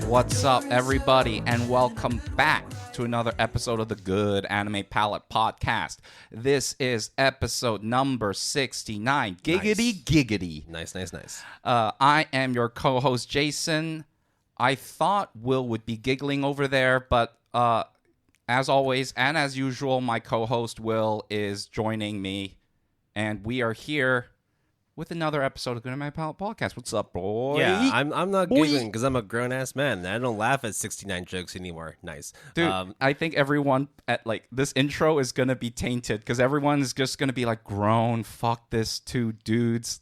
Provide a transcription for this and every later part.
What's up, everybody, and welcome back to another episode of the Good Anime Palette Podcast. This is episode number 69. Giggity, giggity. Nice. I am your co-host, Jason. I thought Will would be giggling over there, but as always, and as usual, my co-host, Will, is joining me, and we are here with another episode of Good Anime Palette Podcast. What's up, boy? Yeah, I'm not giggling because I'm a grown-ass man, and I don't laugh at 69 jokes anymore. Nice. Dude, I think everyone at, this intro is going to be tainted because everyone's just going to be like, grown, fuck this, two dudes.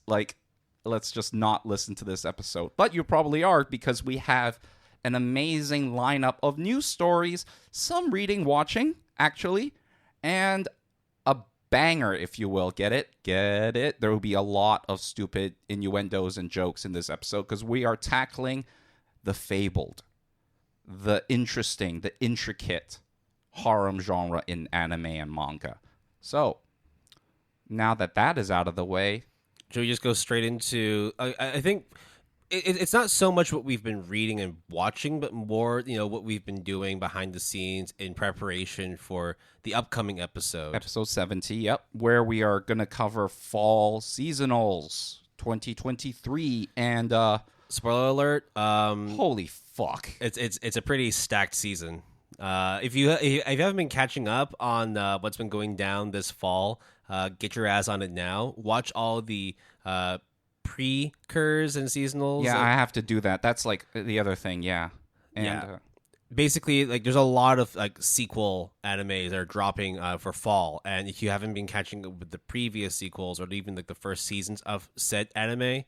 Let's just not listen to this episode. But you probably are because we have an amazing lineup of news stories, some reading, watching, actually, and a banger, if you will. Get it? There will be a lot of stupid innuendos and jokes in this episode because we are tackling the fabled, the interesting, the intricate harem genre in anime and manga. So, now that is out of the way, should we just go straight into... I think it's not so much what we've been reading and watching, but more, what we've been doing behind the scenes in preparation for the upcoming episode. Episode 70, yep, where we are going to cover fall seasonals 2023. And, spoiler alert, holy fuck. It's a pretty stacked season. If you haven't been catching up on what's been going down this fall, get your ass on it now. Watch all the pre-curs and seasonals. Yeah, I have to do that. That's like the other thing, yeah. And, yeah. Basically, there's a lot of sequel animes that are dropping for fall, and if you haven't been catching up with the previous sequels or even the first seasons of said anime,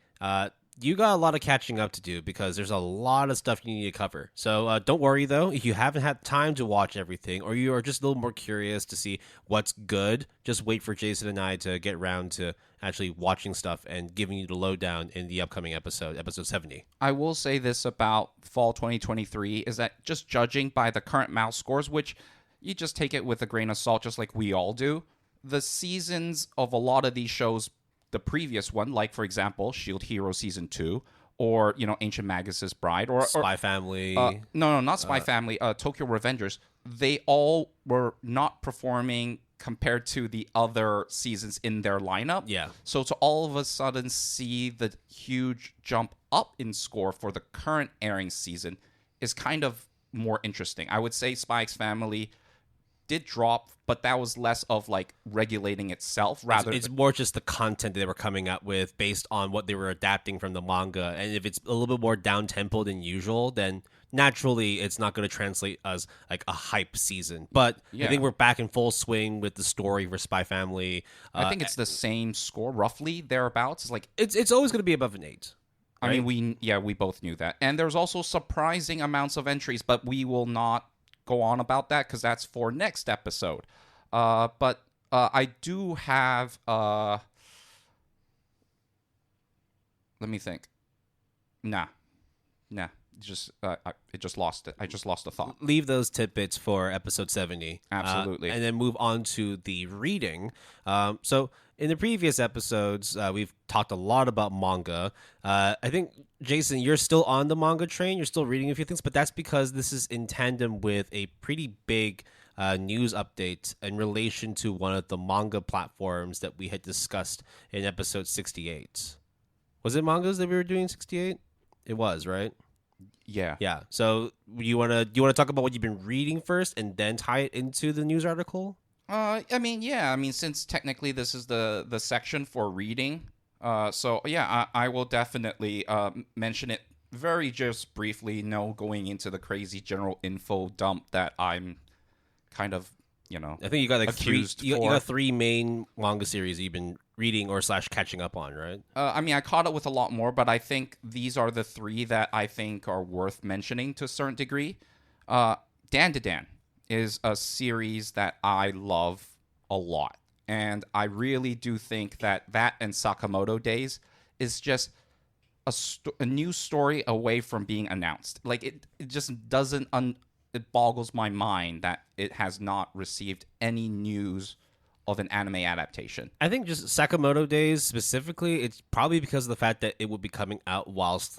you got a lot of catching up to do because there's a lot of stuff you need to cover. So don't worry, though. If you haven't had time to watch everything or you are just a little more curious to see what's good, just wait for Jason and I to get around to actually watching stuff and giving you the lowdown in the upcoming episode 70. I will say this about fall 2023 is that just judging by the current mouse scores, which you just take it with a grain of salt just like we all do, the seasons of a lot of these shows, the previous one, like, for example, Shield Hero Season 2, or, Ancient Magus' Bride, or Spy Family. No, not Spy Family, Tokyo Revengers, they all were not performing compared to the other seasons in their lineup. Yeah. So to all of a sudden see the huge jump up in score for the current airing season is kind of more interesting. I would say Spy X Family did drop, but that was less of regulating itself rather. It's more just the content they were coming out with based on what they were adapting from the manga. And if it's a little bit more down tempo than usual, then naturally it's not going to translate as a hype season. But yeah. I think we're back in full swing with the story for Spy Family. I think it's the same score, roughly thereabouts. It's always going to be above an 8. Right? I mean, we both knew that. And there's also surprising amounts of entries, but we will not go on about that because that's for next episode. But I do have let me think. Nah. It just lost it. I just lost a thought. Leave those tidbits for episode 70. Absolutely. And then move on to the reading. So in the previous episodes, we've talked a lot about manga. I think, Jason, you're still on the manga train. You're still reading a few things, but that's because this is in tandem with a pretty big news update in relation to one of the manga platforms that we had discussed in episode 68. Was it mangas that we were doing 68? It was, right? Yeah. So do you want to talk about what you've been reading first and then tie it into the news article? I mean, since technically this is the section for reading, so yeah, I will definitely mention it very just briefly. No going into the crazy general info dump that I'm kind of, I think you got accused you got 3 main manga series you've been reading or / catching up on, right? I caught up with a lot more, but I think these are the 3 that I think are worth mentioning to a certain degree. Dandadan is a series that I love a lot, and I really do think that and Sakamoto Days is just a new story away from being announced. It just doesn't... it boggles my mind that it has not received any news of an anime adaptation. I think just Sakamoto Days specifically, it's probably because of the fact that it would be coming out whilst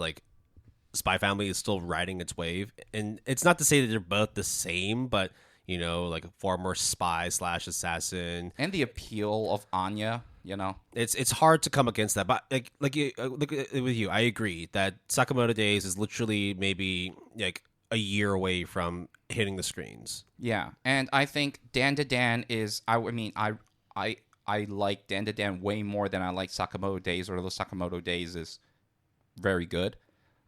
Spy Family is still riding its wave, and it's not to say that they're both the same, but like a former spy / assassin, and the appeal of Anya. It's hard to come against that, but like with you, I agree that Sakamoto Days is literally maybe like a year away from hitting the screens. Yeah, and I think Dandadan is. I like Dandadan way more than I like Sakamoto Days, although Sakamoto Days is very good.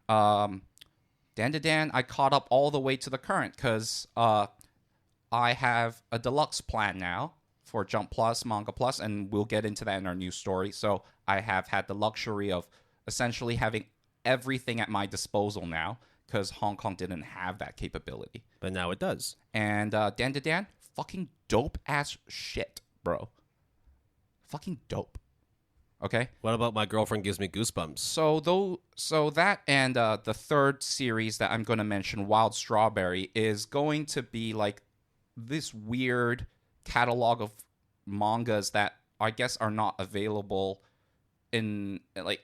Dandadan, I caught up all the way to the current because I have a deluxe plan now for Jump Plus, Manga Plus, and we'll get into that in our news story. So I have had the luxury of essentially having everything at my disposal now because Hong Kong didn't have that capability. But now it does. And Dandadan, fucking dope-ass shit, bro. Fucking dope. Okay? What about My Girlfriend Gives Me Goosebumps? So that and the third series that I'm going to mention, Wild Strawberry, is going to be like this weird catalog of mangas that I guess are not available in like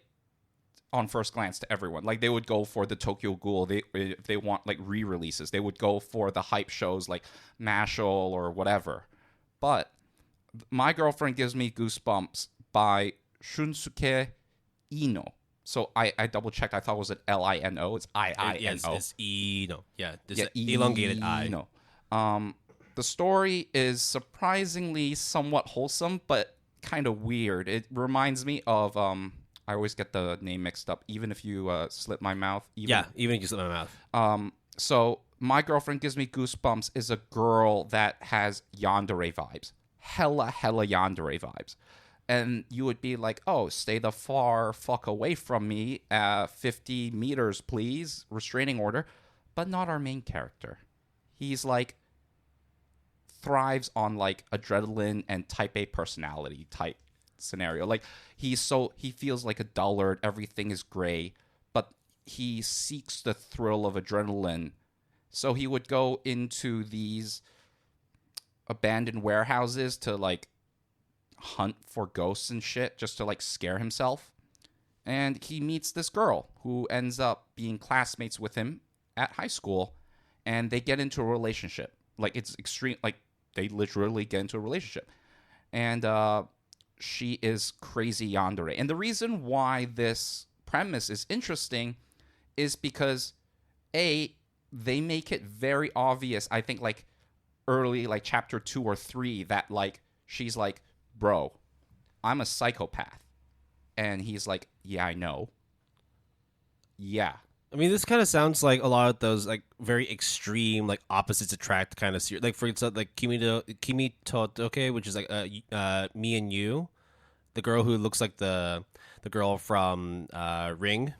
on first glance to everyone. Like they would go for the Tokyo Ghoul. If they want like re-releases, they would go for the hype shows like Mashal or whatever. But My Girlfriend Gives Me Goosebumps by Shunsuke Ino. So I double checked. I thought it was an Lino. It's Iino. Yes, it's Ino. Yeah, there's an elongated I. No. The story is surprisingly somewhat wholesome, but kind of weird. It reminds me of I always get the name mixed up. Even if you slip my mouth. Even if you slip my mouth. So My Girlfriend Gives Me Goosebumps is a girl that has yandere vibes. Hella yandere vibes. And you would be like, oh, stay the far fuck away from me. 50 meters, please. Restraining order. But not our main character. He's like thrives on like adrenaline and type A personality type scenario. Like he feels like a dullard. Everything is gray. But he seeks the thrill of adrenaline. So he would go into these abandoned warehouses to like hunt for ghosts and shit just to like scare himself. And he meets this girl who ends up being classmates with him at high school, and they get into a relationship. Like it's extreme, like they literally get into a relationship. And she is crazy yandere. And the reason why this premise is interesting is because they make it very obvious, I think like early like chapter 2 or 3, that like she's like, bro, I'm a psychopath. And he's like, yeah, I know. Yeah. I mean, this kind of sounds like a lot of those like very extreme, like opposites attract kind of series. Like for example, like Kimi to Toke, which is like Me and You, the girl who looks like the girl from Ring.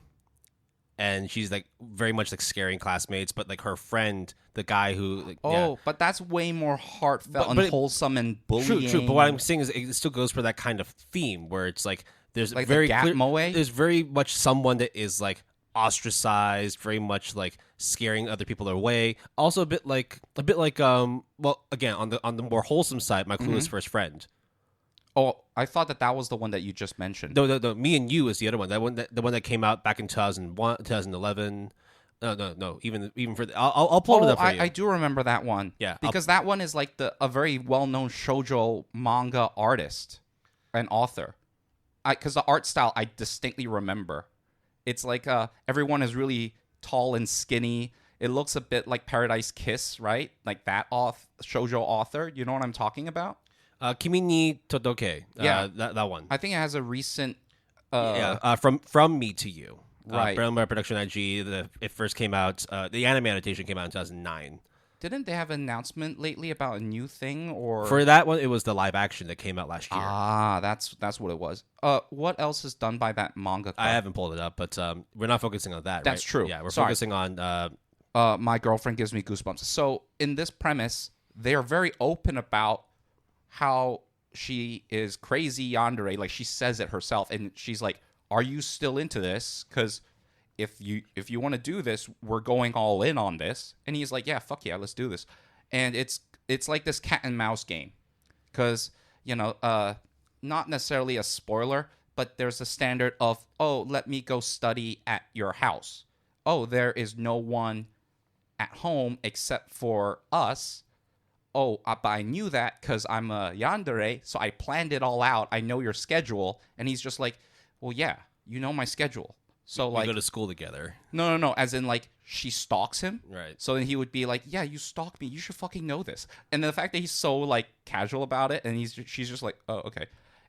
And she's like very much like scaring classmates, but like her friend, the guy who but that's way more heartfelt and wholesome and bullying. True. But what I'm saying is it still goes for that kind of theme where it's like there's like very the Moe? There's very much someone that is like ostracized, very much like scaring other people away. Also a bit like well, again on the more wholesome side, My Clueless First Friend. Oh, I thought that was the one that you just mentioned. No. Me and You is the other one. The one that came out back in 2001, 2011. No. Even for I'll pull it up for you. I do remember that one. Yeah, because that one is like a very well-known shoujo manga artist and author. Because the art style I distinctly remember. It's like everyone is really tall and skinny. It looks a bit like Paradise Kiss, right? Like that shoujo author. You know what I'm talking about? Kimi ni Todoke. That one. I think it has a recent. From Me to You. Right. Brown Bear Production IG. It first came out. The anime adaptation came out in 2009. Didn't they have an announcement lately about a new thing? Or for that one, it was the live action that came out last year. That's what it was. What else is done by that manga? I haven't pulled it up, but we're not focusing on that. That's right? true. Yeah, we're focusing on. My Girlfriend Gives Me Goosebumps. So in this premise, they are very open about how she is crazy yandere. Like she says it herself, and she's like, "Are you still into this? Because if you want to do this, we're going all in on this." And he's like, "Yeah, fuck yeah, let's do this." And it's like this cat and mouse game, because not necessarily a spoiler, but there's a standard of, oh, let me go study at your house. oh, there is no one at home except for us. Oh, but I knew that because I'm a yandere, so I planned it all out. I know your schedule. And he's just like, well, yeah, you know my schedule. So we go to school together. No. As in, like, she stalks him. Right. So then he would be like, yeah, you stalked me. You should fucking know this. And the fact that he's so, like, casual about it, and she's just like, oh, okay.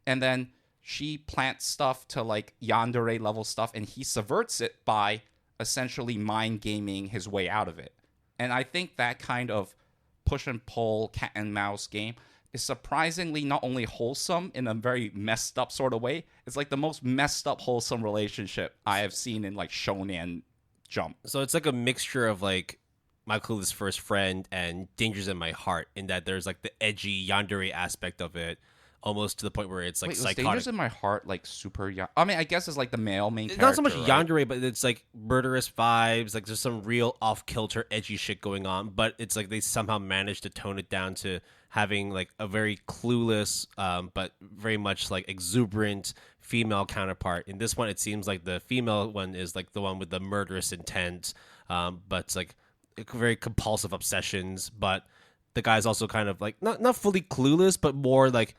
And then she plants stuff to, like, yandere level stuff, and he subverts it by essentially mind gaming his way out of it. And I think that kind of push and pull cat and mouse game is surprisingly not only wholesome in a very messed up sort of way, it's like the most messed up wholesome relationship I have seen in like Shonen Jump. So it's like a mixture of like My Clueless First Friend and Dangers in My Heart, in that there's like the edgy yandere aspect of it, almost to the point where it's like psychotic. Dangers in My Heart like super young? I mean, I guess it's like the male main character. Not so much right? yandere, but it's like murderous vibes. Like there's some real off-kilter, edgy shit going on, but it's like they somehow managed to tone it down to having like a very clueless, but very much like exuberant female counterpart. In this one, it seems like the female one is like the one with the murderous intent, but it's like very compulsive obsessions. But the guy's also kind of like not fully clueless, but more like,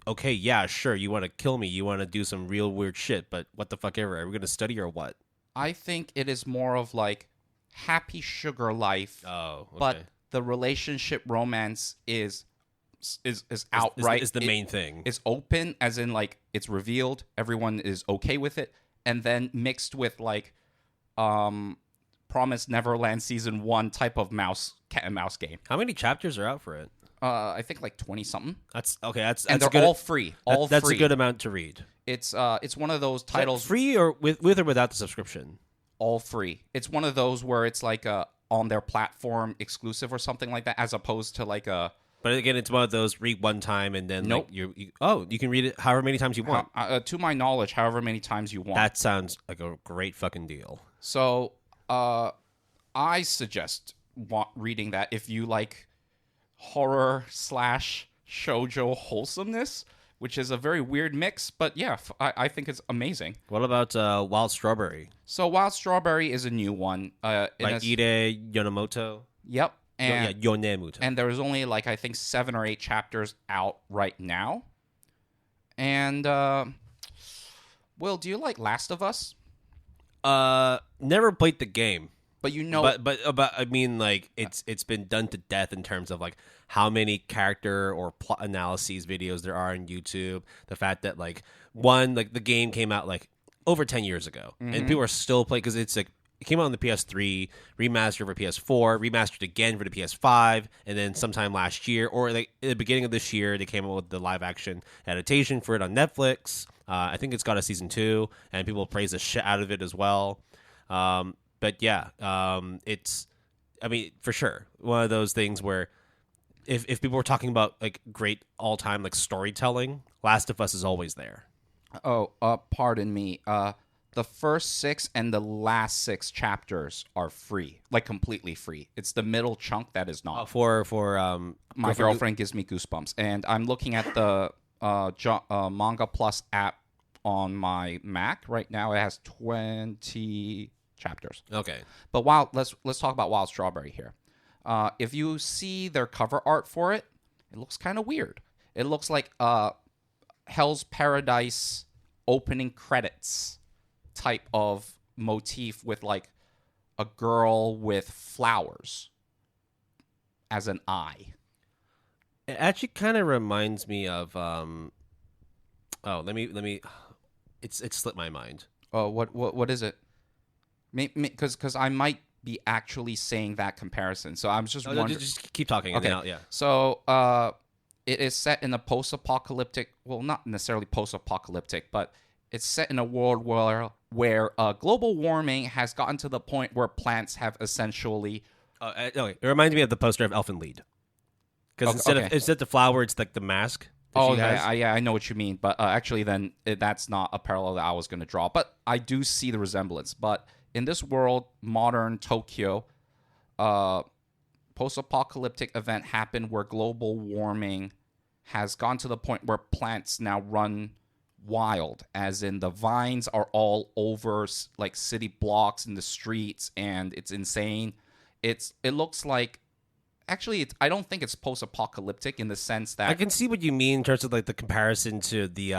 okay, yeah, sure, you want to kill me, you want to do some real weird shit, but what the fuck ever? Are we going to study or what? I think it is more of like happy sugar life. Oh, okay. But the relationship romance is outright. Is the main thing. It's open, as in like it's revealed, everyone is okay with it, and then mixed with like Promised Neverland Season 1 type of cat and mouse game. How many chapters are out for it? I think like 20 something. That's okay. That's and they're good, all free. That's a good amount to read. It's one of those titles. Free or with or without the subscription? All free. It's one of those where it's like on their platform exclusive or something like that, as opposed to like a. But again, it's one of those read one time and then nope. Like you can read it however many times you want. To my knowledge, however many times you want. That sounds like a great fucking deal. So I suggest reading that if you like horror / shoujo wholesomeness, which is a very weird mix, but yeah, I think it's amazing. What about Wild Strawberry? So Wild Strawberry is a new one. Like Ide Yonemoto? Yep. And, Yonemuto. And there's only like, I think 7 or 8 chapters out right now. And, Will, do you like Last of Us? Never played the game. But you know, but I mean, like it's been done to death in terms of like how many character or plot analyses videos there are on YouTube. The fact that like the game came out like over 10 years ago, and people are still playing because it's like it came out on the PS3, remastered for PS4, remastered again for the PS5, and then sometime last year or like at the beginning of this year they came out with the live action adaptation for it on Netflix. I think it's got a season 2, and people praise the shit out of it as well. But yeah, it's, I mean, for sure, one of those things where if people were talking about like great all-time like storytelling, Last of Us is always there. Oh, pardon me. The first 6 and the last 6 chapters are free, like completely free. It's the middle chunk that is not. For My girlfriend gives me goosebumps, and I'm looking at the Manga Plus app on my Mac right now. It has 20 chapters. Okay. But let's talk about Wild Strawberry here. If you see their cover art for it, it looks kind of weird. It looks like Hell's Paradise opening credits type of motif with like a girl with flowers as an eye. It actually kind of reminds me of let me it slipped my mind. Oh, what is it? Because I might be actually saying that comparison. So I'm just wondering. Just keep talking. Okay. And then yeah. So it is set in a post-apocalyptic. Well, not necessarily post-apocalyptic, but it's set in a world where global warming has gotten to the point where plants have essentially. It reminds me of the poster of Elfen Lied. Because instead of the flower, it's like the mask. Oh, yeah, I know what you mean. But actually, then that's not a parallel that I was going to draw. But I do see the resemblance. But in this world, modern Tokyo, post-apocalyptic event happened where global warming has gone to the point where plants now run wild, as in the vines are all over like city blocks in the streets, and it's insane. It looks like, actually, I don't think it's post-apocalyptic in the sense that I can see what you mean in terms of like the comparison to the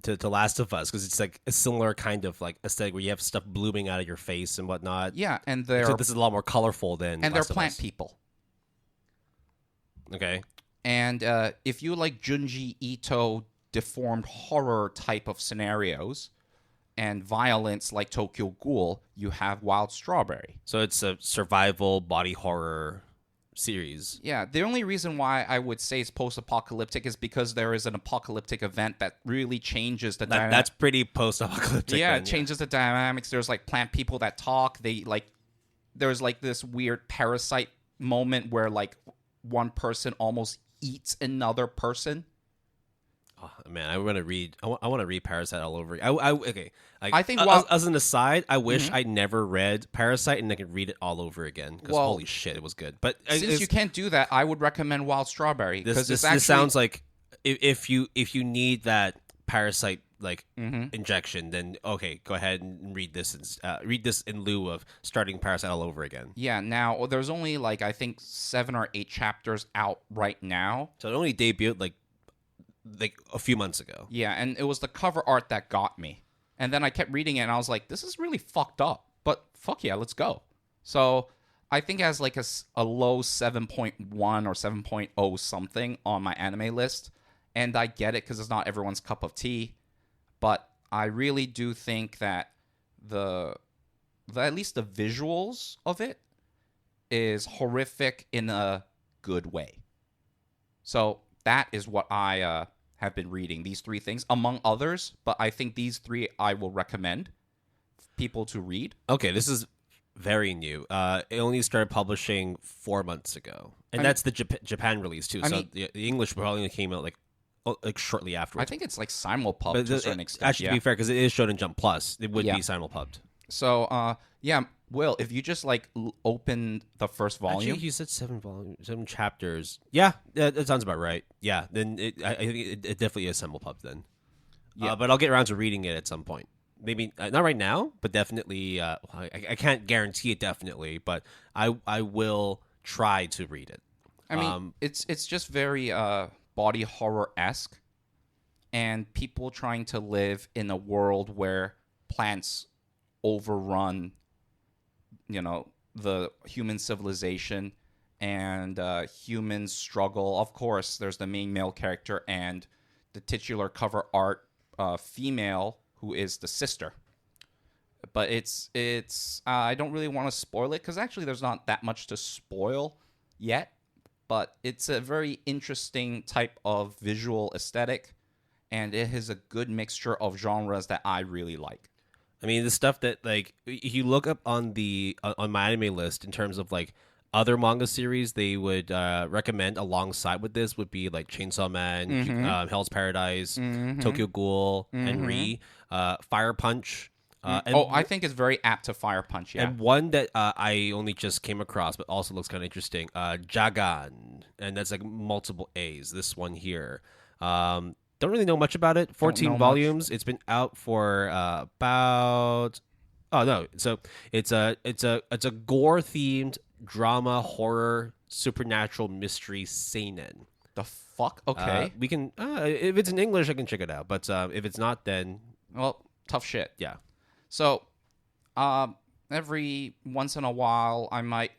to Last of Us, because it's like a similar kind of like aesthetic where you have stuff blooming out of your face and whatnot. Yeah, and this is a lot more colorful than and Last they're of plant Us. people. Okay. And if you like Junji Ito deformed horror type of scenarios and violence like Tokyo Ghoul, you have Wild Strawberry. So it's a survival body horror series. Yeah, the only reason why I would say it's post-apocalyptic is because there is an apocalyptic event that really changes the dynamic. That's pretty post-apocalyptic. Yeah, then, it changes the dynamics. There's like plant people that talk. There's like this weird parasite moment where like one person almost eats another person. Oh, man, I want to read. I want to read Parasite all over. Okay. I think as an aside, I wish I never read Parasite and I could read it all over again. Because holy shit, it was good. But since you can't do that, I would recommend Wild Strawberry. This sounds like if you need that Parasite like injection, then okay, go ahead and read this. Read this in lieu of starting Parasite all over again. Yeah. Now there's only like I think 7 or 8 chapters out right now. So it only debuted like a few months ago. Yeah, and it was the cover art that got me. And then I kept reading it, and I was like, this is really fucked up. But fuck yeah, let's go. So I think it has like a low 7.1 or 7.0 something on my anime list. And I get it because it's not everyone's cup of tea. But I really do think that at least the visuals of it is horrific in a good way. So that is what I have been reading, these 3 things, among others. But I think these 3 I will recommend people to read. Okay, this is very new. It only started publishing 4 months ago. And that's the Japan release, too. The English probably came out like shortly afterwards. I think it's like simulpub to a certain extent. Actually, to be fair, because it is shown in Jump Plus, it would be simulpubbed. So, yeah, Will, if you just like open the first volume. Actually, you said 7 chapters. Yeah, that sounds about right. Yeah, then I think it definitely is simulpubbed then. Yeah, but I'll get around to reading it at some point. Maybe not right now, but definitely. I can't guarantee it definitely, but I will try to read it. I mean, it's just very body horror-esque, and people trying to live in a world where plants overrun, the human civilization, and humans struggle. Of course, there's the main male character and the titular cover art female who is the sister. But it's I don't really want to spoil it because actually there's not that much to spoil yet. But it's a very interesting type of visual aesthetic, and it has a good mixture of genres that I really like. I mean, the stuff that like you look up on on my anime list in terms of like other manga series they would recommend alongside with this would be like Chainsaw Man, Hell's Paradise, Tokyo Ghoul, and Re, Fire Punch. I think it's very apt to Fire Punch, yeah. And one that I only just came across, but also looks kind of interesting, Jagan, and that's like multiple A's. This one here, don't really know much about it. 14 volumes. Much. It's been out for about. Oh no! So it's a gore themed drama horror supernatural mystery seinen. The fuck? Okay, we can if it's in English, I can check it out. But if it's not, then tough shit. Yeah. So, every once in a while, I might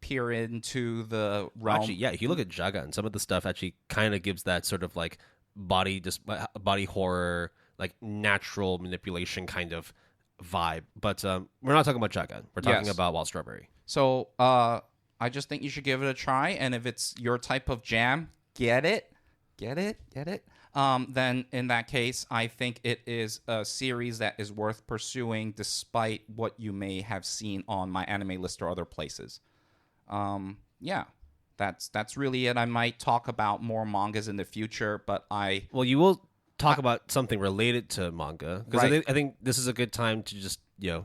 peer into the realm. Actually, yeah, if you look at Jagan, some of the stuff actually kind of gives that sort of like body horror, like natural manipulation kind of vibe. But we're not talking about Jagan. We're talking about Wild Strawberry. So, I just think you should give it a try, and if it's your type of jam, get it. Then in that case, I think it is a series that is worth pursuing despite what you may have seen on my anime list or other places. Yeah, that's really it. I might talk about more mangas in the future, but you will talk about something related to manga because right. I think this is a good time to just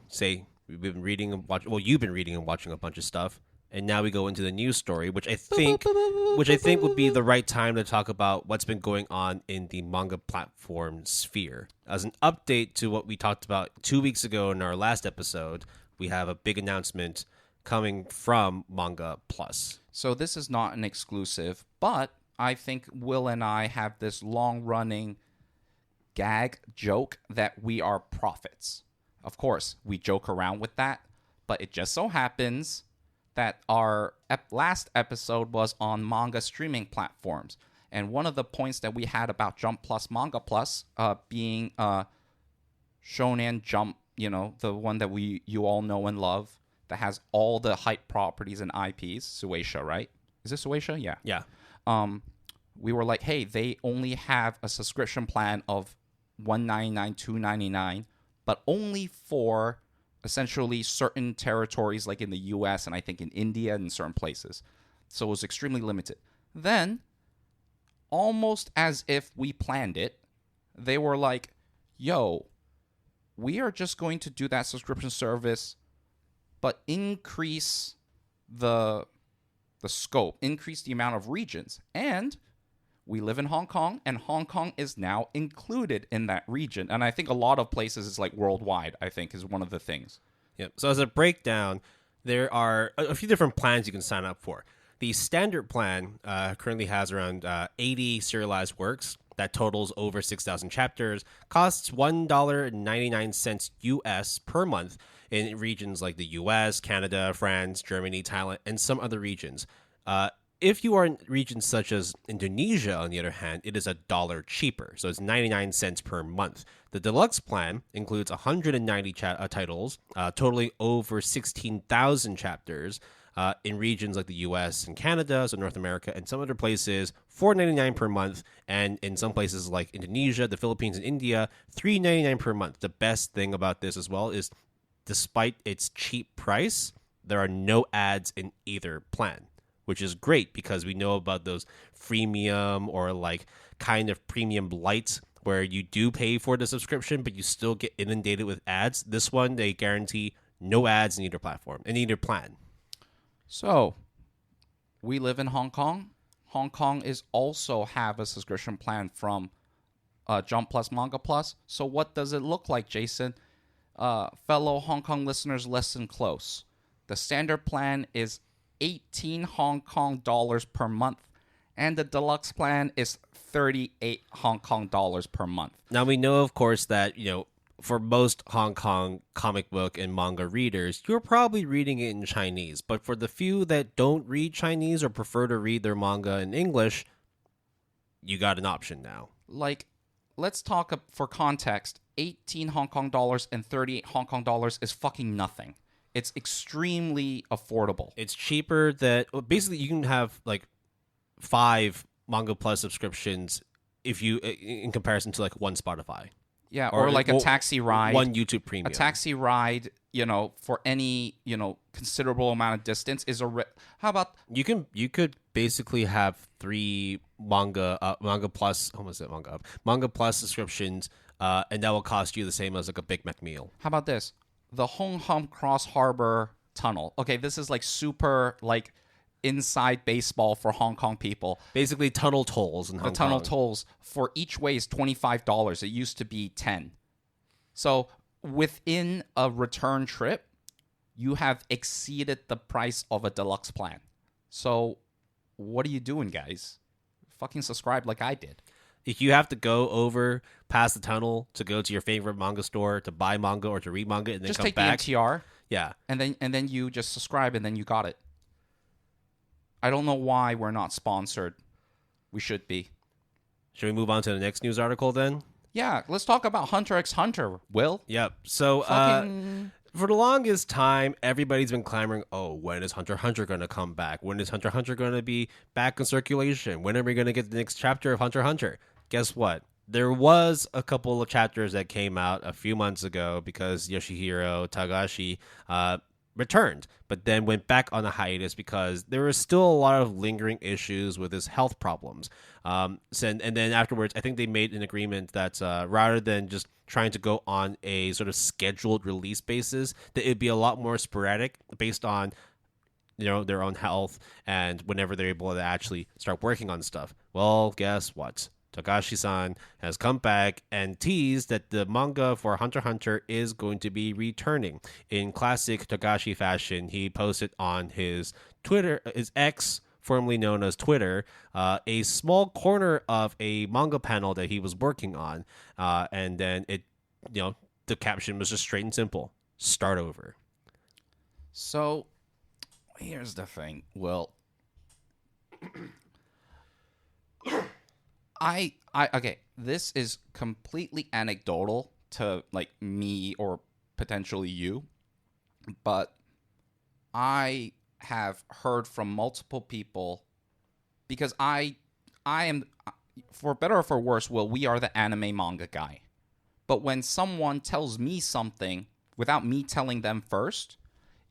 say we've been reading and watching. Well, you've been reading and watching a bunch of stuff. And now we go into the news story, which I think would be the right time to talk about what's been going on in the manga platform sphere. As an update to what we talked about 2 weeks ago in our last episode, we have a big announcement coming from Manga Plus. So this is not an exclusive, but I think Will and I have this long-running gag joke that we are prophets. Of course, we joke around with that, but it just so happens that our last episode was on manga streaming platforms. And one of the points that we had about Jump Plus, Manga Plus, being Shonen Jump, the one that you all know and love, that has all the hype properties and IPs, Sueisha, right? Is this Sueisha? Yeah. Yeah. We were like, hey, they only have a subscription plan of $199, $299, but only for essentially certain territories like in the US and I think in India and certain places. So it was extremely limited. Then, almost as if we planned it, they were like, yo, we are just going to do that subscription service, but increase the scope, increase the amount of regions. And we live in Hong Kong, and Hong Kong is now included in that region. And I think a lot of places is like worldwide, I think, is one of the things. Yep. So as a breakdown, there are a few different plans you can sign up for. The standard plan currently has around 80 serialized works that totals over 6,000 chapters, costs $1.99 US per month in regions like the US, Canada, France, Germany, Thailand, and some other regions. If you are in regions such as Indonesia, on the other hand, it is $1 cheaper, so it's 99 cents per month. The deluxe plan includes 190 titles, totaling over 16,000 chapters in regions like the US and Canada, so North America, and some other places, $4.99 per month, and in some places like Indonesia, the Philippines, and India, $3.99 per month. The best thing about this as well is, despite its cheap price, there are no ads in either plan, which is great because we know about those freemium or like kind of premium lights where you do pay for the subscription, but you still get inundated with ads. This one, they guarantee no ads in either platform, in either plan. So, we live in Hong Kong. Hong Kong is also have a subscription plan from Jump Plus, Manga Plus. So what does it look like, Jason? Fellow Hong Kong listeners, listen close. The standard plan is 18 Hong Kong dollars per month, and the deluxe plan is 38 Hong Kong dollars per month. Now, we know, of course, that, for most Hong Kong comic book and manga readers, you're probably reading it in Chinese. But for the few that don't read Chinese or prefer to read their manga in English, you got an option now. Like, let's talk for context. 18 Hong Kong dollars and 38 Hong Kong dollars is fucking nothing. It's extremely affordable. It's cheaper basically you can have like 5 Manga Plus subscriptions if you in comparison to like one Spotify. Yeah, or like a taxi ride. One YouTube Premium. A taxi ride, for any, considerable amount of distance is how about you could basically have 3 Manga Plus, Manga Plus subscriptions, and that will cost you the same as like a Big Mac meal. How about this? The Hong Kong Cross Harbor Tunnel. Okay, this is like super like inside baseball for Hong Kong people. Basically, tunnel tolls in Hong Kong. The tunnel tolls for each way is $25. It used to be $10. So within a return trip, you have exceeded the price of a deluxe plan. So what are you doing, guys? Fucking subscribe like I did. If you have to go over past the tunnel to go to your favorite manga store to buy manga or to read manga and then just come take back, the MTR. Yeah, and then you just subscribe and then you got it. I don't know why we're not sponsored. We should be. Should we move on to the next news article then? Yeah, let's talk about Hunter x Hunter, Will. Yep. So for the longest time, everybody's been clamoring, when is Hunter x Hunter going to come back? When is Hunter x Hunter going to be back in circulation? When are we going to get the next chapter of Hunter x Hunter? Guess what? There was a couple of chapters that came out a few months ago because Yoshihiro Togashi returned, but then went back on a hiatus because there was still a lot of lingering issues with his health problems. And then afterwards, I think they made an agreement that rather than just trying to go on a sort of scheduled release basis, that it'd be a lot more sporadic based on their own health, and whenever they're able to actually start working on stuff. Well, guess what? Togashi-san has come back and teased that the manga for Hunter x Hunter is going to be returning. In classic Togashi fashion, he posted on his Twitter, his X, formerly known as Twitter, a small corner of a manga panel that he was working on, and then the caption was just straight and simple: "Start over." So, here's the thing. Well, okay, this is completely anecdotal to like me or potentially you, but I have heard from multiple people because I am, for better or for worse, we are the anime manga guy. But when someone tells me something without me telling them first,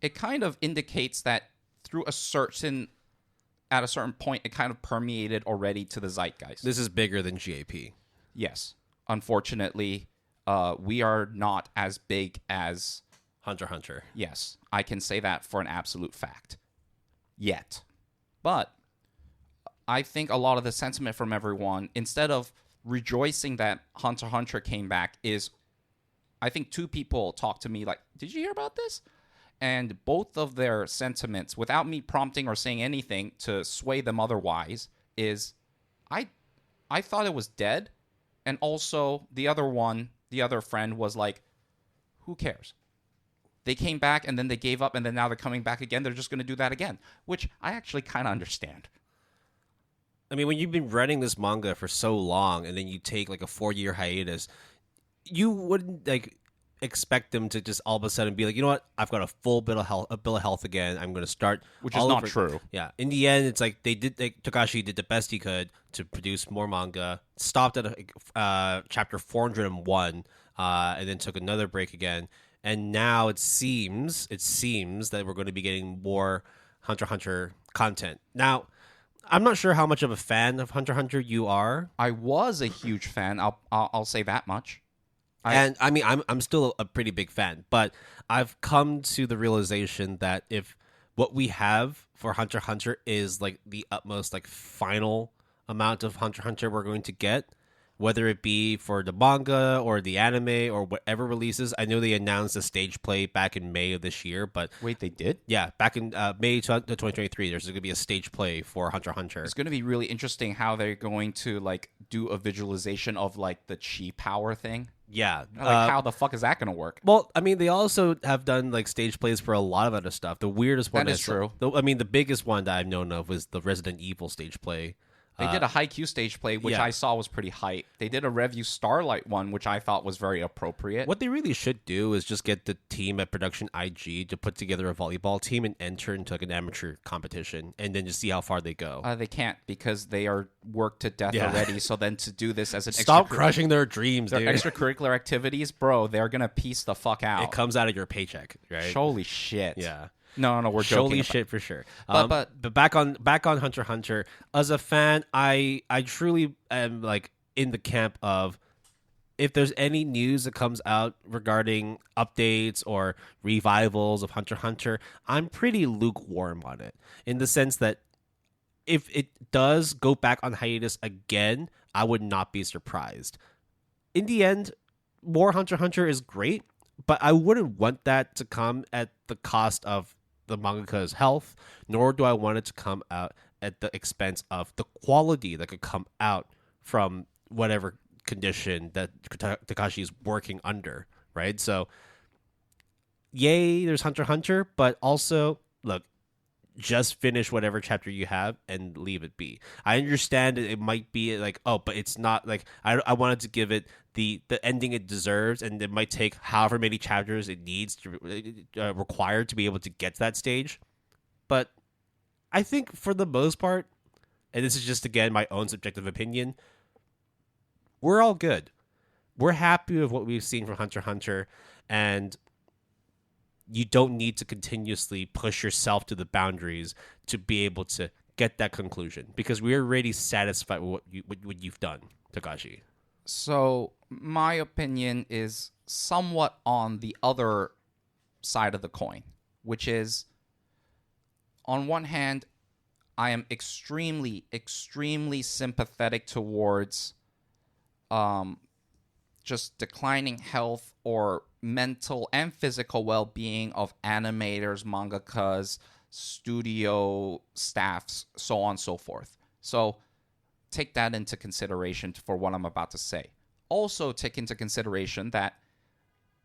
it kind of indicates that at a certain point, it kind of permeated already to the zeitgeist. This is bigger than GAP. Yes. Unfortunately, we are not as big as Hunter x Hunter. Yes. I can say that for an absolute fact. Yet. But I think a lot of the sentiment from everyone, instead of rejoicing that Hunter x Hunter came back, is I think two people talked to me like, did you hear about this? And both of their sentiments, without me prompting or saying anything to sway them otherwise, is I thought it was dead. And also the other friend was like, who cares? They came back and then they gave up and then now they're coming back again. They're just going to do that again, which I actually kind of understand. I mean, when you've been running this manga for so long and then you take like a 4-year hiatus, you wouldn't expect them to just all of a sudden be like, you know what, I've got a full bill of health again. I'm going to start, which is not true. Yeah, in the end, it's like Togashi did the best he could to produce more manga. Stopped at chapter 401, and then took another break again. And now it seems that we're going to be getting more Hunter x Hunter content. Now, I'm not sure how much of a fan of Hunter x Hunter you are. I was a huge fan. I'll say that much. And I mean, I'm still a pretty big fan, but I've come to the realization that if what we have for Hunter x Hunter is like the utmost final amount of Hunter x Hunter we're going to get, whether it be for the manga or the anime or whatever releases. I know they announced a stage play back in May of this year, but wait, they did? Yeah, back in May 2023, there's going to be a stage play for Hunter x Hunter. It's going to be really interesting how they're going to do a visualization of the chi power thing. Yeah. How the fuck is that going to work? Well, I mean, they also have done stage plays for a lot of other stuff. The weirdest one is true. The biggest one that I've known of was the Resident Evil stage play. They did a Haikyuu stage play, which I saw was pretty hype. They did a Revue Starlight one, which I thought was very appropriate. What they really should do is just get the team at Production IG to put together a volleyball team and enter into an amateur competition, and then just see how far they go. They can't because they are worked to death already. So then to do this as an stop crushing their dreams, their dude. Extracurricular activities, bro, they're gonna piece the fuck out. It comes out of your paycheck, right? Holy shit. Yeah. No, we're joking. Holy shit for sure. But back on Hunter x Hunter. As a fan, I truly am in the camp of, if there's any news that comes out regarding updates or revivals of Hunter x Hunter, I'm pretty lukewarm on it, in the sense that if it does go back on hiatus again, I would not be surprised. In the end, more Hunter x Hunter is great, but I wouldn't want that to come at the cost of the mangaka's health, nor do I want it to come out at the expense of the quality that could come out from whatever condition that Togashi is working under, right? So, yay, there's Hunter x Hunter, but also, look, just finish whatever chapter you have and leave it be. I understand it might be but it's not I wanted to give it the ending it deserves, and it might take however many chapters it needs to required to be able to get to that stage. But I think for the most part, and this is just again my own subjective opinion, we're all good. We're happy with what we've seen from Hunter x Hunter, and you don't need to continuously push yourself to the boundaries to be able to get that conclusion, because we're already satisfied with what you've done, Togashi. So my opinion is somewhat on the other side of the coin, which is on one hand, I am extremely, extremely sympathetic towards just declining health or mental and physical well-being of animators, mangakas, studio staffs, so on and so forth. So take that into consideration for what I'm about to say. Also take into consideration that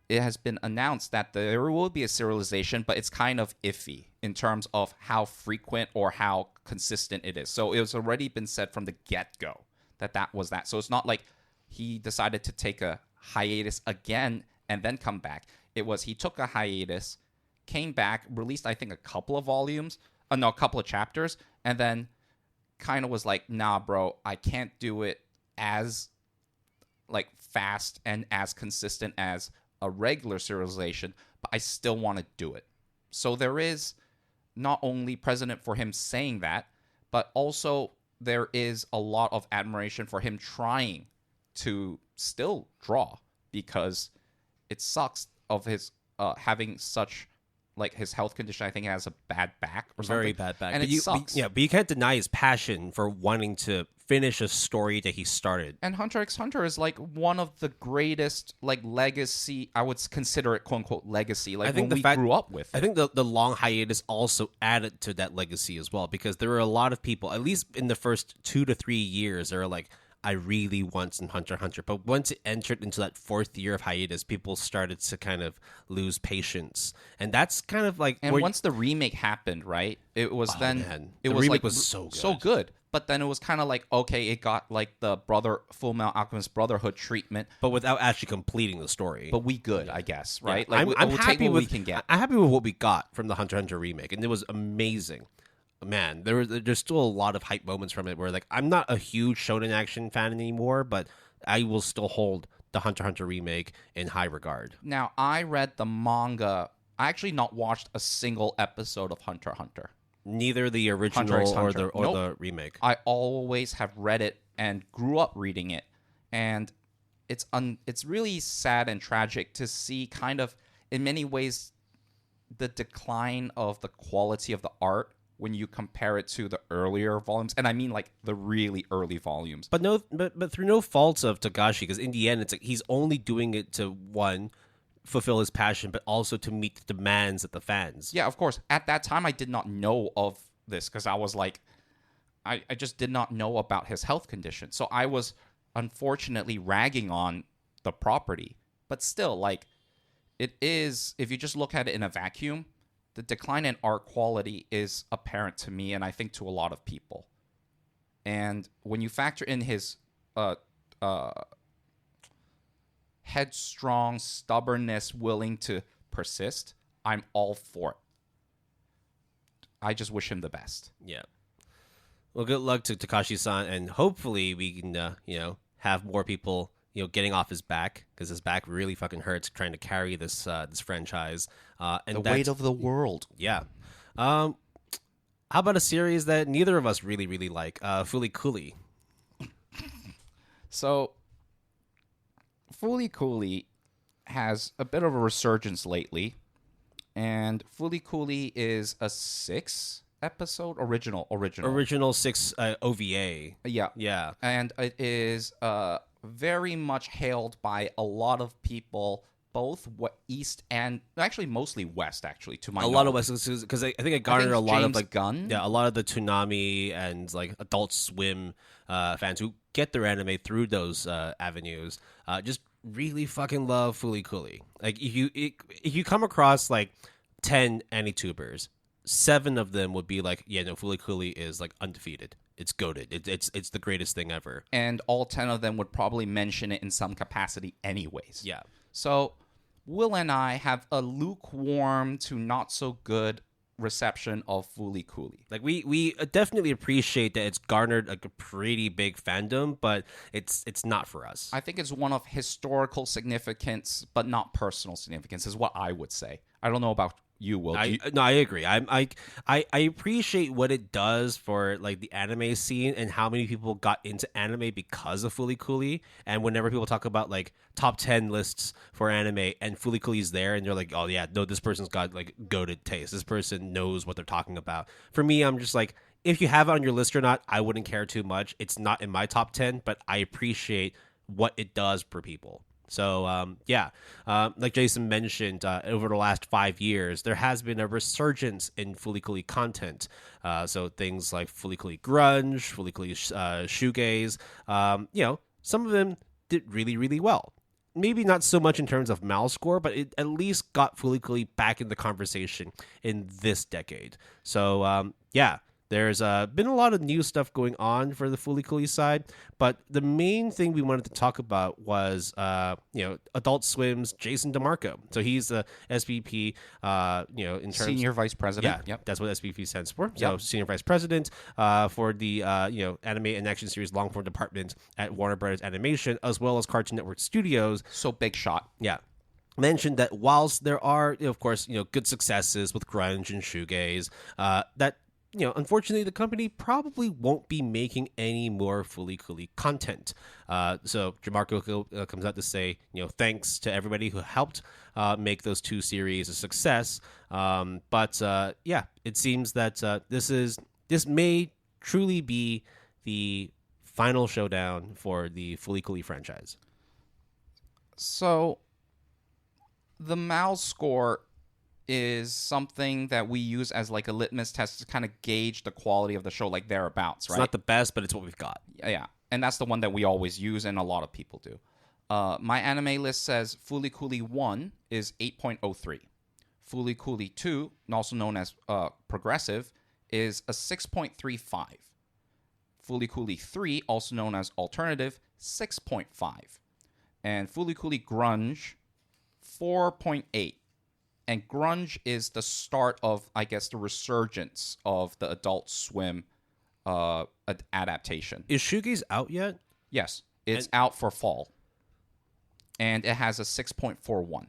it has been announced that there will be a serialization, but it's kind of iffy in terms of how frequent or how consistent it is. So it was already been said from the get-go that was that. So it's not like he decided to take a hiatus again and then come back. It was he took a hiatus, came back, released I think a couple of volumes, a couple of chapters, and then kind of was like, nah, bro, I can't do it as like fast and as consistent as a regular serialization, but I still want to do it. So there is not only precedent for him saying that, but also there is a lot of admiration for him trying to still draw, because it sucks of his having such like his health condition. I think he has a bad back or something. Very bad back. And but it sucks. But you can't deny his passion for wanting to finish a story that he started. And Hunter x Hunter is like one of the greatest like legacy, I would consider it quote unquote legacy, like when we grew up with it. I think the long hiatus also added to that legacy as well, because there were a lot of people, at least in the first 2 to 3 years, that are like, I really want some Hunter x Hunter. But once it entered into that 4th year of hiatus, people started to kind of lose patience. And that's kind of like... And once the remake happened, right? It was the was remake like was so good. So good. But then it was kind of like, okay, it got like the Full Metal Alchemist Brotherhood treatment. But without actually completing the story. But we good, I guess, right? Yeah. Like, I'm we'll happy take what with, we can get. I'm happy with what we got from the Hunter x Hunter remake. And it was amazing. Man, there's still a lot of hype moments from it where, like, I'm not a huge shonen action fan anymore, but I will still hold the Hunter x Hunter remake in high regard. Now, I read the manga. I actually not watched a single episode of Hunter x Hunter. Neither the original Hunter x Hunter. or the remake. I always have read it and grew up reading it, and it's really sad and tragic to see kind of in many ways the decline of the quality of the art when you compare it to the earlier volumes, and I mean like the really early volumes. But through no faults of Togashi, because in the end, it's like he's only doing it to, one, fulfill his passion, but also to meet the demands of the fans. Yeah, of course. At that time, I did not know of this because I was like, I just did not know about his health condition. So I was unfortunately ragging on the property. But still, like, it is, if you just look at it in a vacuum, the decline in art quality is apparent to me, and I think to a lot of people. And when you factor in his headstrong stubbornness, willing to persist, I'm all for it. I just wish him the best. Yeah. Well, good luck to Takashi-san, and hopefully we can, have more people, getting off his back, because his back really fucking hurts trying to carry this franchise. And the weight of the world. Yeah. How about a series that neither of us really, really like, Fooly Cooly? So, Fooly Cooly has a bit of a resurgence lately, and Fooly Cooly is a 6-episode original 6 OVA. Yeah, and it is very much hailed by a lot of people, both East and actually mostly West. Actually, to my knowledge. Lot of West, because I think it garnered a lot James of Gunn. Yeah, a lot of the Toonami and like Adult Swim fans who get their anime through those avenues just really fucking love Fooly Cooly. Like if you come across like 10 AniTubers, 7 of them would be like, yeah, no, Fooly Cooly is like undefeated. It's goated. It's the greatest thing ever. And all 10 of them would probably mention it in some capacity anyways. Yeah. So Will and I have a lukewarm to not so good reception of Fooly Cooly. Like we definitely appreciate that it's garnered like a pretty big fandom, but it's not for us. I think it's one of historical significance, but not personal significance, is what I would say. I don't know about you will. No, I agree. I appreciate what it does for like the anime scene and how many people got into anime because of Fooly Cooly. And whenever people talk about like top 10 lists for anime and Fooly Cooly's there, and you're like, oh yeah, no, this person's got like goated taste. This person knows what they're talking about. For me, I'm just like, if you have it on your list or not, I wouldn't care too much. It's not in my top 10, but I appreciate what it does for people. So, like Jason mentioned, over the last 5 years, there has been a resurgence in Fooly Cooly content. So things like Fooly Cooly Grunge, Fooly Cooly Shoegaze, some of them did really, really well. Maybe not so much in terms of MAL score, but it at least got Fooly Cooly back in the conversation in this decade. So, there's been a lot of new stuff going on for the Fooly Cooly side, but the main thing we wanted to talk about was, Adult Swim's Jason DeMarco. So he's the SVP, in terms Senior Vice President. Yeah, yep. That's what SVP stands for. So yep. Senior Vice President for the Anime and Action Series Long Form Department at Warner Brothers Animation, as well as Cartoon Network Studios. So big shot. Yeah. Mentioned that whilst there are, of course, good successes with grunge and shoegaze, that unfortunately, the company probably won't be making any more Fooly Cooly content. So DeMarco comes out to say, thanks to everybody who helped make those 2 series a success. But it seems that this may truly be the final showdown for the Fooly Cooly franchise. So the MAL score is something that we use as like a litmus test to kind of gauge the quality of the show, like thereabouts, right? It's not the best, but it's what we've got. Yeah, and that's the one that we always use, and a lot of people do. My anime list says Fooly Cooly 1 is 8.03. Fooly Cooly 2, also known as Progressive, is a 6.35. Fooly Cooly 3, also known as Alternative, 6.5. And Fooly Cooly Grunge, 4.8. And grunge is the start of, I guess, the resurgence of the Adult Swim adaptation. Is Shoegaze out yet? Yes. It's out for fall. And it has a 6.41.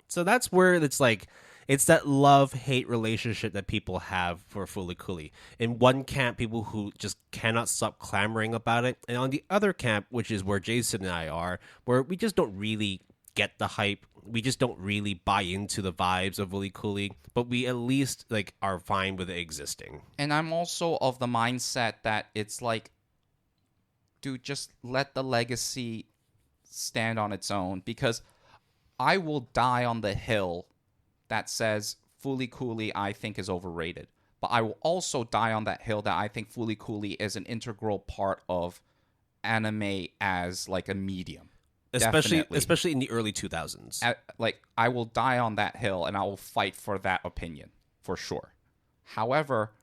So that's where it's like, it's that love-hate relationship that people have for Fooly Cooly. In one camp, people who just cannot stop clamoring about it. And on the other camp, which is where Jason and I are, where we just don't really get the hype. We just don't really buy into the vibes of Fooly Cooly, but we at least like are fine with it existing. And I'm also of the mindset that it's like, dude, just let the legacy stand on its own, because I will die on the hill that says Fooly Cooly I think is overrated. But I will also die on that hill that I think Fooly Cooly is an integral part of anime as like a medium. Especially in the early 2000s. I will die on that hill, and I will fight for that opinion, for sure. However,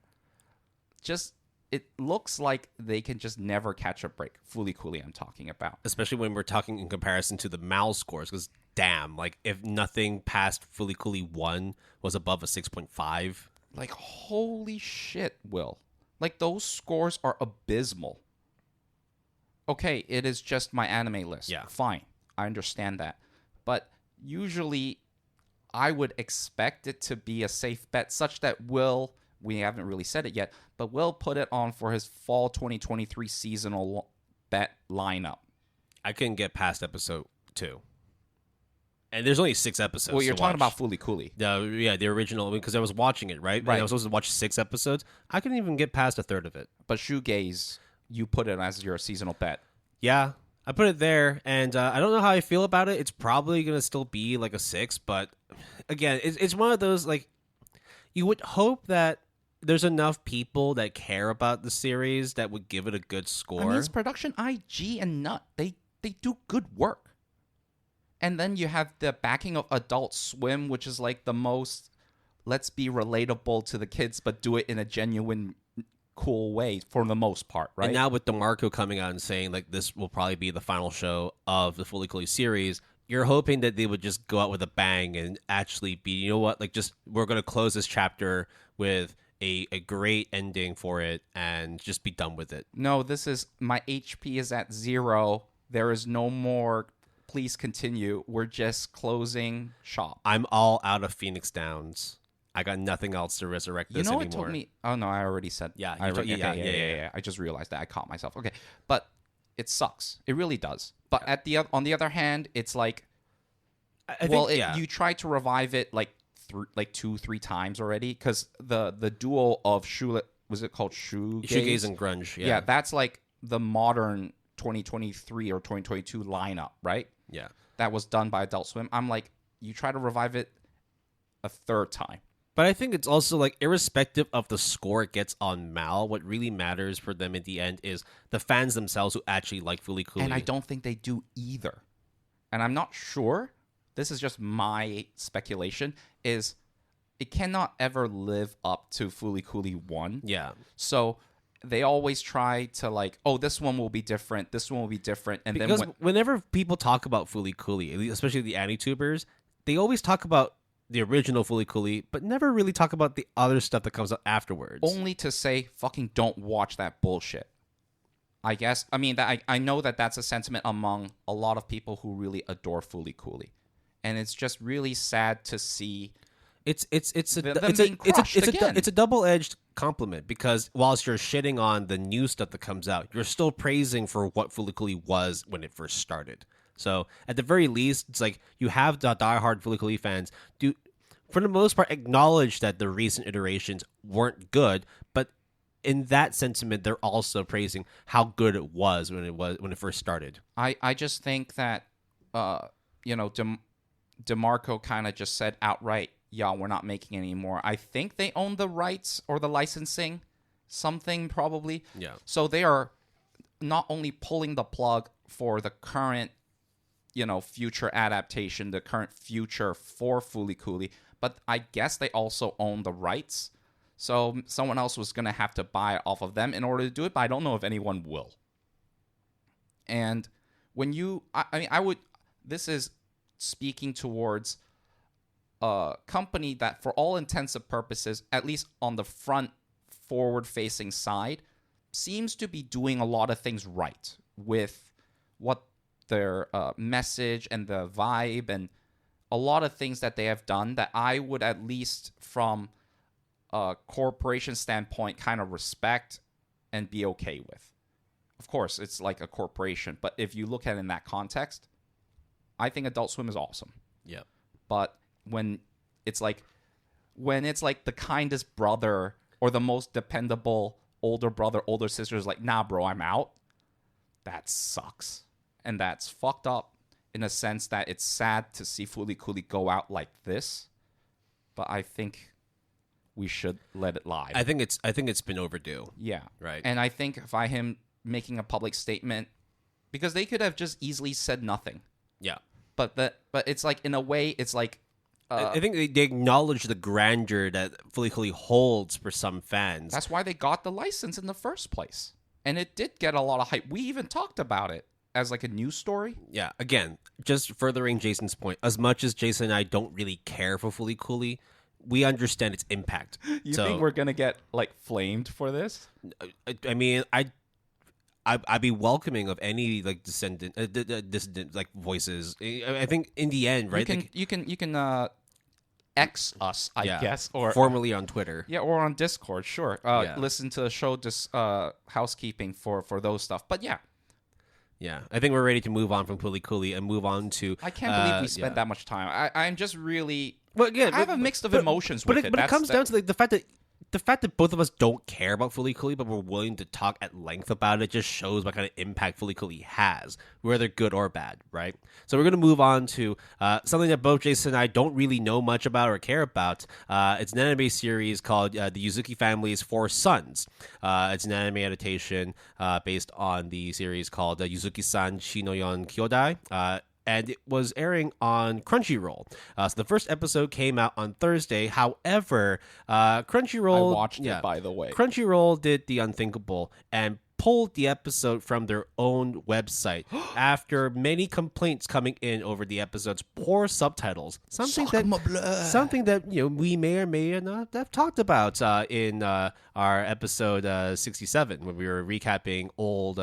it looks like they can just never catch a break. Fooly Cooly I'm talking about. Especially when we're talking in comparison to the MAL scores, because damn, like if nothing past Fooly Cooly 1 was above a 6.5. Like, holy shit, Will. Like, those scores are abysmal. Okay, it is just my anime list. Yeah. Fine. I understand that. But usually I would expect it to be a safe bet such that we haven't really said it yet, but Will put it on for his fall 2023 seasonal bet lineup. I couldn't get past episode 2. And there's only 6 episodes. Well, you're talking about Fooly Cooly. The original, because I was watching it, right? Right. And I was supposed to watch 6 episodes. I couldn't even get past a third of it. But Shoegaze, you put it as your seasonal bet. Yeah, I put it there, and I don't know how I feel about it. It's probably going to still be like a 6, but again, it's one of those, like, you would hope that there's enough people that care about the series that would give it a good score. I mean, it's production IG and Nut. They do good work. And then you have the backing of Adult Swim, which is like the most, let's be relatable to the kids, but do it in a genuine cool way for the most part, right? And now with DeMarco coming out and saying like this will probably be the final show of the Fooly Cooly series, you're hoping that they would just go out with a bang and actually be, you know what, like just we're going to close this chapter with a great ending for it and just be done with it. No, this is, my HP is at 0. There is no more, please continue. We're just closing shop. I'm all out of Phoenix Downs. I got nothing else to resurrect You this know what anymore. told me? Oh no, I already said. Yeah, I you told- yeah. I just realized that I caught myself. Okay, but it sucks. It really does. But on the other hand, it's like, I think, you tried to revive it like 2-3 times already, because the duo of was it called shoegaze and grunge. Yeah, that's like the modern 2023 or 2022 lineup, right? Yeah. That was done by Adult Swim. I'm like, you try to revive it a third time. But I think it's also like, irrespective of the score it gets on Mal, what really matters for them in the end is the fans themselves who actually like Fooly Cooly. And I don't think they do either. And I'm not sure. This is just my speculation. Is it cannot ever live up to Fooly Cooly 1. Yeah. So they always try to like, oh, this one will be different. This one will be different. And Because then whenever people talk about Fooly Cooly, especially the AniTubers, they always talk about the original Fooly Cooly, but never really talk about the other stuff that comes out afterwards. only to say, fucking don't watch that bullshit. I guess. I mean, I know that that's a sentiment among a lot of people who really adore Fooly Cooly. And it's just really sad to see. It's being crushed again. a double-edged compliment, because whilst you're shitting on the new stuff that comes out, you're still praising for what Fooly Cooly was when it first started. So at the very least, it's like you have the diehard Fooly Cooly fans do, for the most part, acknowledge that the recent iterations weren't good, but in that sentiment, they're also praising how good it was when it first started. I just think that DeMarco kind of just said outright, yeah, we're not making any more. I think they own the rights or the licensing, something probably. Yeah. So they are not only pulling the plug for the current, future adaptation, the current future for Fooly Cooly, but I guess they also own the rights. So someone else was going to have to buy it off of them in order to do it, but I don't know if anyone will. And when this is speaking towards a company that, for all intents and purposes, at least on the front forward-facing side, seems to be doing a lot of things right with what their message and the vibe and a lot of things that they have done that I would, at least from a corporation standpoint, kind of respect and be okay with. Of course, it's like a corporation, but if you look at it in that context, I think Adult Swim is awesome. Yeah. But when it's like the kindest brother or the most dependable older brother, older sister is like, nah, bro, I'm out, that sucks. And that's fucked up in a sense that it's sad to see Fooly Cooly go out like this. But I think we should let it lie. I think it's been overdue. Yeah. Right. And I think by him making a public statement, because they could have just easily said nothing. Yeah. But it's like, in a way, it's like, I think they acknowledge the grandeur that Fooly Cooly holds for some fans. That's why they got the license in the first place. And it did get a lot of hype. We even talked about it as like a news story. Yeah, again, just furthering Jason's point, as much as Jason and I don't really care for Fooly Cooly, we understand its impact. You think we're going to get like flamed for this? I mean, I'd be welcoming of any like dissident like voices. I think in the end, right? You can X us, I guess, or formerly on Twitter. Yeah, or on Discord, sure. Listen to the show, just housekeeping for those stuff. But yeah. Yeah, I think we're ready to move on from Fooly Cooly and move on to. I can't believe we spent that much time. I'm just really. Well, again, I have a mix of emotions with it. But it comes down to the fact that both of us don't care about Fooly Cooly, but we're willing to talk at length about it, just shows what kind of impact Fooly Cooly has, whether good or bad, right? So we're going to move on to something that both Jason and I don't really know much about or care about. It's an anime series called The Yuzuki Family's Four Sons. It's an anime adaptation based on the series called Yuzuki-san Shinoyon Kyodai. And it was airing on Crunchyroll. So the first episode came out on Thursday. However, Crunchyroll... I watched it, by the way. Crunchyroll did the unthinkable and pulled the episode from their own website after many complaints coming in over the episode's poor subtitles. Something that we may or may not have talked about in our episode 67 when we were recapping old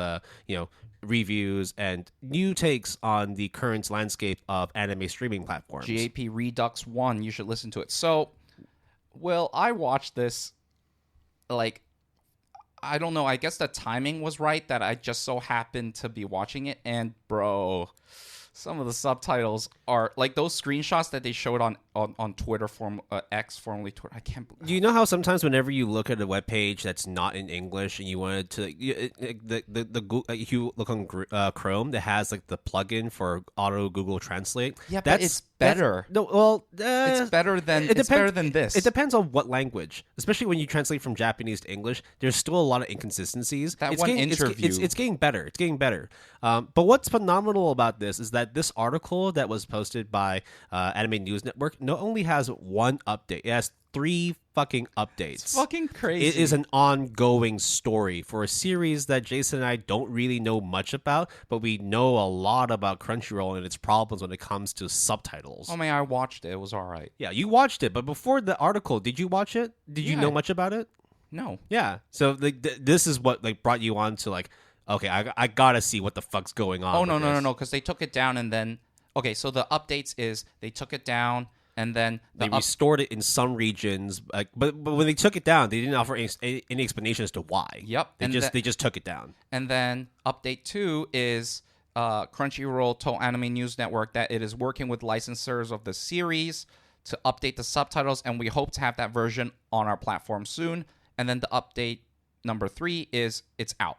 reviews and new takes on the current landscape of anime streaming platforms. GAP Redux 1, you should listen to it. So Well, I watched this, like, I don't know. I guess the timing was right that I just so happened to be watching it. And, bro, some of the subtitles are like those screenshots that they showed on Twitter, X, formerly Twitter. I can't believe. Do you know how sometimes whenever you look at a web page that's not in English and you wanted to if you look on Chrome that has like the plugin for auto Google Translate? Yeah, but it's better. It's better than better than this. It depends on what language, especially when you translate from Japanese to English. There's still a lot of inconsistencies. It's getting better. It's getting better. But what's phenomenal about this is that this article that was posted by Anime News Network not only has one update, it has 3 fucking updates. It's fucking crazy. It is an ongoing story for a series that Jason and I don't really know much about, but we know a lot about Crunchyroll and its problems when it comes to subtitles. Oh man, I watched it. It was all right. Yeah, you watched it, but before the article, did you watch it? Did you know much about it? No. Yeah. So this is what like brought you on to like, okay, I gotta see what the fuck's going on. Oh no, because they took it down and then so the updates is they took it down. And then they restored it in some regions, but when they took it down, they didn't offer any explanation as to why. Yep, they just took it down. And then update 2 is Crunchyroll told Anime News Network that it is working with licensors of the series to update the subtitles, and we hope to have that version on our platform soon. And then the update number 3 is it's out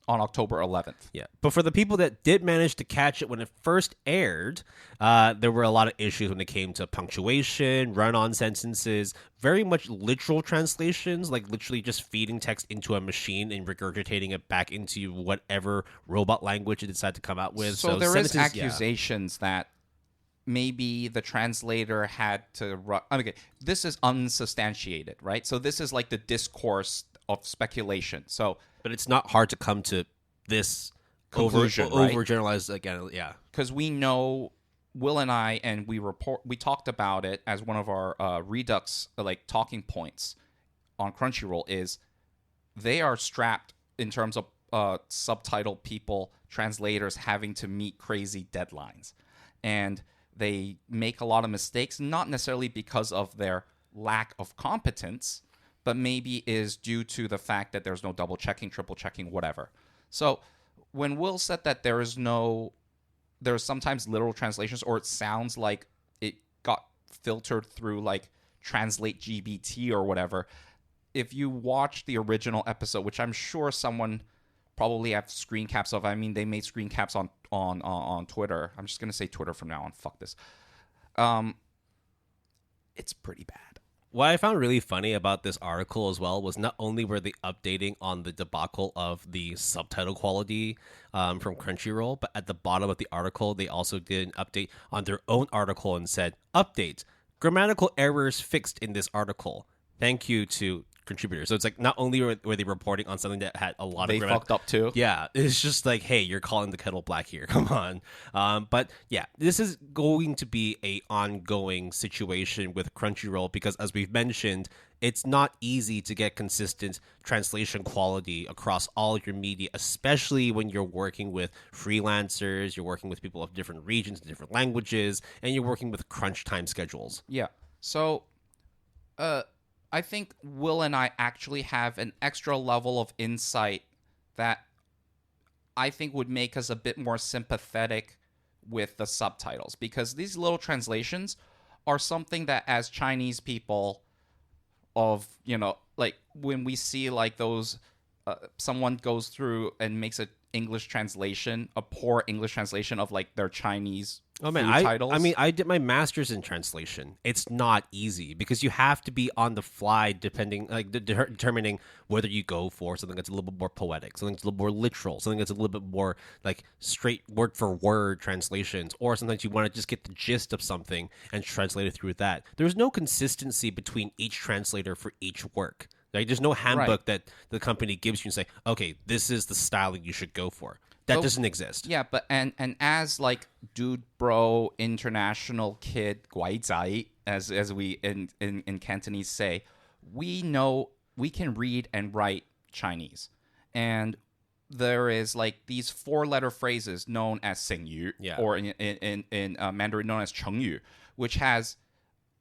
on October 11th. Yeah, but for the people that did manage to catch it when it first aired, there were a lot of issues when it came to punctuation, run-on sentences, very much literal translations, like literally just feeding text into a machine and regurgitating it back into whatever robot language it decided to come out with. So there is accusations that maybe the translator had to run. Okay, this is unsubstantiated, right? So this is like the discourse of speculation. So, but it's not hard to come to this conclusion, right? Overgeneralized again, yeah. Because we know Will and I, and we talked about it as one of our Redux like talking points on Crunchyroll is they are strapped in terms of subtitle people, translators having to meet crazy deadlines, and they make a lot of mistakes, not necessarily because of their lack of competence, but maybe is due to the fact that there's no double checking, triple checking, whatever. So when Will said that there's sometimes literal translations, or it sounds like it got filtered through like Translate GBT or whatever, if you watch the original episode, which I'm sure someone probably have screen caps of, I mean, they made screen caps on Twitter. I'm just going to say Twitter from now on. Fuck this. It's pretty bad. What I found really funny about this article as well was not only were they updating on the debacle of the subtitle quality from Crunchyroll, but at the bottom of the article, they also did an update on their own article and said, update, grammatical errors fixed in this article. Thank you to contributors. So it's like not only were they reporting on something that had a lot of fucked up too. Yeah, it's just like, hey, you're calling the kettle black here. Come on. But yeah, this is going to be a ongoing situation with Crunchyroll because, as we've mentioned, it's not easy to get consistent translation quality across all your media, especially when you're working with freelancers, you're working with people of different regions, different languages, and you're working with crunch time schedules. Yeah. So, I think Will and I actually have an extra level of insight that I think would make us a bit more sympathetic with the subtitles, because these little translations are something that as Chinese people of, like when we see like those, someone goes through and makes a poor English translation of like their Chinese titles. I did my master's in translation. It's not easy because you have to be on the fly determining whether you go for something that's a little bit more poetic, something that's a little more literal, something that's a little bit more like straight word for word translations, or sometimes you want to just get the gist of something and translate it through that. There's no consistency between each translator for each work. Like, there's no handbook that the company gives you and say, okay, this is the styling you should go for. That doesn't exist. Yeah, but and as like dude, bro, international kid, 拐仔, as we in Cantonese say, we know we can read and write Chinese, and there is like these 4-letter phrases known as 成语, or in Mandarin known as 成语, which has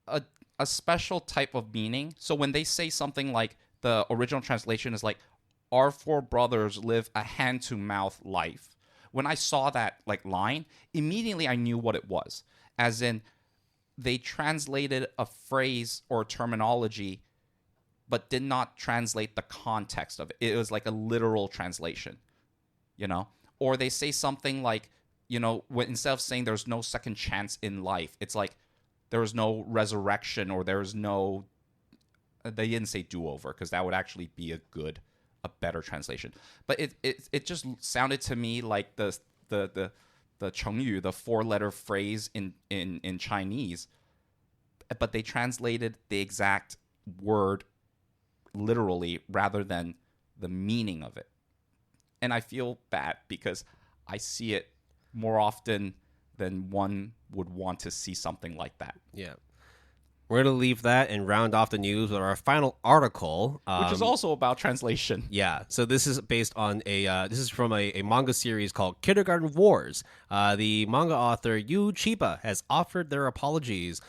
a a special type of meaning. So when they say something like the original translation is like, our four brothers live a hand-to-mouth life. When I saw that like line, immediately I knew what it was. As in, they translated a phrase or terminology, but did not translate the context of it. It was like a literal translation, you know? Or they say something like, you know, instead of saying there's no second chance in life, it's like there's no resurrection, or there's no... They didn't say do-over, because that would actually be a better translation. But it just sounded to me like the chengyu, the four-letter phrase in Chinese, but they translated the exact word literally rather than the meaning of it. And I feel bad because I see it more often than one would want to see something like that. Yeah. We're going to leave that and round off the news with our final article. Which is also about translation. Yeah. So this is based on this is from a manga series called Kindergarten Wars. The manga author Yu Chiba has offered their apologies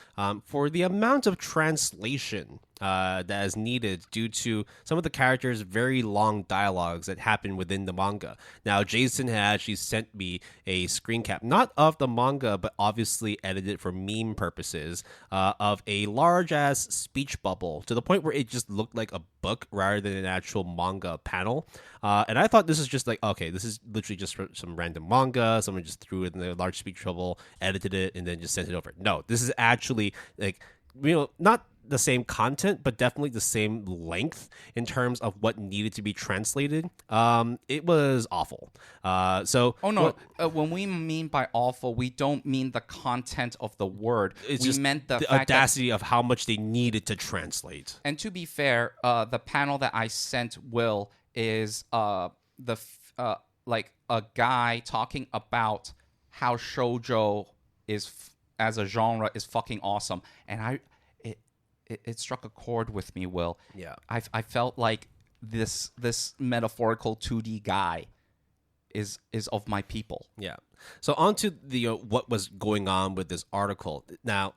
for the amount of translation that is needed due to some of the characters' very long dialogues that happen within the manga. Now, Jason had actually sent me a screen cap, not of the manga, but obviously edited for meme purposes, of a large-ass speech bubble to the point where it just looked like a book rather than an actual manga panel. And I thought this is just like, okay, this is literally just some random manga. Someone just threw it in a large speech bubble, edited it, and then just sent it over. No, this is actually, like, you know, not the same content, but definitely the same length in terms of what needed to be translated. It was awful. When we mean by awful, we don't mean the content of the word. It's we just meant the fact audacity of how much they needed to translate. And to be fair, the panel that I sent Will is like a guy talking about how shoujo as a genre is fucking awesome, and it struck a chord with me, Will. Yeah. I felt like this metaphorical 2D guy is of my people. Yeah. So on to the what was going on with this article. Now,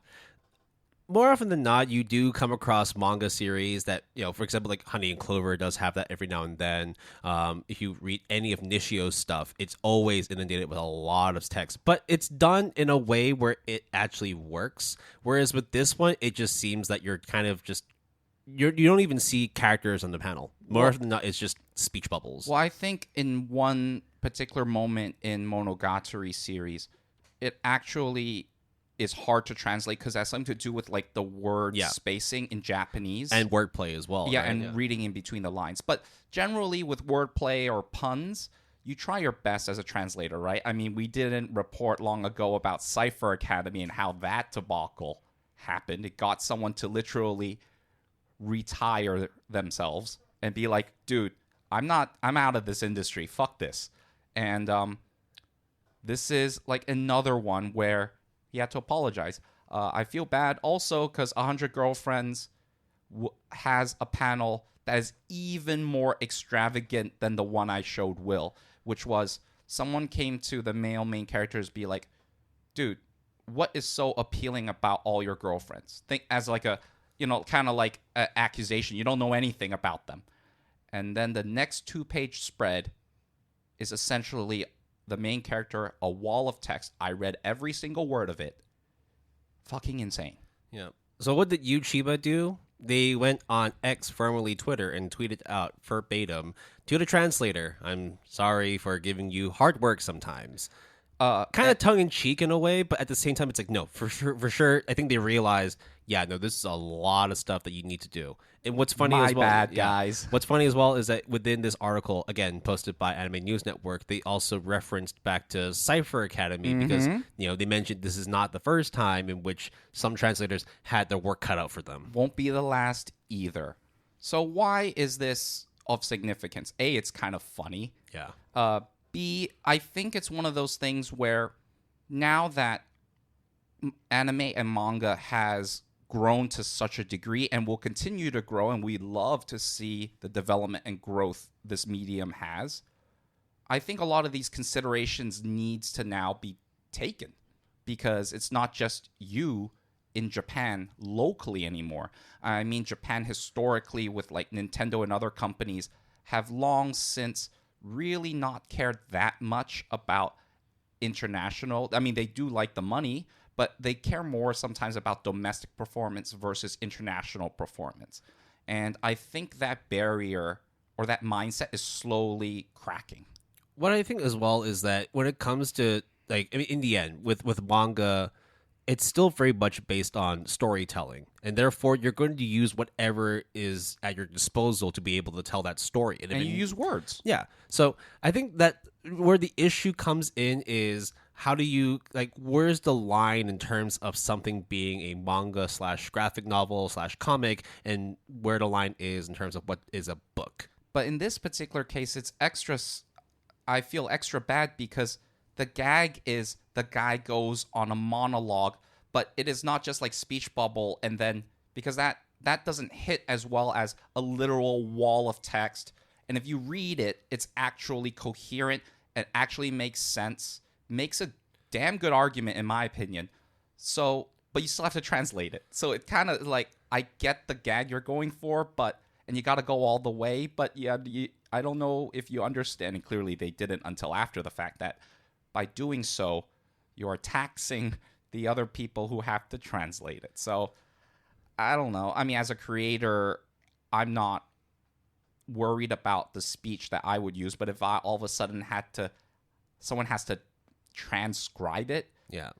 more often than not, you do come across manga series that, you know, for example, like Honey and Clover does have that every now and then. If you read any of Nishio's stuff, it's always inundated with a lot of text, but it's done in a way where it actually works. Whereas with this one, it just seems that you're kind of just, you don't even see characters on the panel. More often than not, it's just speech bubbles. Well, I think in one particular moment in Monogatari series, it actually is hard to translate because it has something to do with like the word spacing in Japanese and wordplay as well. Yeah, right? and reading in between the lines. But generally with wordplay or puns, you try your best as a translator, right? I mean, we didn't report long ago about Cypher Academy and how that debacle happened. It got someone to literally retire themselves and be like, dude, I'm out of this industry. Fuck this. And this is like another one where he had to apologize. I feel bad also because 100 Girlfriends has a panel that is even more extravagant than the one I showed Will, which was someone came to the male main characters be like, dude, what is so appealing about all your girlfriends? Think as like a, you know, kind of like an accusation. You don't know anything about them. And then the next 2-page spread is essentially the main character, a wall of text. I read every single word of it. Fucking insane. Yeah. So what did Yu Chiba do? They went on X, formerly Twitter, and tweeted out verbatim to the translator, "I'm sorry for giving you hard work sometimes." Kind of tongue in cheek in a way, but at the same time, it's like, no, for sure. I think they realized, yeah, no, this is a lot of stuff that you need to do. And what's funny as well, guys. What's funny as well is that within this article, again posted by Anime News Network, they also referenced back to Cypher Academy because they mentioned this is not the first time in which some translators had their work cut out for them. Won't be the last either. So why is this of significance? A, it's kind of funny. Yeah. B, I think it's one of those things where now that anime and manga has grown to such a degree and will continue to grow, and we love to see the development and growth this medium has, I think a lot of these considerations needs to now be taken because it's not just you in Japan locally anymore. I mean, Japan historically with like Nintendo and other companies have long since really not cared that much about international. I mean, they do like the money, but they care more sometimes about domestic performance versus international performance. And I think that barrier or that mindset is slowly cracking. What I think as well is that when it comes to, like, I mean, in the end, with manga, it's still very much based on storytelling, and therefore you're going to use whatever is at your disposal to be able to tell that story. And you use words. Yeah. So I think that where the issue comes in is how do you, like, where's the line in terms of something being a manga / graphic novel / comic, and where the line is in terms of what is a book. But in this particular case, it's extra. I feel extra bad because the gag is the guy goes on a monologue, but it is not just like speech bubble, and then because that doesn't hit as well as a literal wall of text. And if you read it, it's actually coherent. It actually makes sense. Makes a damn good argument, in my opinion. So, but you still have to translate it. So it kind of like, I get the gag you're going for, and you got to go all the way. But yeah, I don't know if you understand, and clearly they didn't until after the fact, that by doing so, you're taxing the other people who have to translate it. So I don't know. I mean, as a creator, I'm not worried about the speech that I would use, but if I all of a sudden someone has to transcribe it, yeah,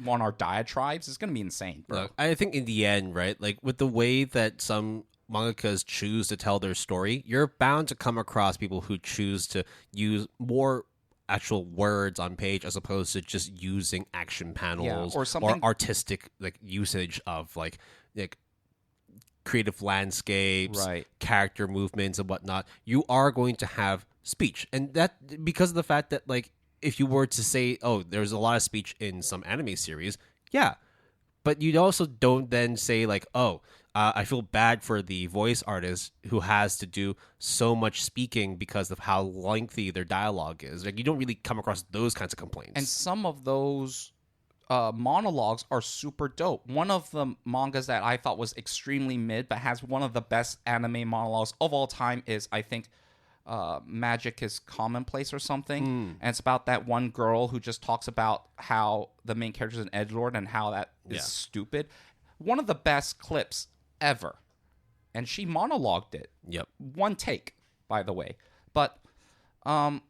on our diatribes, it's gonna be insane, bro. Look, I think in the end, right, like with the way that some mangakas choose to tell their story, you're bound to come across people who choose to use more actual words on page as opposed to just using action panels or something, or artistic like usage of like creative landscapes, right, character movements and whatnot. You are going to have speech, and that because of the fact that, like, if you were to say, oh, there's a lot of speech in some anime series, yeah, but you also don't then say like, oh, I feel bad for the voice artist who has to do so much speaking because of how lengthy their dialogue is. Like, you don't really come across those kinds of complaints. And some of those monologues are super dope. One of the mangas that I thought was extremely mid but has one of the best anime monologues of all time is, I think, Magic is Commonplace or something. And it's about that one girl who just talks about how the main character is an edgelord and how that is stupid. One of the best clips ever. And she monologued it. Yep. One take, by the way. But it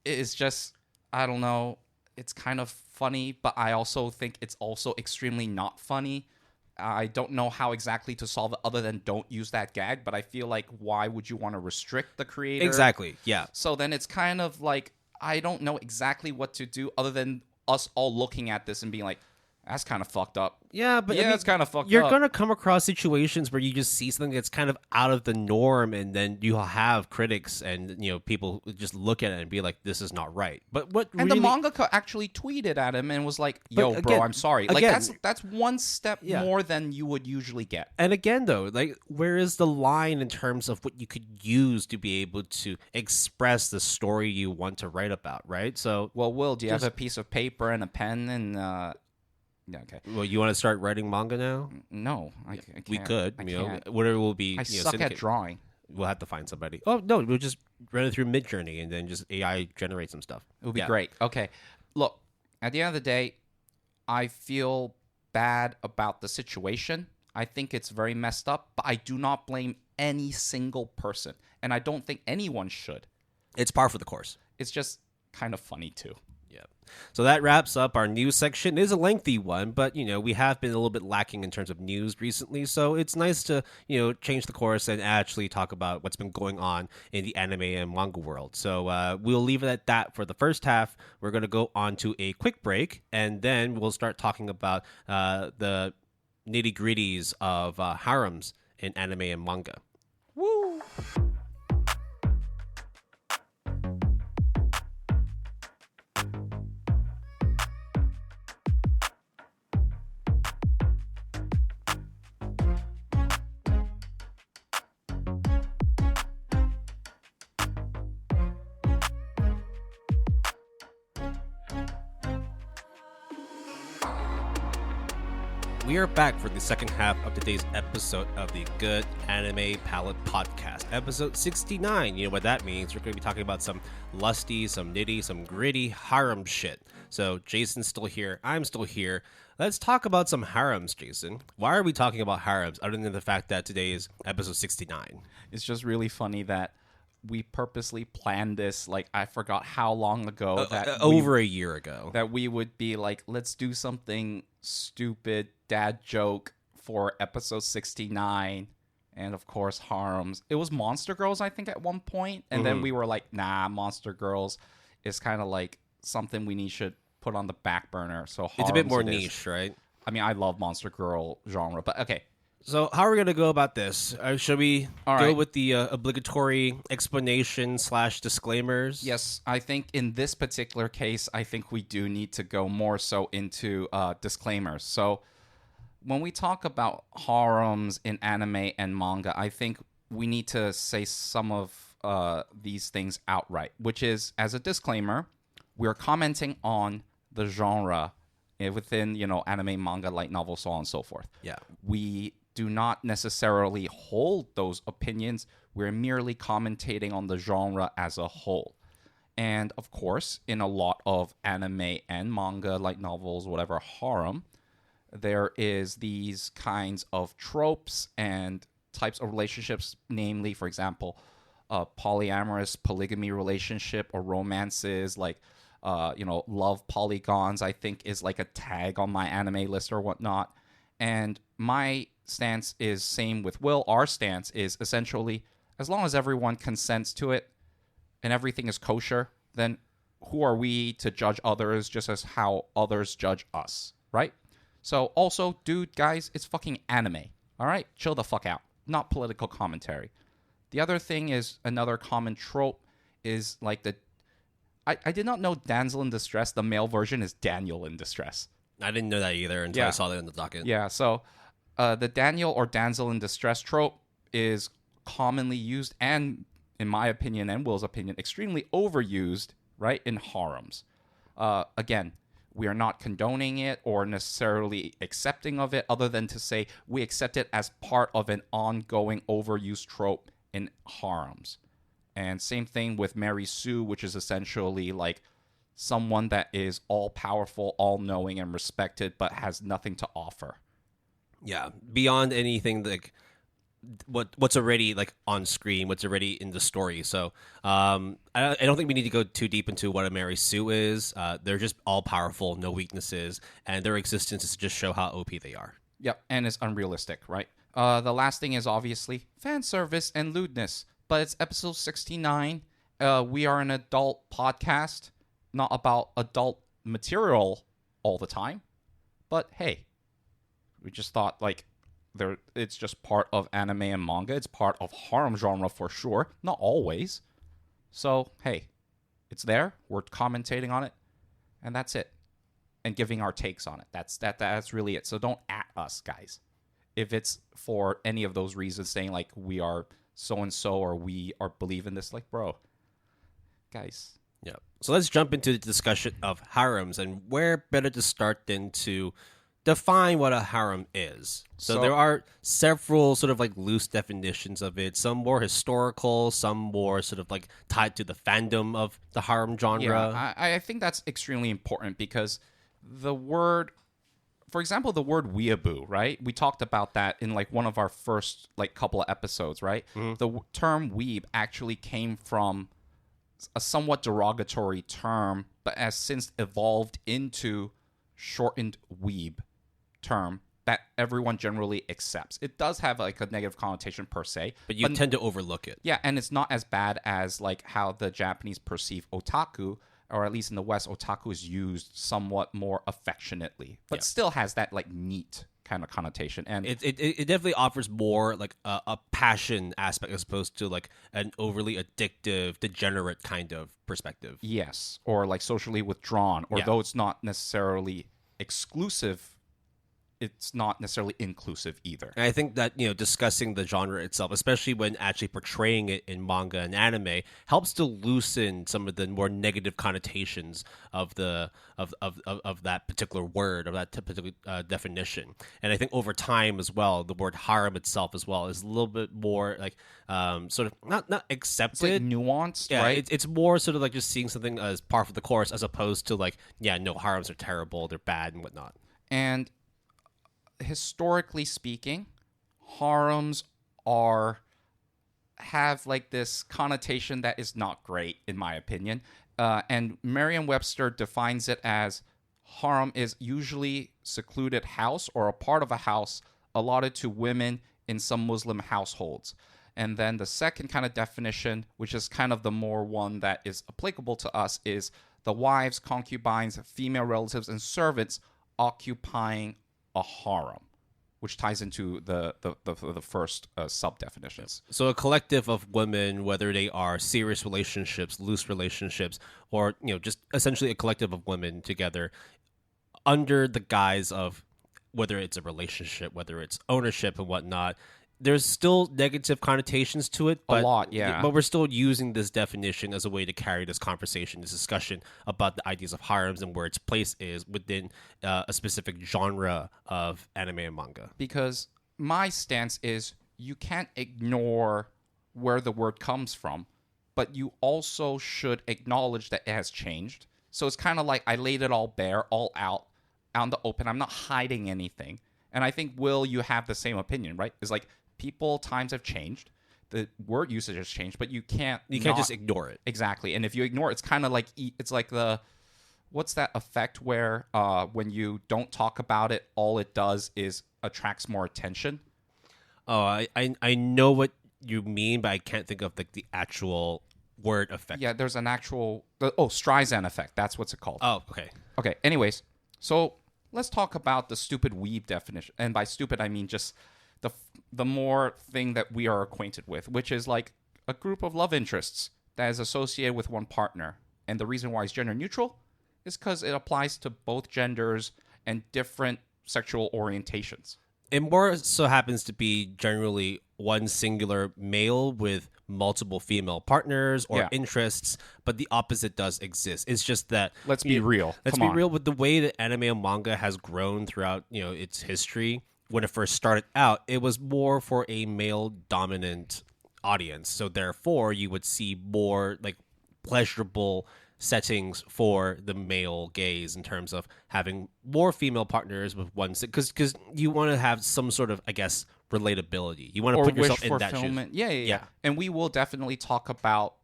is just, I don't know, it's kind of funny, but I also think it's also extremely not funny. I don't know how exactly to solve it other than don't use that gag, but I feel like why would you want to restrict the creator? Exactly, yeah. So then it's kind of like, I don't know exactly what to do other than us all looking at this and being like, that's kind of fucked up. Yeah, but yeah, I mean, it's kind of fucked up. You're going to come across situations where you just see something that's kind of out of the norm, and then you'll have critics and, you know, people just look at it and be like, this is not right. But what and really... the mangaka actually tweeted at him and was like, yo, but bro, again, I'm sorry. Like, that's one step more than you would usually get. And again, though, like, where is the line in terms of what you could use to be able to express the story you want to write about, right? So, well, Will, do you have a piece of paper and a pen and... Yeah, okay. Well, you want to start writing manga now? No, I can't. We could. I you know, can't. whatever will be. I suck at drawing. We'll have to find somebody. Oh no, we'll just run it through Midjourney and then just AI generate some stuff. It would be great. Okay, look. At the end of the day, I feel bad about the situation. I think it's very messed up, but I do not blame any single person, and I don't think anyone should. It's par for the course. It's just kind of funny too. Yeah. So that wraps up our news section. It is a lengthy one, but, you know, we have been a little bit lacking in terms of news recently. So it's nice to, you know, change the course and actually talk about what's been going on in the anime and manga world. So we'll leave it at that for the first half. We're going to go on to a quick break, and then we'll start talking about the nitty-gritties of harems in anime and manga. Woo! we are back for the second half of today's episode of the Good Anime Palette Podcast, episode 69. You know what that means. We're going to be talking about some lusty, some nitty, some gritty harem shit. So Jason's still here. I'm still here. Let's talk about some harems, Jason. Why are we talking about harems other than the fact that today is episode 69? It's just really funny that we purposely planned this, like, I forgot how long ago. Over a year ago. That we would be like, let's do something stupid dad joke for episode 69. And, of course, harems. It was Monster Girls, I think, at one point. And then we were like, nah, Monster Girls is kind of like something should put on the back burner. So harems, it's a bit more niche, right? I mean, I love Monster Girl genre, but okay. So how are we going to go about this? Should we go with the obligatory explanation / disclaimers? Yes, I think in this particular case, I think we do need to go more so into disclaimers. So when we talk about harems in anime and manga, I think we need to say some of these things outright, which is, as a disclaimer, we're commenting on the genre within, anime, manga, light novel, so on and so forth. Yeah. We do not necessarily hold those opinions. We're merely commentating on the genre as a whole. And of course, in a lot of anime and manga, light novels, whatever, harem, there is these kinds of tropes and types of relationships, namely, for example, polyamorous polygamy relationship or romances like love polygons, I think, is like a tag on my anime list or whatnot. And my stance is same with Will. Our stance is essentially, as long as everyone consents to it and everything is kosher, then who are we to judge others just as how others judge us, right? So also, dude, guys, it's fucking anime, all right? Chill the fuck out. Not political commentary. The other thing is, another common trope is like I did not know damsel in distress, the male version is Daniel in distress. I didn't know that either until I saw that in the docket. Yeah, so the Daniel or damsel in distress trope is commonly used and, in my opinion and Will's opinion, extremely overused, right, in harems. Again, we are not condoning it or necessarily accepting of it, other than to say we accept it as part of an ongoing overused trope in harems. And same thing with Mary Sue, which is essentially like someone that is all-powerful, all-knowing, and respected, but has nothing to offer. Yeah, beyond anything like what's already like on screen, what's already in the story. So I don't think we need to go too deep into what a Mary Sue is. They're just all-powerful, no weaknesses, and their existence is to just show how OP they are. Yep, and it's unrealistic, right? The last thing is obviously fan service and lewdness, but it's episode 69. We are an adult podcast, not about adult material all the time, but hey, we just thought like it's just part of anime and manga. It's part of harem genre for sure, not always. So hey, it's there. We're commentating on it, and that's it, and giving our takes on it. That's really it. So don't at us, guys, if it's for any of those reasons, saying like we are so and so or we are believe in this. Like, bro, guys. Yeah. So let's jump into the discussion of harems, and where better to start than to define what a harem is. So there are several sort of like loose definitions of it, some more historical, some more sort of like tied to the fandom of the harem genre. Yeah, I think that's extremely important because the word, for example, the word weeaboo, right? We talked about that in like one of our first like couple of episodes, right? Mm-hmm. The term weeb actually came from a somewhat derogatory term, but has since evolved into shortened weeb term that everyone generally accepts. It does have like a negative connotation per se, but you tend to overlook it. Yeah, and it's not as bad as like how the Japanese perceive otaku, or at least in the West, otaku is used somewhat more affectionately, but still has that like neat kind of connotation. And it definitely offers more like a passion aspect as opposed to like an overly addictive, degenerate kind of perspective. Yes, or like socially withdrawn, or though it's not necessarily exclusive it's not necessarily inclusive either. And I think that, discussing the genre itself, especially when actually portraying it in manga and anime, helps to loosen some of the more negative connotations of the of that particular word, of that particular definition. And I think over time as well, the word harem itself as well is a little bit more like sort of not accepted, It's like nuanced, yeah, right? it's more sort of like just seeing something as par for the course, as opposed to like, yeah, no, harems are terrible, they're bad and whatnot. And historically speaking, harems have like this connotation that is not great, in my opinion. And Merriam-Webster defines it as harem is usually secluded house or a part of a house allotted to women in some Muslim households. And then the second kind of definition, which is kind of the more one that is applicable to us, is the wives, concubines, female relatives, and servants occupying a harem, which ties into the first sub-definitions. So a collective of women, whether they are serious relationships, loose relationships, or just essentially a collective of women together under the guise of whether it's a relationship, whether it's ownership and whatnot. There's still negative connotations to it, but A lot, yeah. But we're still using this definition as a way to carry this conversation, this discussion about the ideas of harems and where its place is within a specific genre of anime and manga. Because my stance is you can't ignore where the word comes from, but you also should acknowledge that it has changed. So it's kind of like I laid it all bare, all out in the open. I'm not hiding anything. And I think, Will, you have the same opinion, right? It's like times have changed. The word usage has changed, but you can't just ignore it. Exactly. And if you ignore it, it's kind of like, it's like what's that effect where when you don't talk about it, all it does is attracts more attention? Oh, I know what you mean, but I can't think of the actual word effect. Yeah, there's an actual... Streisand effect. That's what's it called. Oh, okay. Okay, anyways. So let's talk about the stupid weeb definition. And by stupid, I mean just the more thing that we are acquainted with, which is like a group of love interests that is associated with one partner. And the reason why it's gender neutral is because it applies to both genders and different sexual orientations. It more so happens to be generally one singular male with multiple female partners or interests, but the opposite does exist. It's just that let's be real. Let's be real with the way that anime and manga has grown throughout, its history. When it first started out, it was more for a male dominant audience. So therefore, you would see more like pleasurable settings for the male gaze in terms of having more female partners with one, because you want to have some sort of, I guess, relatability. You want to put yourself in that shoes. Yeah. And we will definitely talk about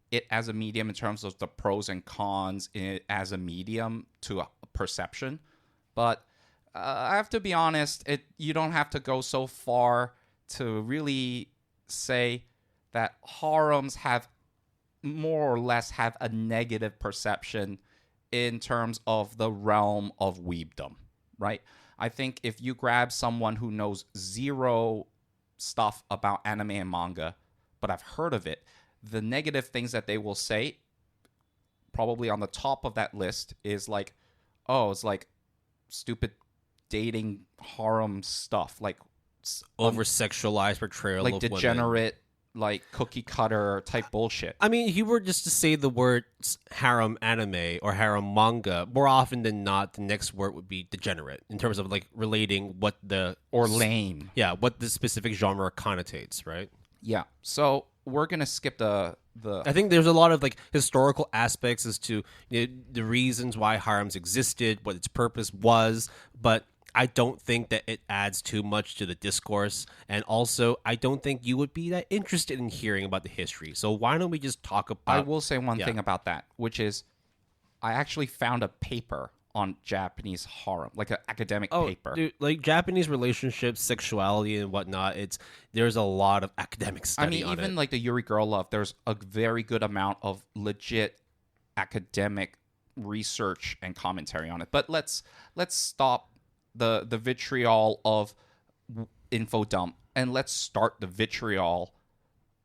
it as a medium in terms of the pros and cons as a medium to a perception. But I have to be honest, you don't have to go so far to really say that harems have more or less have a negative perception in terms of the realm of weebdom, right? I think if you grab someone who knows zero stuff about anime and manga, but I've heard of it, the negative things that they will say, probably on the top of that list, is like, oh, it's like stupid dating harem stuff, like over-sexualized portrayal like of degenerate, like cookie cutter type bullshit. I mean, if you were just to say the words harem anime or harem manga, more often than not, the next word would be degenerate in terms of like relating what or lame. Yeah, what the specific genre connotates, right? Yeah. So we're gonna skip the. I think there's a lot of like historical aspects as to the reasons why harems existed, what its purpose was, but I don't think that it adds too much to the discourse. And also, I don't think you would be that interested in hearing about the history. So why don't we just talk about... I will say one thing about that, which is I actually found a paper on Japanese harem, like an academic paper. Dude, like Japanese relationships, sexuality and whatnot, there's a lot of academic study on it. Even like the Yuri Girl Love, there's a very good amount of legit academic research and commentary on it. But let's stop the vitriol of info dump, and let's start the vitriol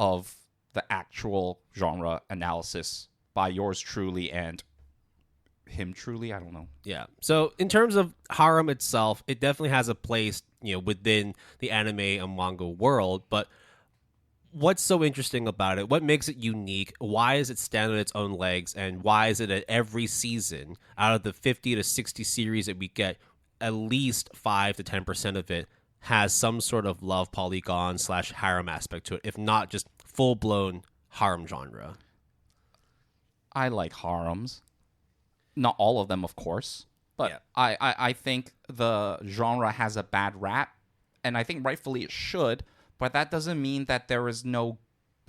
of the actual genre analysis by yours truly and him truly. I don't know. Yeah. So in terms of harem itself, it definitely has a place, within the anime and manga world. But what's so interesting about it? What makes it unique? Why does it stand on its own legs? And why is it that every season, out of the 50 to 60 series that we get, at least 5 to 10% of it has some sort of love polygon / harem aspect to it, if not just full blown harem genre? I like harems. Not all of them, of course. But Yeah. I think the genre has a bad rap, and I think rightfully it should, but that doesn't mean that there is no,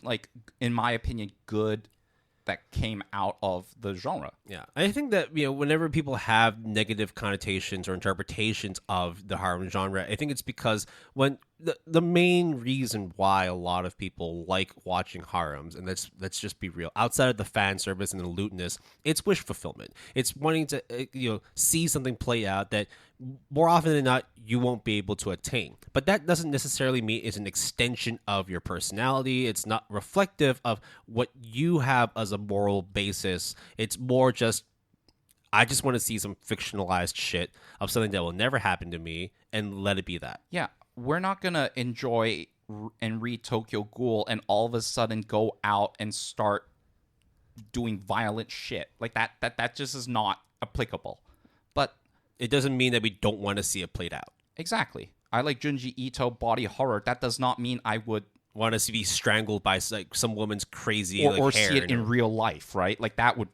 like, in my opinion, good that came out of the genre. Yeah, I think that whenever people have negative connotations or interpretations of the harem genre, I think it's because when the main reason why a lot of people like watching harems, and let's just be real, outside of the fan service and the lewdness, it's wish fulfillment. It's wanting to see something play out that more often than not you won't be able to attain. But that doesn't necessarily mean it's an extension of your personality. It's not reflective of what you have as a moral basis. It's more just, I just want to see some fictionalized shit of something that will never happen to me, and let it be that. Yeah, we're not going to enjoy and read Tokyo Ghoul and all of a sudden go out and start doing violent shit. Like that just is not applicable. But it doesn't mean that we don't want to see it played out. Exactly. I like Junji Ito body horror. That does not mean I would want to be strangled by like some woman's crazy or hair see it in real life, right? Like that would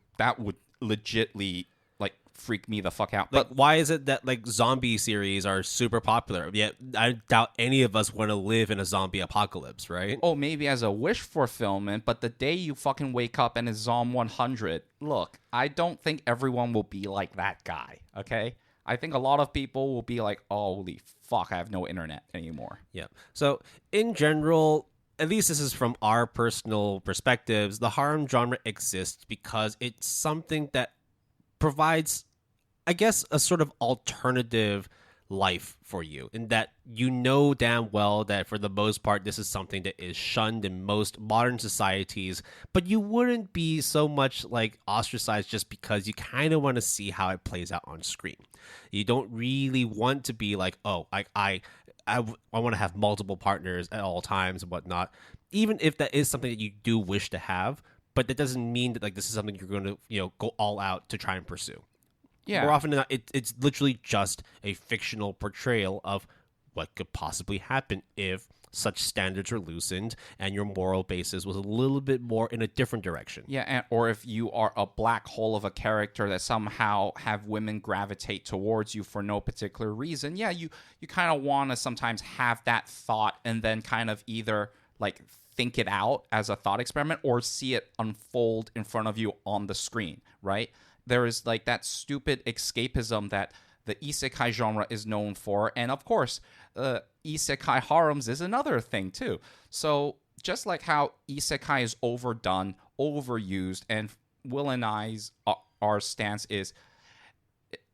legitly like freak me the fuck out. Like, But why is it that like zombie series are super popular? Yet I doubt any of us want to live in a zombie apocalypse, right? oh, maybe as a wish fulfillment, but the day you fucking wake up and it's Zom 100, look, I don't think everyone will be like that guy, okay? I think a lot of people will be like, holy fuck, I have no internet anymore. Yeah. So in general, at least this is from our personal perspectives, the harem genre exists because it's something that provides, I guess, a sort of alternative life for you, in that damn well that for the most part this is something that is shunned in most modern societies, but you wouldn't be so much like ostracized just because you kind of want to see how it plays out on screen. You don't really want to be like, oh, I want to have multiple partners at all times and whatnot, even if that is something that you do wish to have, but that doesn't mean that like this is something you're going to go all out to try and pursue. Yeah. More often than not, it's literally just a fictional portrayal of what could possibly happen if such standards are loosened and your moral basis was a little bit more in a different direction. Yeah, or if you are a black hole of a character that somehow have women gravitate towards you for no particular reason, yeah, you kind of want to sometimes have that thought and then kind of either like think it out as a thought experiment or see it unfold in front of you on the screen, right? There is like that stupid escapism that the isekai genre is known for. And of course, isekai harems is another thing too. So just like how isekai is overdone, overused, and Will and I's our stance is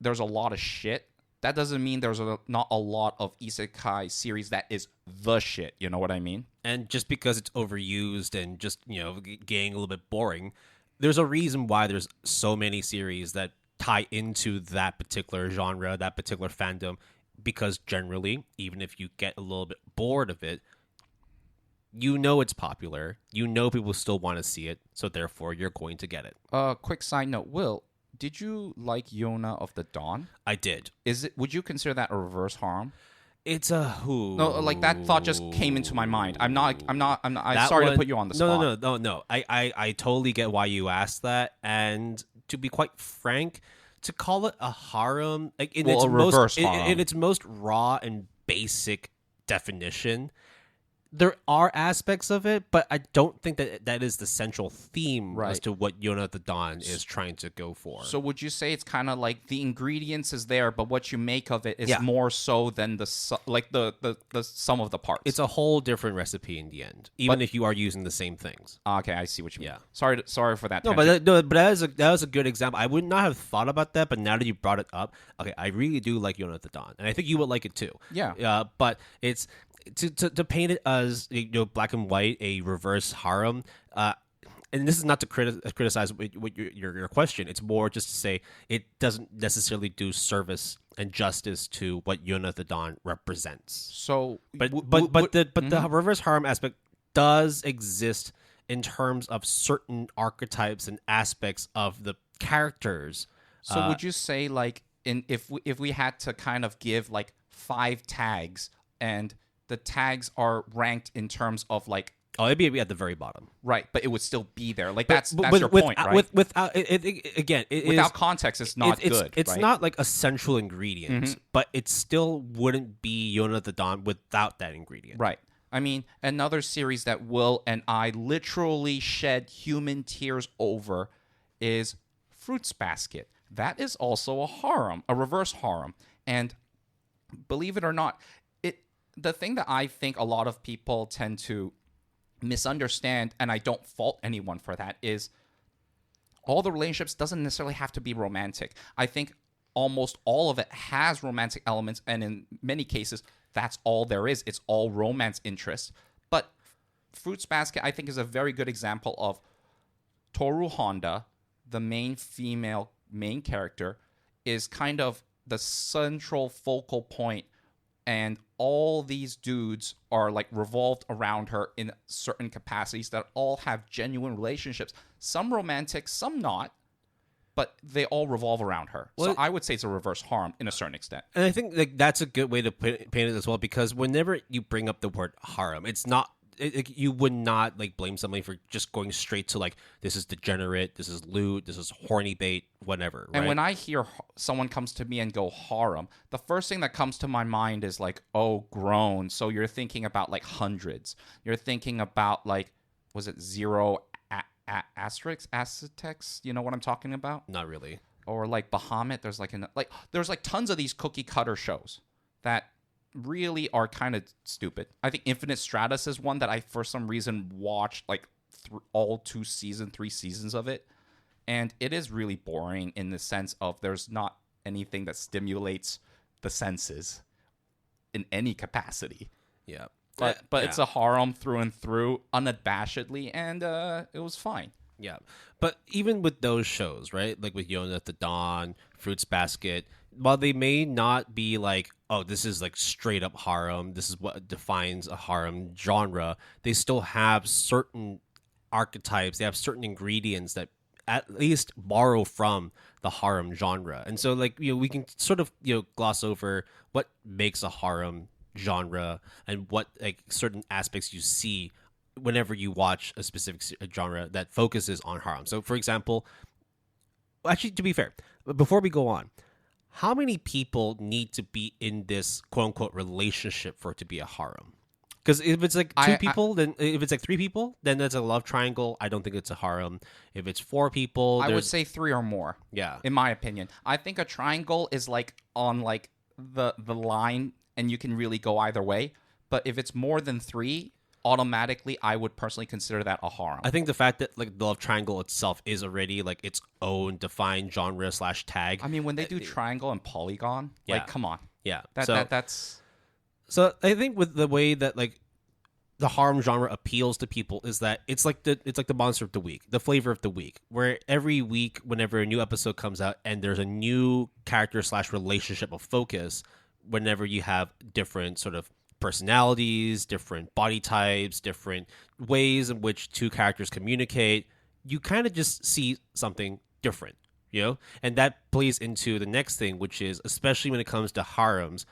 there's a lot of shit. That doesn't mean there's not a lot of isekai series that is the shit. You know what I mean? And just because it's overused and just, getting a little bit boring, there's a reason why there's so many series that tie into that particular genre, that particular fandom, because generally, even if you get a little bit bored of it, it's popular, people still want to see it, so therefore you're going to get it. Quick side note, Will, did you like Yona of the Dawn? I did. Would you consider that a reverse harem? It's a who? No, like that thought just came into my mind. I'm sorry to put you on the spot. No. I totally get why you asked that, and to be quite frank, to call it a harem, like in its most raw and basic definition, there are aspects of it, but I don't think that is the central theme as to what Yona the Dawn is trying to go for. So would you say it's kind of like the ingredients is there, but what you make of it is more so than the sum of the parts? It's a whole different recipe in the end, even if you are using the same things. Okay, I see what you mean. Yeah. Sorry for that. No, but that was a good example. I would not have thought about that, but now that you brought it up, okay, I really do like Yona the Dawn, and I think you would like it too. Yeah. But it's to paint it as black and white, a reverse harem. and this is not to criticize what your question. It's more just to say it doesn't necessarily do service and justice to what Yona the Dawn represents. So, the reverse harem aspect does exist in terms of certain archetypes and aspects of the characters. So would you say like if we had to kind of give like 5 tags, and the tags are ranked in terms of like, oh, it'd be at the very bottom, right? But it would still be there. Like that's your point, right? Without context, it's not good. It's right? not like a central ingredient, but it still wouldn't be Yona the Dawn without that ingredient, right? I mean, another series that Will and I literally shed human tears over is Fruits Basket. That is also a harem, a reverse harem, and believe it or not, the thing that I think a lot of people tend to misunderstand, and I don't fault anyone for that, is all the relationships doesn't necessarily have to be romantic. I think almost all of it has romantic elements, and in many cases, that's all there is. It's all romance interest. But Fruits Basket, I think, is a very good example of Toru Honda, the main female main character, is kind of the central focal point, and all these dudes are like revolved around her in certain capacities that all have genuine relationships. Some romantic, some not, but they all revolve around her. Well, so I would say it's a reverse harem in a certain extent. And I think like that's a good way to paint it as well, because whenever you bring up the word harem, it's not you would not like blame somebody for just going straight to like, this is degenerate, this is lewd, this is horny bait, whatever. Right? And when I hear someone comes to me and go harem, the first thing that comes to my mind is like, oh, grown. So you're thinking about like hundreds. You're thinking about like, was it zero asterisks, Aztecs? You know what I'm talking about? Not really. Or like Bahamut. There's like tons of these cookie cutter shows that really are kind of stupid. I think Infinite Stratus is one that I, for some reason, watched like all 3 seasons of it. And it is really boring in the sense of there's not anything that stimulates the senses in any capacity. Yeah. But it's a harem through and through, unabashedly, and it was fine. Yeah. But even with those shows, right? Like with Yona the Dawn, Fruits Basket, while they may not be like, oh, this is like straight up harem, this is what defines a harem genre, they still have certain archetypes, they have certain ingredients that at least borrow from the harem genre. And so like, we can sort of, gloss over what makes a harem genre and what like certain aspects you see whenever you watch a specific genre that focuses on harem. So for example, actually, to be fair, before we go on, how many people need to be in this quote unquote relationship for it to be a harem? Because if it's like 2 people, then if it's like 3 people, then that's a love triangle. I don't think it's a harem. If it's 4 people, I would say 3 or more. Yeah, in my opinion, I think a triangle is like on like the line, and you can really go either way. But if it's more than 3, automatically, I would personally consider that a harem. I think the fact that like the love triangle itself is already like its own defined genre / tag. I mean, when they do triangle and polygon, like, come on. Yeah. That's... So I think with the way that like the harem genre appeals to people is that it's like the monster of the week, the flavor of the week, where every week, whenever a new episode comes out and there's a new character / relationship of focus, whenever you have different sort of personalities, different body types, different ways in which 2 characters communicate, you kind of just see something different, And that plays into the next thing, which is, especially when it comes to harems,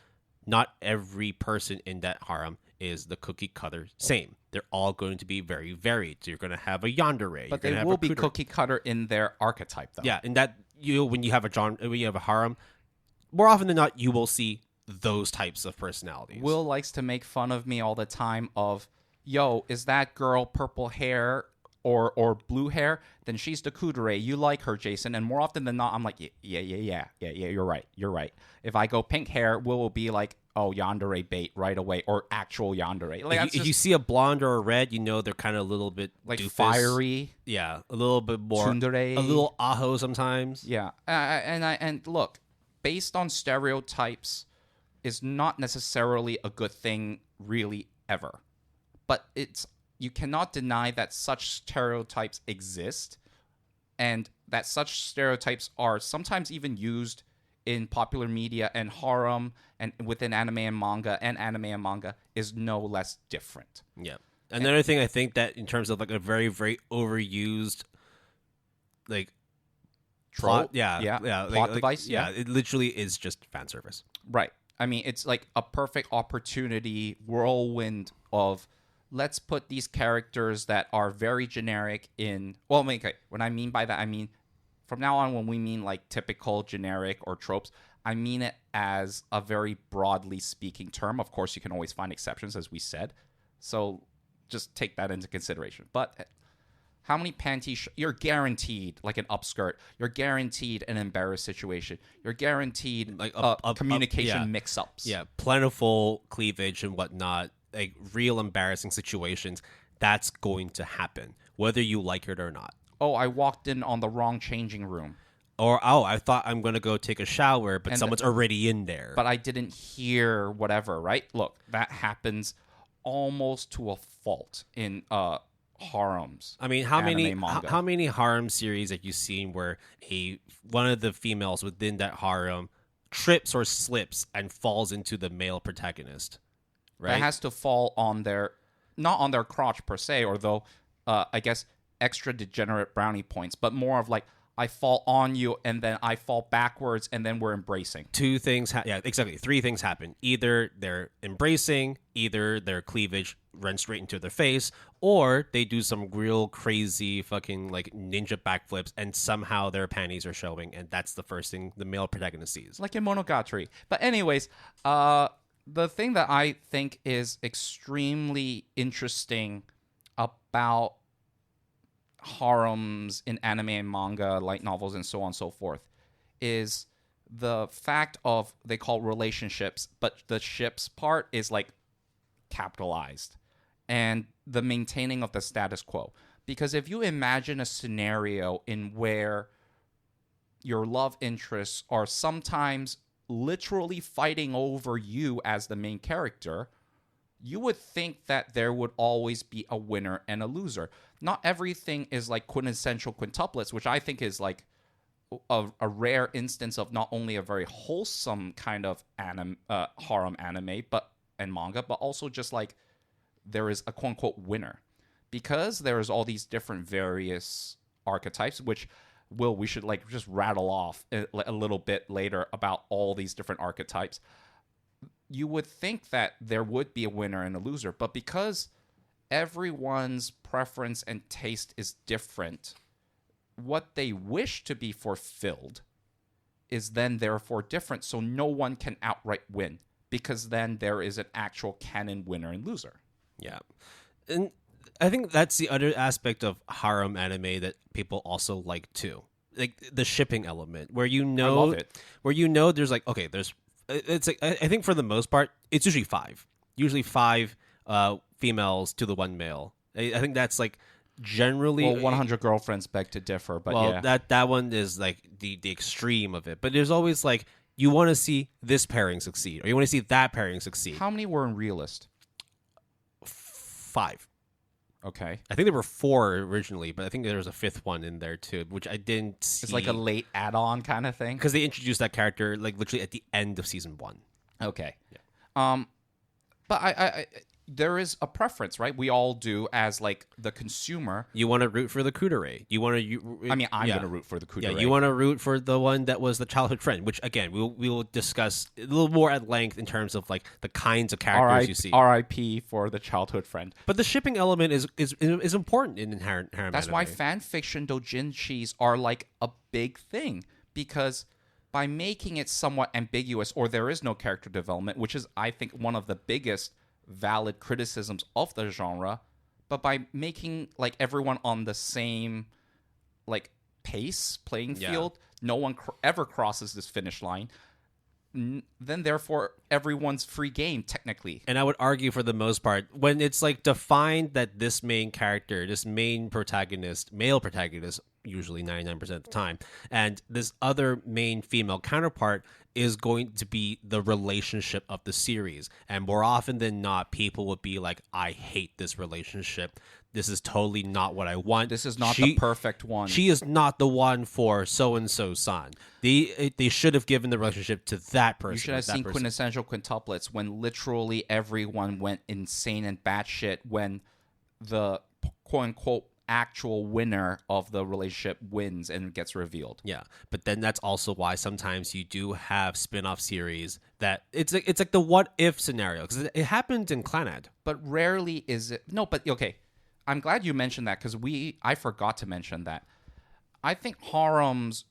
not every person in that harem is the cookie cutter same. They're all going to be very varied. So you're going to have a yandere, but they will be cookie cutter in their archetype, though. Yeah, and that when you have a harem, more often than not, you will see those types of personalities. Will likes to make fun of me all the time of, yo, is that girl purple hair or blue hair? Then she's the kudere. You like her, Jason. And more often than not, I'm like, yeah, you're right. If I go pink hair, will be like, oh, yandere bait right away, or actual yandere. Like, if you see a blonde or a red, they're kind of a little bit like doofus. Fiery. Yeah, a little bit more tsundere. A little aho sometimes. Yeah, and look, based on stereotypes, is not necessarily a good thing, really, ever. But it's you cannot deny that such stereotypes exist, and that such stereotypes are sometimes even used in popular media, and harem and within anime and manga is no less different. Yeah. Another thing I think that in terms of like a very, very overused like Trope? plot Plot device? Yeah, it literally is just fan service. Right. I mean, it's like a perfect opportunity, whirlwind of let's put these characters that are very generic in. Well, I mean, okay, what I mean by that, I mean from now on, when we mean like typical, generic, or tropes, I mean it as a very broadly speaking term. Of course, you can always find exceptions, as we said. So just take that into consideration. But how many panties? You're guaranteed like an upskirt. You're guaranteed an embarrassed situation. You're guaranteed like communication mix-ups. Yeah, plentiful cleavage and whatnot, like real embarrassing situations. That's going to happen, whether you like it or not. Oh, I walked in on the wrong changing room. Or, oh, I thought I'm going to go take a shower, but someone's already in there. But I didn't hear whatever, right? Look, that happens almost to a fault in harems. I mean, how many harem series have you seen where one of the females within that harem trips or slips and falls into the male protagonist? Right? That has to fall on not on their crotch per se, or though, I guess, extra degenerate brownie points, but more of like, I fall on you and then I fall backwards and then we're embracing. Two things, exactly. Three things happen. Either they're embracing, either their cleavage runs straight into their face, or they do some real crazy fucking like ninja backflips and somehow their panties are showing, and that's the first thing the male protagonist sees. Like in Monogatari. But anyways, the thing that I think is extremely interesting about harems in anime and manga, light novels, and so on and so forth, is the fact of they call relationships, but the ships part is like capitalized, and the maintaining of the status quo. Because if you imagine a scenario in where your love interests are sometimes literally fighting over you as the main character, you would think that there would always be a winner and a loser. Not everything is like quintessential quintuplets, which I think is like a rare instance of not only a very wholesome kind of harem anime and manga, but also just like there is a quote-unquote winner. Because there is all these different various archetypes, which we should like just rattle off a little bit later about all these different archetypes. You would think that there would be a winner and a loser, but because everyone's preference and taste is different, what they wish to be fulfilled is then therefore different, so no one can outright win, because then there is an actual canon winner and loser. Yeah. And I think that's the other aspect of harem anime that people also like too. Like the shipping element, where I love it. There's like, okay, it's like, I think for the most part, it's usually five females to the one male. I think that's like generally. Well, 100 Girlfriends beg to differ, but yeah. that one is like the extreme of it. But there's always like, you want to see this pairing succeed, or you want to see that pairing succeed. How many were in Realist? 5. Okay. I think there were 4 originally, but I think there was a 5th one in there too, which I didn't see. It's like a late add-on kind of thing? Because they introduced that character like literally at the end of season 1. Okay. Yeah. But I there is a preference, right? We all do as like the consumer. You want to root for the kudere. You want to. I'm going to root for the kudere. Yeah, you want to root for the one that was the childhood friend, which again we will discuss a little more at length in terms of like the kinds of characters you see. R.I.P. for the childhood friend. But the shipping element is important in harem. That's anime. why fan fiction doujinshis are like a big thing, because by making it somewhat ambiguous, or there is no character development, which is I think one of the biggest valid criticisms of the genre, but by making like everyone on the same like playing field, no one ever crosses this finish line, then therefore everyone's free game technically. And I would argue for the most part, when it's like defined that this main character, this main protagonist, male protagonist, usually 99% of the time. And this other main female counterpart is going to be the relationship of the series. And more often than not, people would be like, I hate this relationship. This is totally not what I want. This is not the perfect one. She is not the one for so-and-so son. They should have given the relationship to that person. You should have seen quintessential quintuplets when literally everyone went insane and batshit when the quote-unquote actual winner of the relationship wins and gets revealed. Yeah, but then that's also why sometimes you do have spin-off series that it's like the what if scenario, because it happened in Clannad. But rarely is it. No, but okay. I'm glad you mentioned that because I forgot to mention that. I think harems,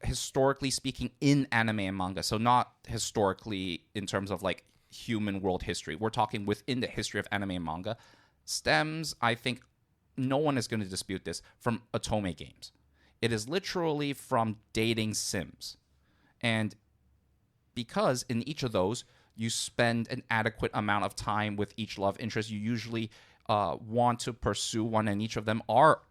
historically speaking, in anime and manga, so not historically in terms of like human world history. We're talking within the history of anime and manga. Stems, I think no one is going to dispute this, from otome games. It is literally from dating sims. And because in each of those, you spend an adequate amount of time with each love interest, you usually want to pursue one, and each of them are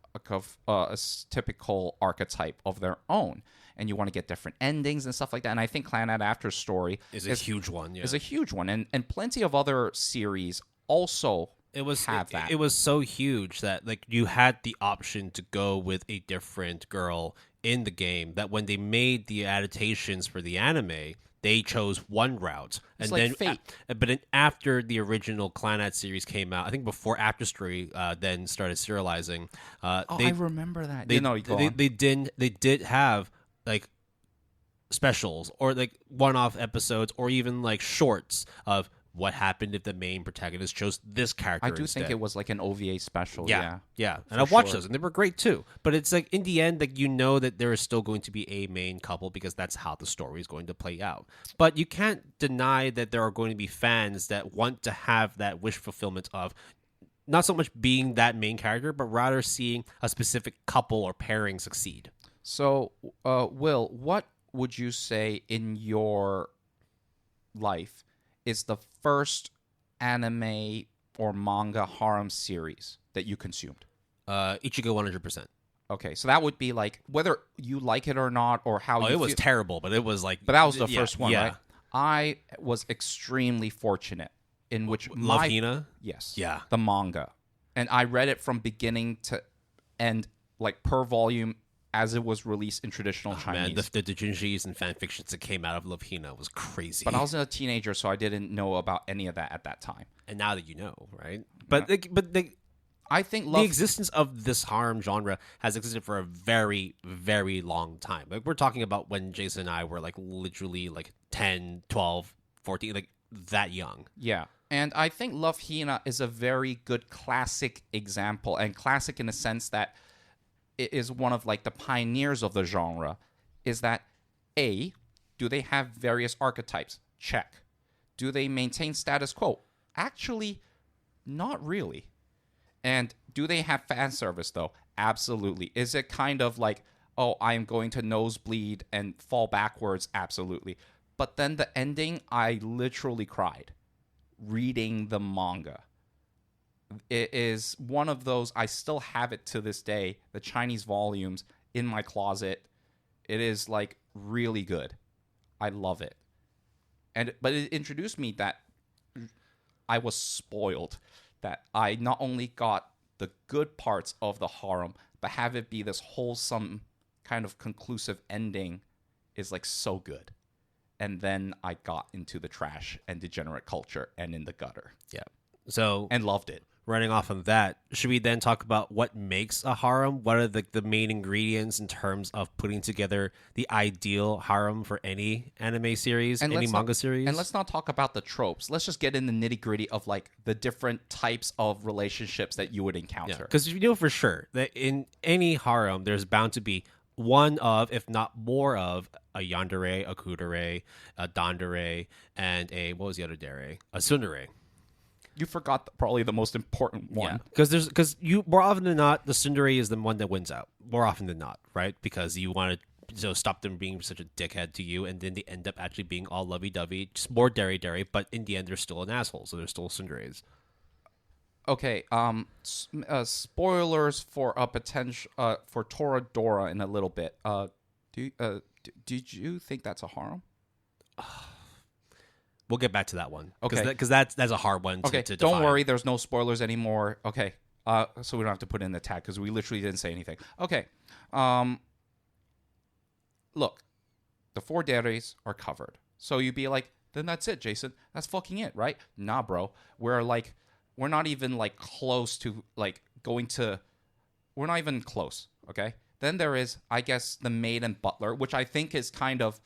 a typical archetype of their own. And you want to get different endings and stuff like that. And I think Clannad After Story is a huge one. Yeah. Is a huge one. And plenty of other series also it was have that. It was so huge that like you had the option to go with a different girl in the game, that when they made the adaptations for the anime, they chose one route. It's and like then Fate. But then after the original Clannad series came out, I think before After Story then started serializing, I remember that. They did have like specials or like one-off episodes or even like shorts of what happened if the main protagonist chose this character I do instead. think it was like an OVA special. Yeah. And For I've watched sure. those, and they were great too. But it's like, in the end, like, you know that there is still going to be a main couple because that's how the story is going to play out. But you can't deny that there are going to be fans that want to have that wish fulfillment of not so much being that main character, but rather seeing a specific couple or pairing succeed. So, Will, what would you say in your life is the first anime or manga harem series that you consumed? Ichigo 100%. Okay, so that would be like whether you like it or not, or how you it was feel. terrible, but it was like... But that was the first one, yeah. right? I was extremely fortunate in which Love Hina? Yes. Yeah. The manga. And I read it from beginning to end, like per volume, as it was released in traditional Chinese. Man, the doujinshis and fan fictions that came out of Love Hina was crazy. But I was a teenager, so I didn't know about any of that at that time. And now that you know, right? I think the existence of this harem genre has existed for a very, very long time. Like, we're talking about when Jason and I were like literally like 10, 12, 14, like that young. Yeah. And I think Love Hina is a very good classic example, and classic in the sense that it is one of like the pioneers of the genre, is that A, do they have various archetypes? Check. Do they maintain status quo? Actually, not really. And do they have fan service, though? Absolutely. Is it kind of like, oh, I'm going to nosebleed and fall backwards? Absolutely. But then the ending, I literally cried reading the manga. It is one of those, I still have it to this day, the Chinese volumes in my closet. It is like really good. I love it. But it introduced me that I was spoiled, that I not only got the good parts of the harem, but have it be this wholesome kind of conclusive ending is like so good. And then I got into the trash and degenerate culture and in the gutter. Yeah. So and loved it. Running off of that, should we then talk about what makes a harem? What are the main ingredients in terms of putting together the ideal harem for any anime series, any manga series? And let's not talk about the tropes. Let's just get in the nitty-gritty of like the different types of relationships that you would encounter. Because you know for sure that in any harem, there's bound to be one of, if not more of, a yandere, a kudere, a dandere, and what was the other dere? A tsundere. You forgot probably the most important one. Yeah, because you more often than not, the tsundere is the one that wins out. More often than not, right? Because you want to stop them being such a dickhead to you, and then they end up actually being all lovey-dovey, just more dere, but in the end, they're still an asshole, so they're still tsunderes. Okay. Spoilers for a potential for Toradora in a little bit. Did you think that's a harem? We'll get back to that one. Okay. Because that's a hard one Okay. to Don't define. worry. There's no spoilers anymore. Okay. So we don't have to put in the tag because we literally didn't say anything. Okay. Look, the 4 dairies are covered. So you'd be like, then that's it, Jason. That's fucking it, right? Nah, bro. We're not even like close to like going to. We're not even close. Okay. Then there is, I guess, the maid and butler, which I think is kind of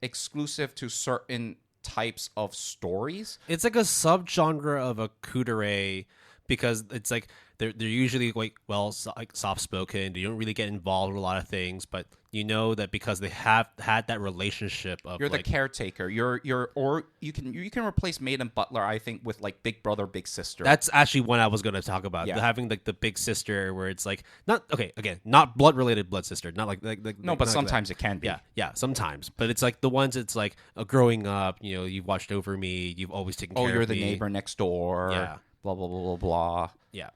exclusive to certain types of stories. It's like a subgenre of a kudere because it's like they're usually like soft spoken. They don't really get involved with a lot of things, but you know that because they have had that relationship of You're the caretaker. Or you can replace maid and butler, I think, with like big brother, big sister. That's actually one I was going to talk about. Yeah. Having like the big sister where it's like not blood related blood sister, not like no, but sometimes it can be. Yeah, sometimes. But it's like the ones it's like growing up, you've watched over me, you've always taken care of me. Oh, you're the neighbor next door. Yeah. Blah blah blah blah blah. Yeah.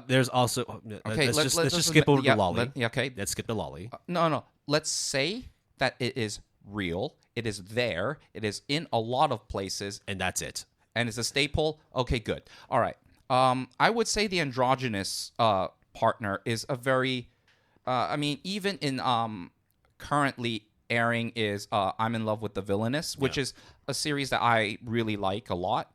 There's also okay. Let's just skip over the lolly. Okay. Let's skip the lolly. No. Let's say that it is real. It is there. It is in a lot of places, And that's it. and it's a staple. Okay, good. All right. I would say the androgynous partner is a very. I mean, even in currently airing is I'm in Love with the Villainess, which is a series that I really like a lot.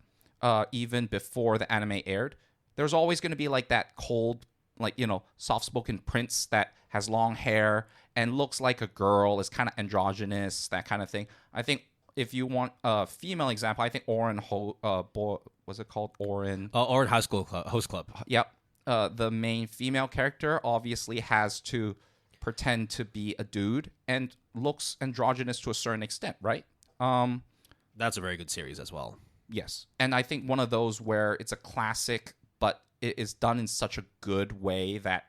Even before the anime aired, there's always going to be like that cold, like, soft-spoken prince that has long hair and looks like a girl, is kind of androgynous, that kind of thing. I think if you want a female example, I think Orin was it called Orin? Or High School Host Club. Yep. The main female character obviously has to pretend to be a dude and looks androgynous to a certain extent, right? That's a very good series as well. Yes. And I think one of those where it's a classic, but it is done in such a good way that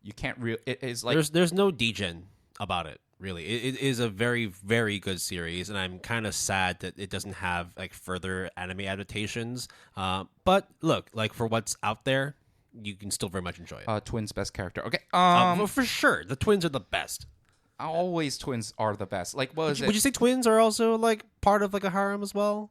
you can't it is like there's no degen about it, really. It is a very, very good series, and I'm kind of sad that it doesn't have like further anime adaptations. But look, like for what's out there, you can still very much enjoy it. Twins best character. Okay. For sure, the twins are the best. Always twins are the best. Like, what is it? Would you say twins are also like part of like a harem as well?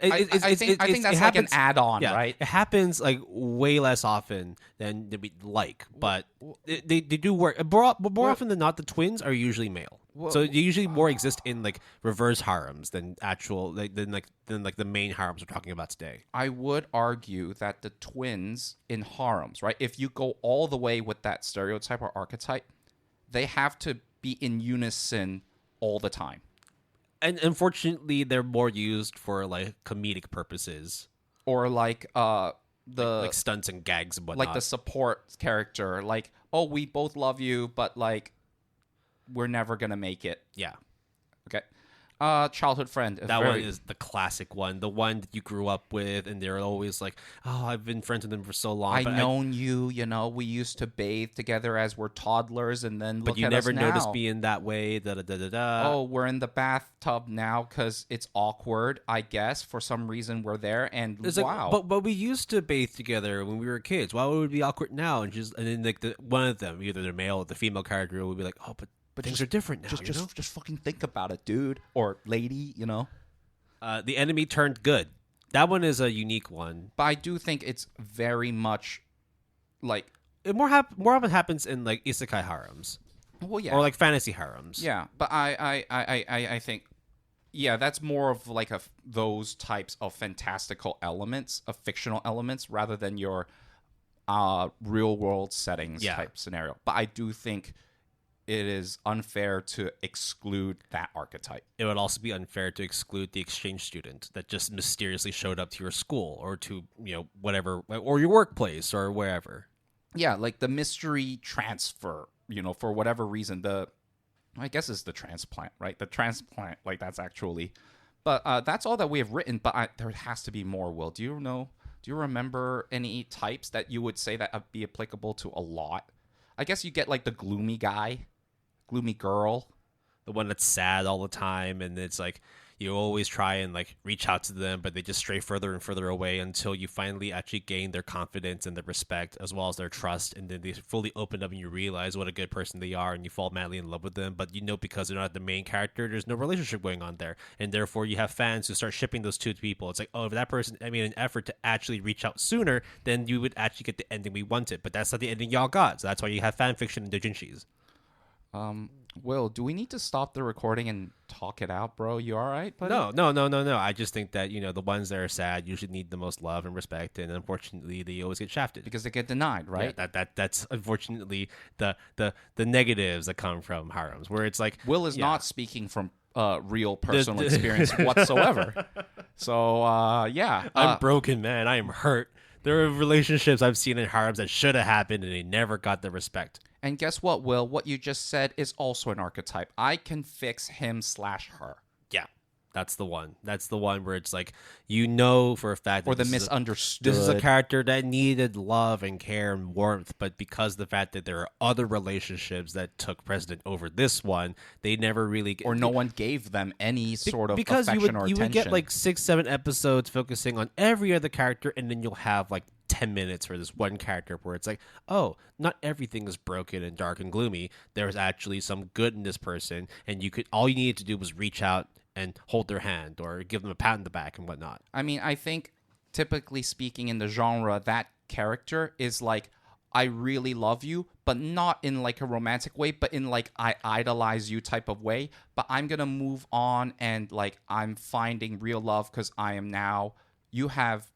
I think that's like an add-on, right? It happens like way less often than we'd like, but they do work. More often than not, the twins are usually male, so they usually more exist in like reverse harems than actual than the main harems we're talking about today. I would argue that the twins in harems, right? If you go all the way with that stereotype or archetype, they have to be in unison all the time. And unfortunately, they're more used for like comedic purposes, or like like stunts and gags and whatnot. Like the support character, like, oh, we both love you, but like we're never gonna make it. Yeah. Okay. Childhood friend. That one is the classic one, the one that you grew up with, and they're always like, "Oh, I've been friends with them for so long. I've known you. We used to bathe together as we're toddlers, and then but you never noticed being that way." Da da da da da. Oh, we're in the bathtub now because it's awkward. I guess for some reason we're there, and it's wow. Like, but we used to bathe together when we were kids. Why would it be awkward now? And then like one of them, either the male or the female character, would be like, "Oh, but things are different now." Just fucking think about it, dude or lady. The enemy turned good. That one is a unique one. But I do think it's very much like it more often happens in like isekai harems. Well, yeah, or like fantasy harems. Yeah, but I think that's more of like those types of fantastical elements, of fictional elements, rather than your real world settings type scenario. But I do think it is unfair to exclude that archetype. It would also be unfair to exclude the exchange student that just mysteriously showed up to your school or to, whatever, or your workplace or wherever. Yeah, like the mystery transfer, for whatever reason, I guess it's the transplant, right? The transplant, like that's actually, but that's all that we have written, but there has to be more, Will. Do you remember any types that you would say that would be applicable to a lot? I guess you get like the gloomy guy. Gloomy girl, the one that's sad all the time, and it's like you always try and like reach out to them, but they just stray further and further away until you finally actually gain their confidence and their respect as well as their trust, and then they fully open up and you realize what a good person they are and you fall madly in love with them. But because they're not the main character, there's no relationship going on there, and therefore you have fans who start shipping those two people. It's like, oh, if that person made an effort to actually reach out sooner, then you would actually get the ending we wanted, but that's not the ending y'all got. So that's why you have fan fiction and doujinshis. Will, do we need to stop the recording and talk it out, bro? You all right, buddy? No. I just think that, the ones that are sad usually need the most love and respect, and unfortunately they always get shafted because they get denied, right? Yeah, that's unfortunately the negatives that come from harems, where it's like Will is not speaking from real personal experience whatsoever. So I'm broken, man. I am hurt. There are relationships I've seen in harems that should have happened and they never got the respect. And guess what, Will? What you just said is also an archetype. I can fix him/her. Yeah, that's the one. That's the one where it's like, for a fact that or the misunderstood. This is a character that needed love and care and warmth, but because of the fact that there are other relationships that took precedent over this one, they never really or no one gave them any sort of because affection or attention. You would get like 6-7 episodes focusing on every other character, and then you'll have like 10 minutes for this one character where it's like, oh, not everything is broken and dark and gloomy. There's actually some good in this person, and all you needed to do was reach out and hold their hand or give them a pat on the back and whatnot. I mean, I think typically speaking in the genre, that character is like, I really love you, but not in like a romantic way, but in like I idolize you type of way. But I'm going to move on and like I'm finding real love because you have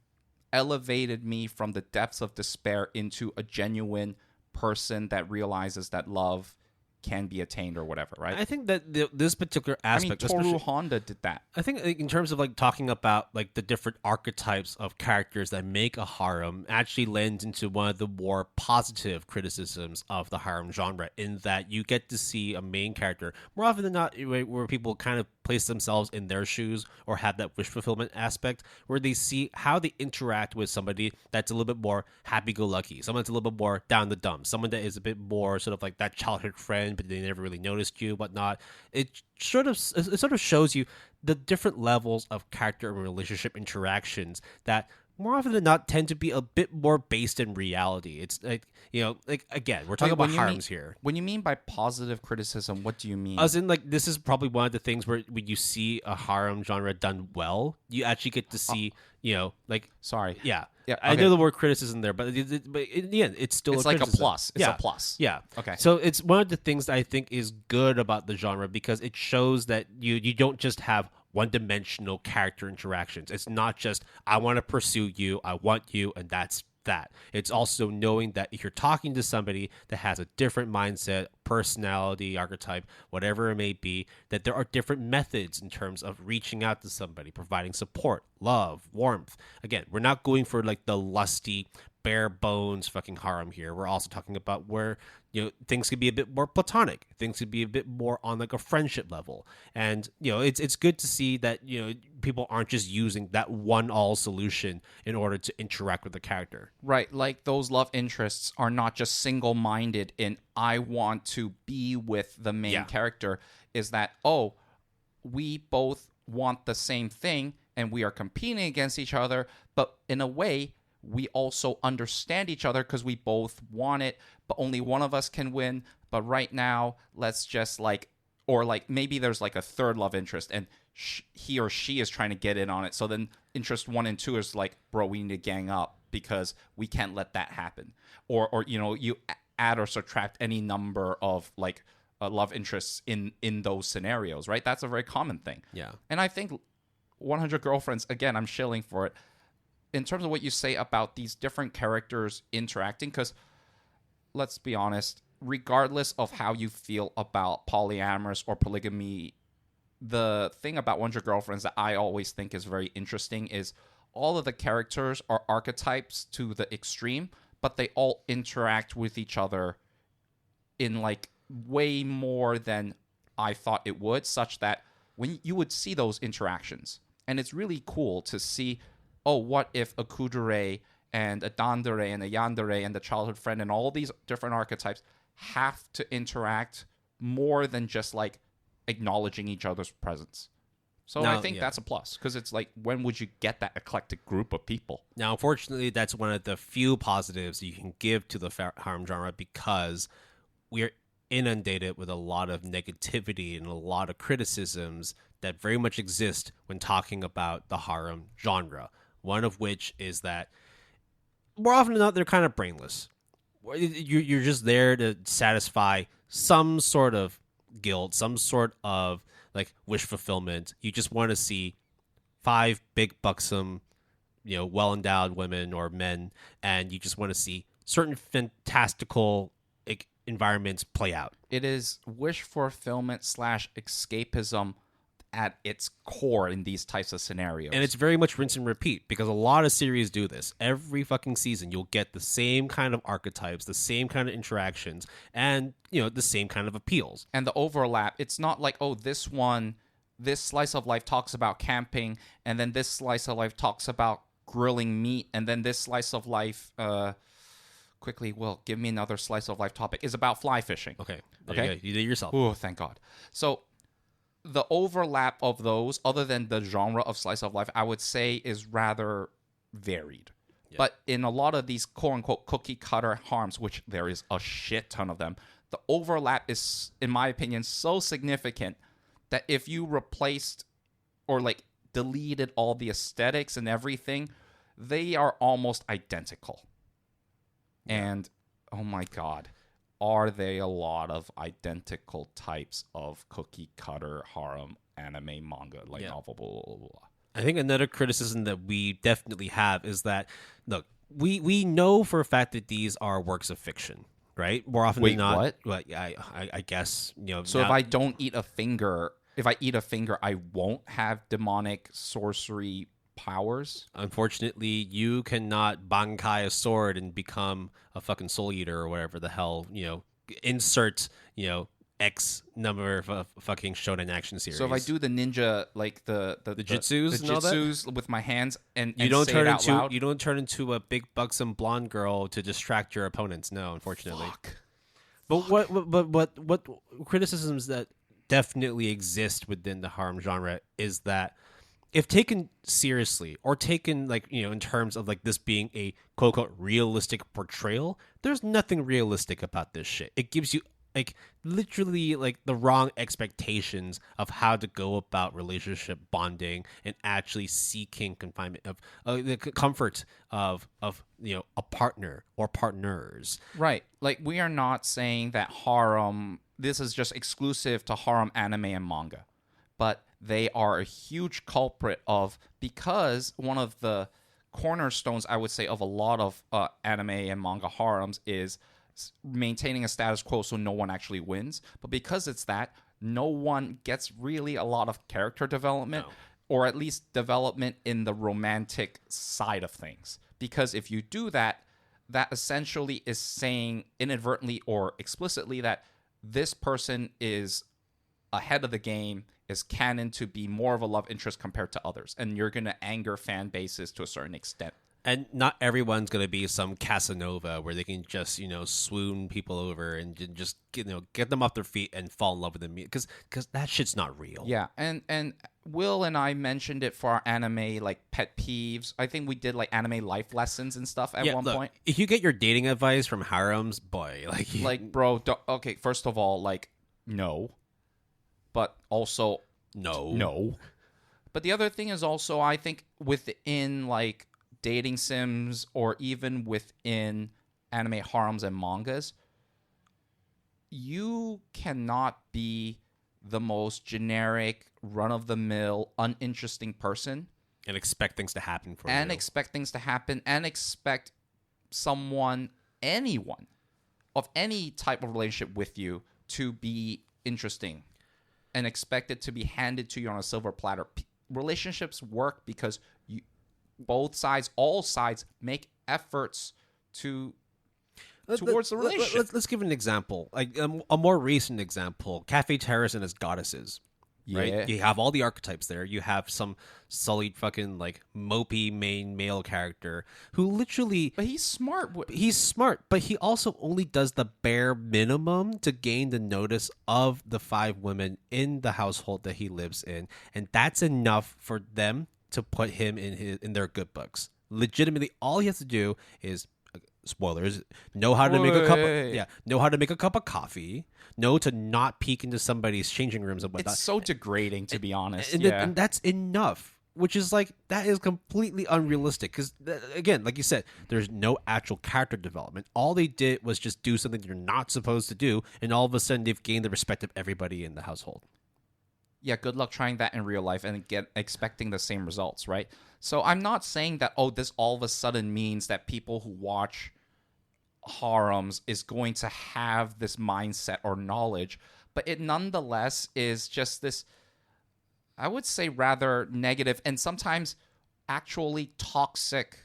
elevated me from the depths of despair into a genuine person that realizes that love can be attained or whatever, right? I think that this particular aspect, Toru Honda did that. I think in terms of like talking about like the different archetypes of characters that make a harem actually lends into one of the more positive criticisms of the harem genre, in that you get to see a main character more often than not where people kind of place themselves in their shoes or have that wish fulfillment aspect, where they see how they interact with somebody that's a little bit more happy-go-lucky, someone that's a little bit more down the dumps, someone that is a bit more sort of like that childhood friend, but they never really noticed you, whatnot. It sort of shows you the different levels of character and relationship interactions that more often than not tend to be a bit more based in reality. It's like, again, we're talking about harems here. When you mean by positive criticism, what do you mean? As in, like, this is probably one of the things where when you see a harem genre done well, you actually get to see, Sorry. Yeah. Yeah, I know the word criticism there, but in the end, it's still it's a like criticism. a plus. It's a plus. Yeah. Okay. So it's one of the things that I think is good about the genre, because it shows that you don't just have one-dimensional character interactions. It's not just, I want to pursue you, I want you, and that's that. It's also knowing that if you're talking to somebody that has a different mindset, personality, archetype, whatever it may be, that there are different methods in terms of reaching out to somebody, providing support, love, warmth. Again, we're not going for like the lusty, bare bones fucking harem here. We're also talking about where things could be a bit more platonic, things could be a bit more on like a friendship level, and it's good to see that people aren't just using that one-all solution in order to interact with the character. Right, like those love interests are not just single-minded in I want to be with the main character. Is that, oh, we both want the same thing and we are competing against each other, but in a way we also understand each other because we both want it, but only one of us can win. But right now, let's just maybe there's like a third love interest and he or she is trying to get in on it. So then interest 1 and 2 is like, bro, we need to gang up because we can't let that happen. Or you add or subtract any number of like love interests in those scenarios, right? That's a very common thing. Yeah. And I think 100 Girlfriends, again, I'm shilling for it. In terms of what you say about these different characters interacting, because let's be honest, regardless of how you feel about polyamorous or polygamy, the thing about 100 Girlfriends that I always think is very interesting is all of the characters are archetypes to the extreme, but they all interact with each other in like way more than I thought it would, such that when you would see those interactions, and it's really cool to see, oh, what if a kudere and a dandere and a yandere and the childhood friend and all these different archetypes have to interact more than just like acknowledging each other's presence. So I think that's a plus, because it's like, when would you get that eclectic group of people? Now, unfortunately, that's one of the few positives you can give to the harem genre, because we're inundated with a lot of negativity and a lot of criticisms that very much exist when talking about the harem genre. One of which is that more often than not, they're kind of brainless. You're just there to satisfy some sort of guilt, some sort of like wish fulfillment. You just want to see 5 big buxom, well endowed women or men, and you just want to see certain fantastical environments play out. It is wish fulfillment / escapism at its core in these types of scenarios. And it's very much rinse and repeat, because a lot of series do this. Every fucking season, you'll get the same kind of archetypes, the same kind of interactions, and, the same kind of appeals. And the overlap, it's not like, oh, this slice of life talks about camping, and then this slice of life talks about grilling meat, and then this slice of life, quickly, Will, give me another slice of life topic, is about fly fishing. Okay. You did it yourself. Oh, thank God. So the overlap of those, other than the genre of slice of life, I would say is rather varied. Yeah. But in a lot of these quote-unquote cookie-cutter harems, which there is a shit ton of them, the overlap is, in my opinion, so significant that if you replaced or deleted all the aesthetics and everything, they are almost identical. Yeah. And, oh my God, are they a lot of identical types of cookie-cutter harem anime, manga, novel, blah, blah, blah, blah. I think another criticism that we definitely have is that, look, we know for a fact that these are works of fiction, right? More often than not. What? Well, I guess, So if I don't eat a finger, I won't have demonic sorcery powers? Unfortunately, you cannot bankai a sword and become a fucking soul eater or whatever the hell, insert, X number of fucking shonen action series. So if I do the ninja, the jutsus, and all that? With my hands and you don't say turn it out into loud? You don't turn into a big buxom blonde girl to distract your opponents. No, unfortunately. Fuck. But what criticisms that definitely exist within the harem genre is that if taken seriously or taken in terms of this being a quote unquote realistic portrayal, there's nothing realistic about this shit. It gives you literally the wrong expectations of how to go about relationship bonding and actually seeking confinement of the comfort of a partner or partners. Right. We are not saying that harem, this is just exclusive to harem anime and manga, but they are a huge culprit because one of the cornerstones, I would say, of a lot of anime and manga harems is maintaining a status quo so no one actually wins. But because it's that, no one gets really a lot of character development, or at least development in the romantic side of things. Because if you do that, that essentially is saying inadvertently or explicitly that this person is ahead of the game, is canon to be more of a love interest compared to others. And you're going to anger fan bases to a certain extent. And not everyone's going to be some Casanova where they can just, swoon people over and just, get them off their feet and fall in love with them. Because that shit's not real. Yeah. And Will and I mentioned it for our anime, pet peeves. I think we did, anime life lessons and stuff at one point. If you get your dating advice from harems, boy, bro, okay, first of all, no. But also, no. But the other thing is also, I think within, dating sims or even within anime harems and mangas, you cannot be the most generic, run-of-the-mill, uninteresting person and expect things to happen for you. And expect anyone of any type of relationship with you to be interesting and expect it to be handed to you on a silver platter. Relationships work because all sides make efforts towards the relationship. Let's give an example, a more recent example. Cafe Terrace and its goddesses. right? Yeah. You have all the archetypes there. You have some sullied fucking like mopey main male character who literally But he's smart. he's smart, but he also only does the bare minimum to gain the notice of the 5 women in the household that he lives in, and that's enough for them to put him in their good books. Legitimately, all he has to do is spoilers, know how to make a cup of coffee, know to not peek into somebody's changing rooms and whatnot. It's so degrading, to be honest. And that's enough, which is like, that is completely unrealistic because, again, like you said, there's no actual character development. All they did was just do something they're not supposed to do, and all of a sudden they've gained the respect of everybody in the household. Yeah, good luck trying that in real life and expecting the same results, right? So I'm not saying that, this all of a sudden means that people who watch Harems is going to have this mindset or knowledge, but it nonetheless is just this, I would say, rather negative and sometimes actually toxic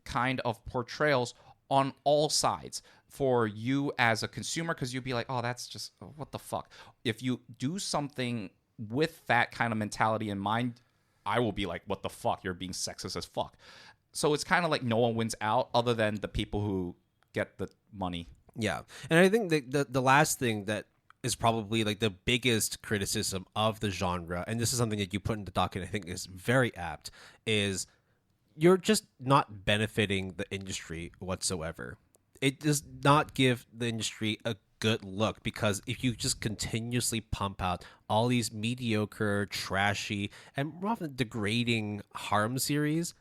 kind of portrayals on all sides for you as a consumer, because you'd be like, that's just, what the fuck. If you do something with that kind of mentality in mind, I will be like, what the fuck, you're being sexist as fuck. So it's kind of like no one wins out other than the people who get the money. Yeah. And I think the last thing that is probably like the biggest criticism of the genre, and this is something that you put in the docket, I think is very apt, is you're just not benefiting the industry whatsoever. It does not give the industry a good look, because if you just continuously pump out all these mediocre, trashy, and often degrading harem series,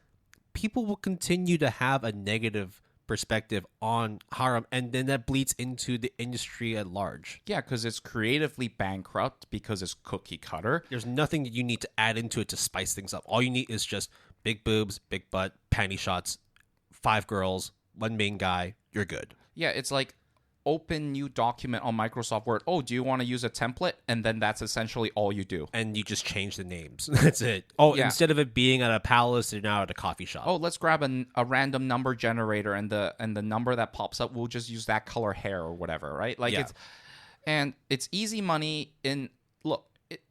people will continue to have a negative perspective on harem, and then that bleeds into the industry at large. Yeah, because it's creatively bankrupt, because it's cookie cutter. There's nothing that you need to add into it to spice things up. All you need is just big boobs, big butt, panty shots, 5 girls, 1 main guy, you're good. Yeah, it's like open new document on Microsoft Word. Do you want to use a template? And then that's essentially all you do. And you just change the names. That's it. Yeah. Instead of it being at a palace, they're now at a coffee shop. Let's grab a random number generator, and the number that pops up, we'll just use that color hair or whatever, right? Like, it's easy money.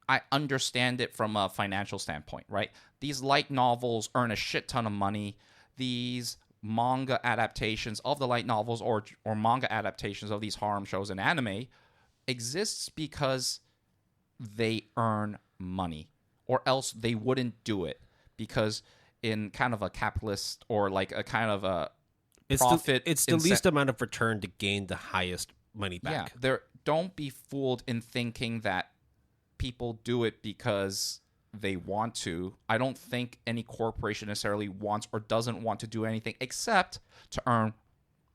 I understand it from a financial standpoint, right? These light novels earn a shit ton of money. These manga adaptations of the light novels or manga adaptations of these harem shows and anime exists because they earn money, or else they wouldn't do it, because in kind of a capitalist or like a kind of a profit, it's the least amount of return to gain the highest money back. Yeah, don't be fooled in thinking that people do it because they want to. I don't think any corporation necessarily wants or doesn't want to do anything except to earn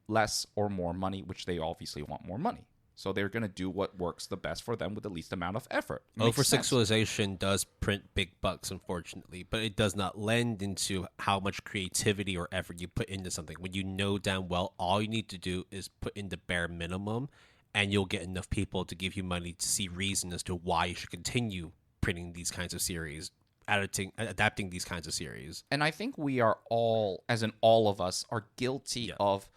less or more money, which they obviously want more money. So they're going to do what works the best for them with the least amount of effort. Over-sexualization does print big bucks, unfortunately, but it does not lend into how much creativity or effort you put into something. When you know damn well all you need to do is put in the bare minimum, and you'll get enough people to give you money to see reason as to why you should continue printing these kinds of series, adapting these kinds of series. And I think we are all, as in all of us, are guilty of,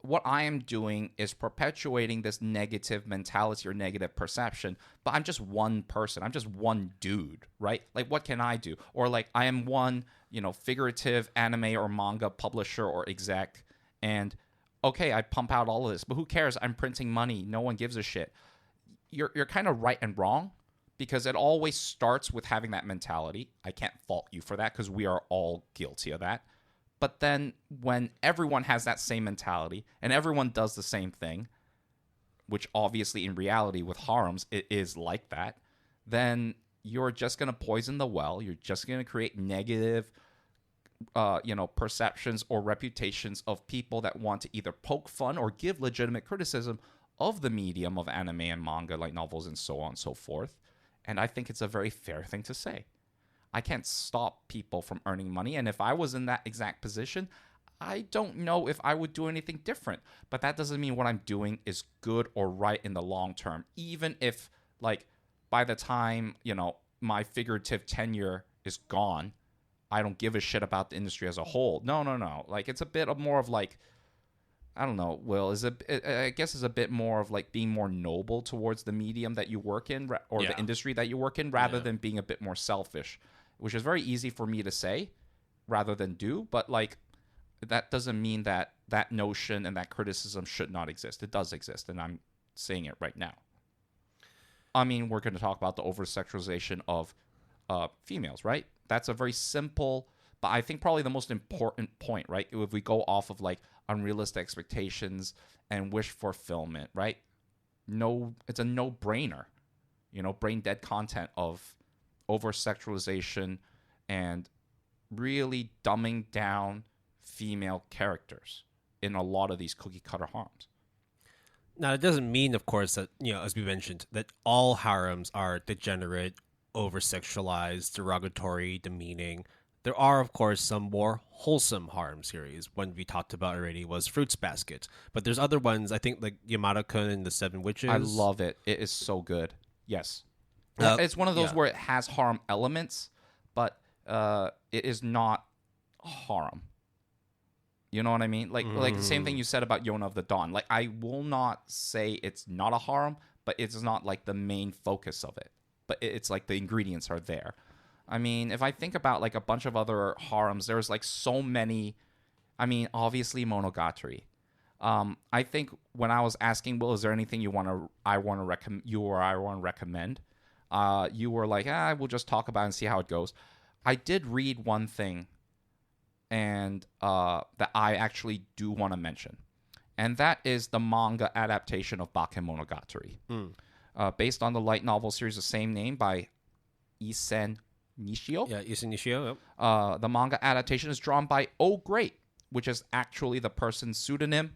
what I am doing is perpetuating this negative mentality or negative perception, but I'm just one person. I'm just one dude, right? Like, what can I do? Or like, I am one, figurative anime or manga publisher or exec, and I pump out all of this, but who cares? I'm printing money. No one gives a shit. You're kind of right and wrong, because it always starts with having that mentality. I can't fault you for that, because we are all guilty of that. But then when everyone has that same mentality and everyone does the same thing, which obviously in reality with harems it is like that, then you're just going to poison the well. You're just going to create negative perceptions or reputations of people that want to either poke fun or give legitimate criticism of the medium of anime and manga, like novels and so on and so forth. And I think it's a very fair thing to say. I can't stop people from earning money. And if I was in that exact position, I don't know if I would do anything different. But that doesn't mean what I'm doing is good or right in the long term. Even if, like, by the time, my figurative tenure is gone, I don't give a shit about the industry as a whole. No. Like, it's a bit of more of like, I don't know, Will, I guess is a bit more of like being more noble towards the medium that you work in or the industry that you work in rather than being a bit more selfish, which is very easy for me to say rather than do. But like, that doesn't mean that that notion and that criticism should not exist. It does exist, and I'm saying it right now. I mean, we're going to talk about the over-sexualization of females, right? That's a very simple, but I think probably the most important point, right? If we go off of like unrealistic expectations and wish fulfillment, right? No, it's a no-brainer. You know, brain-dead content of over-sexualization and really dumbing down female characters in a lot of these cookie-cutter harems. Now, it doesn't mean, of course, that, you know, as we mentioned, that all harems are degenerate, over-sexualized, derogatory, demeaning. There are, of course, some more wholesome harem series. One we talked about already was Fruits Basket. But there's other ones, I think, like Yamada-kun and the Seven Witches. I love it. It is so good. Yes. It's one of those where it has harem elements, but it is not harem. You know what I mean? Like the same thing you said about Yona of the Dawn. Like, I will not say it's not a harem, but it's not like the main focus of it. But it's like the ingredients are there. I mean, if I think about like a bunch of other harems, there's like so many. I mean, obviously Monogatari. I think when I was asking, Will, is there anything I want to recommend, you were like, we'll just talk about it and see how it goes. I did read one thing, and that I actually do want to mention, and that is the manga adaptation of Bakemonogatari, based on the light novel series of same name by Isen Nishio. Yeah, Isen Nishio. Yep. The manga adaptation is drawn by Oh Great, which is actually the person's pseudonym.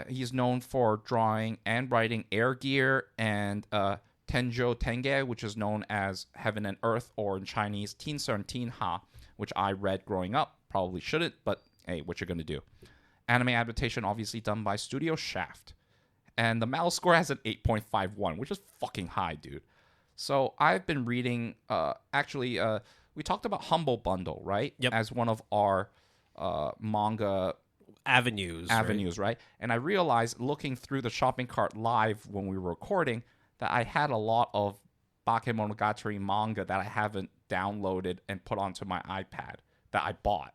He's known for drawing and writing Air Gear and Tenjo Tenge, which is known as Heaven and Earth, or in Chinese, Tinser and Tinha, which I read growing up. Probably shouldn't, but hey, what you're going to do. Anime adaptation obviously done by Studio Shaft. And the Mal score has an 8.51, which is fucking high, dude. So I've been reading, we talked about Humble Bundle, right? Yep. As one of our manga avenues, right? And I realized looking through the shopping cart live when we were recording that I had a lot of Bakemonogatari manga that I haven't downloaded and put onto my iPad that I bought.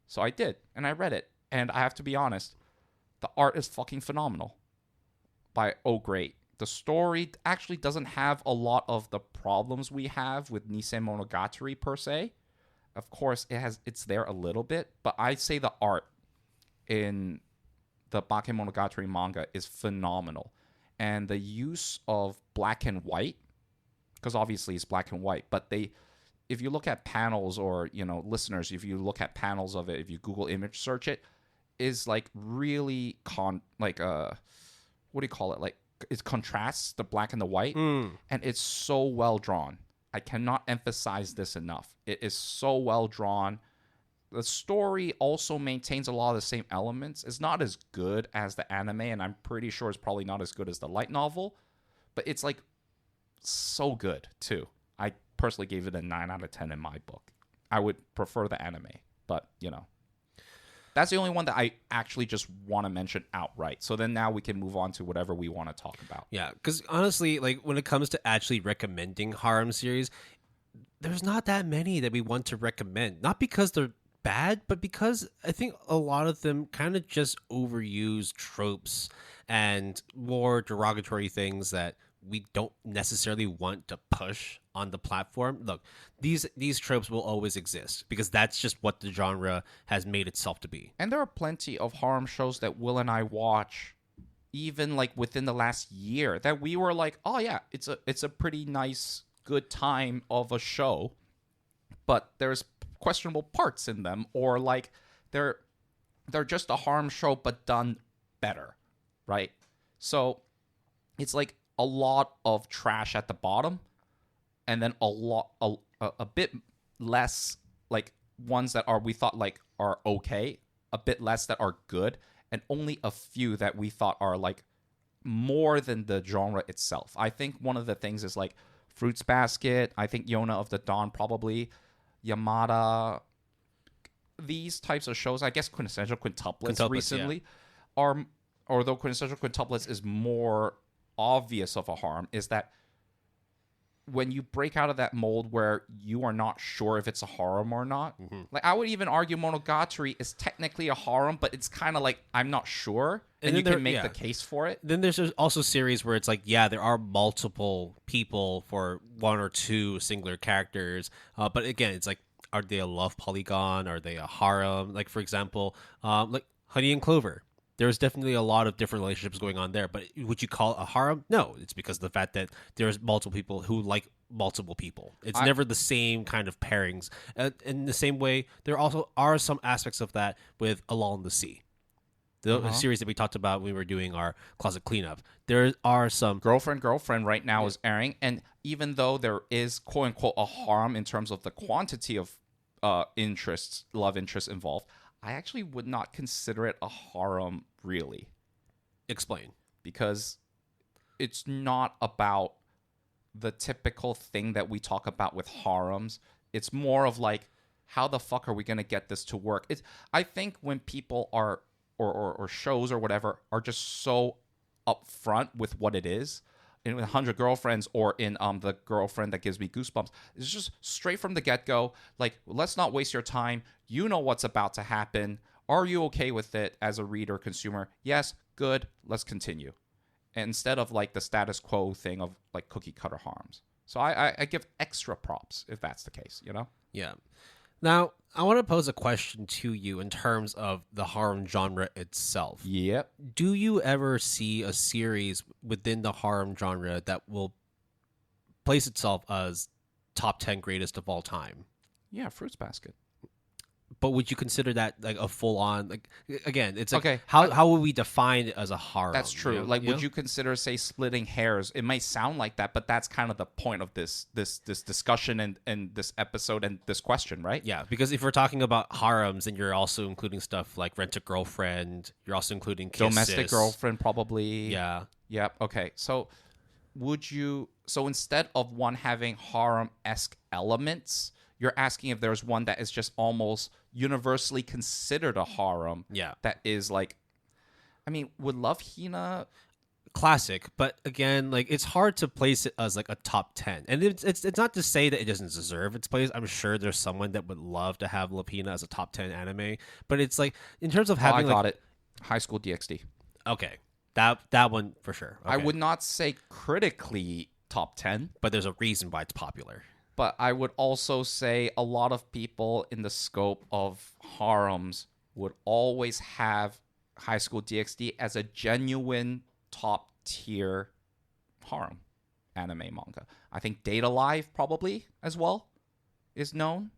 So I did, and I read it. And I have to be honest, the art is fucking phenomenal by Oh Great. The story actually doesn't have a lot of the problems we have with Nisei Monogatari per se. Of course, it's there a little bit, but I'd say the art in the Bakemonogatari manga is phenomenal. And the use of black and white, because obviously it's black and white, but if you look at panels, or, you know, listeners, if you look at panels of it, if you Google image search it, is like really what do you call it? Like, it contrasts the black and the white, and it's so well drawn. I cannot emphasize this enough. It is so well drawn. The story also maintains a lot of the same elements. It's not as good as the anime, and I'm pretty sure it's probably not as good as the light novel, but it's like so good too. I personally gave it a 9 out of 10 in my book. I would prefer the anime, but, you know, that's the only one that I actually just want to mention outright. So then now we can move on to whatever we want to talk about. Yeah, because honestly, like, when it comes to actually recommending harem series, there's not that many that we want to recommend. Not because they're bad, but because I think a lot of them kind of just overuse tropes and more derogatory things that we don't necessarily want to push on the platform. Look, these tropes will always exist because that's just what the genre has made itself to be. And there are plenty of harem shows that Will and I watch, even like within the last year, that we were like, oh yeah, it's a pretty nice, good time of a show, but there's questionable parts in them, or like they're just a harem show but done better, right? So it's like a lot of trash at the bottom, and then a bit less like ones that we thought like are okay, a bit less that are good, and only a few that we thought are like more than the genre itself. I think one of the things is like Fruits Basket. I think Yona of the Dawn, probably Yamada. These types of shows, I guess quintessential quintuplets recently, are, although quintessential quintuplets is more obvious of a harem, is that when you break out of that mold where you are not sure if it's a harem or not, like I would even argue Monogatari is technically a harem, but it's kind of like I'm not sure, and you can make the case for it. Then there's also series where it's like, yeah, there are multiple people for one or two singular characters, but again, it's like, are they a love polygon? Are they a harem? Like, for example, like Honey and Clover. There's definitely a lot of different relationships going on there, but would you call it a harem? No, it's because of the fact that there's multiple people who like multiple people. It's never the same kind of pairings. In the same way, there also are some aspects of that with Along the Sea. The series that we talked about when we were doing our closet cleanup. There are some... Girlfriend right now is airing, and even though there is quote-unquote a harem in terms of the quantity of love interests involved, I actually would not consider it a harem, really. Explain. Because it's not about the typical thing that we talk about with harems. It's more of like, how the fuck are we going to get this to work? I think when people are, or shows or whatever, are just so upfront with what it is, in 100 Girlfriends or in The Girlfriend That Gives Me Goosebumps, it's just straight from the get-go, like, let's not waste your time. You know what's about to happen. Are you okay with it as a reader, consumer? Yes, good, let's continue. Instead of like the status quo thing of like cookie cutter harems. So I give extra props if that's the case, you know? Yeah. Now, I want to pose a question to you in terms of the harem genre itself. Yep. Do you ever see a series within the harem genre that will place itself as top 10 greatest of all time? Yeah, Fruits Basket. But would you consider that like a full-on, like, again, it's like, okay, how would we define it as a harem? That's true. You know? Like, would you consider, say, Splitting Hairs? It might sound like that, but that's kind of the point of this discussion and this episode and this question, right? Yeah, because if we're talking about harems, then you're also including stuff like Rent a Girlfriend. You're also including Kisses. Domestic Girlfriend, probably. Yeah. Yep. Okay. So, so instead of one having harem-esque elements, you're asking if there's one that is just almost universally considered a harem. Yeah. That is like, I mean, would Love Hina... Classic, but again, like, it's hard to place it as like a top 10. And it's not to say that it doesn't deserve its place. I'm sure there's someone that would love to have Love Hina as a top 10 anime, but it's like, in terms of having... I got it. High School DxD. Okay. That one for sure. Okay. I would not say critically top 10. But there's a reason why it's popular. But I would also say a lot of people in the scope of harems would always have High School DxD as a genuine top tier harem anime manga. I think Date Alive probably as well is known.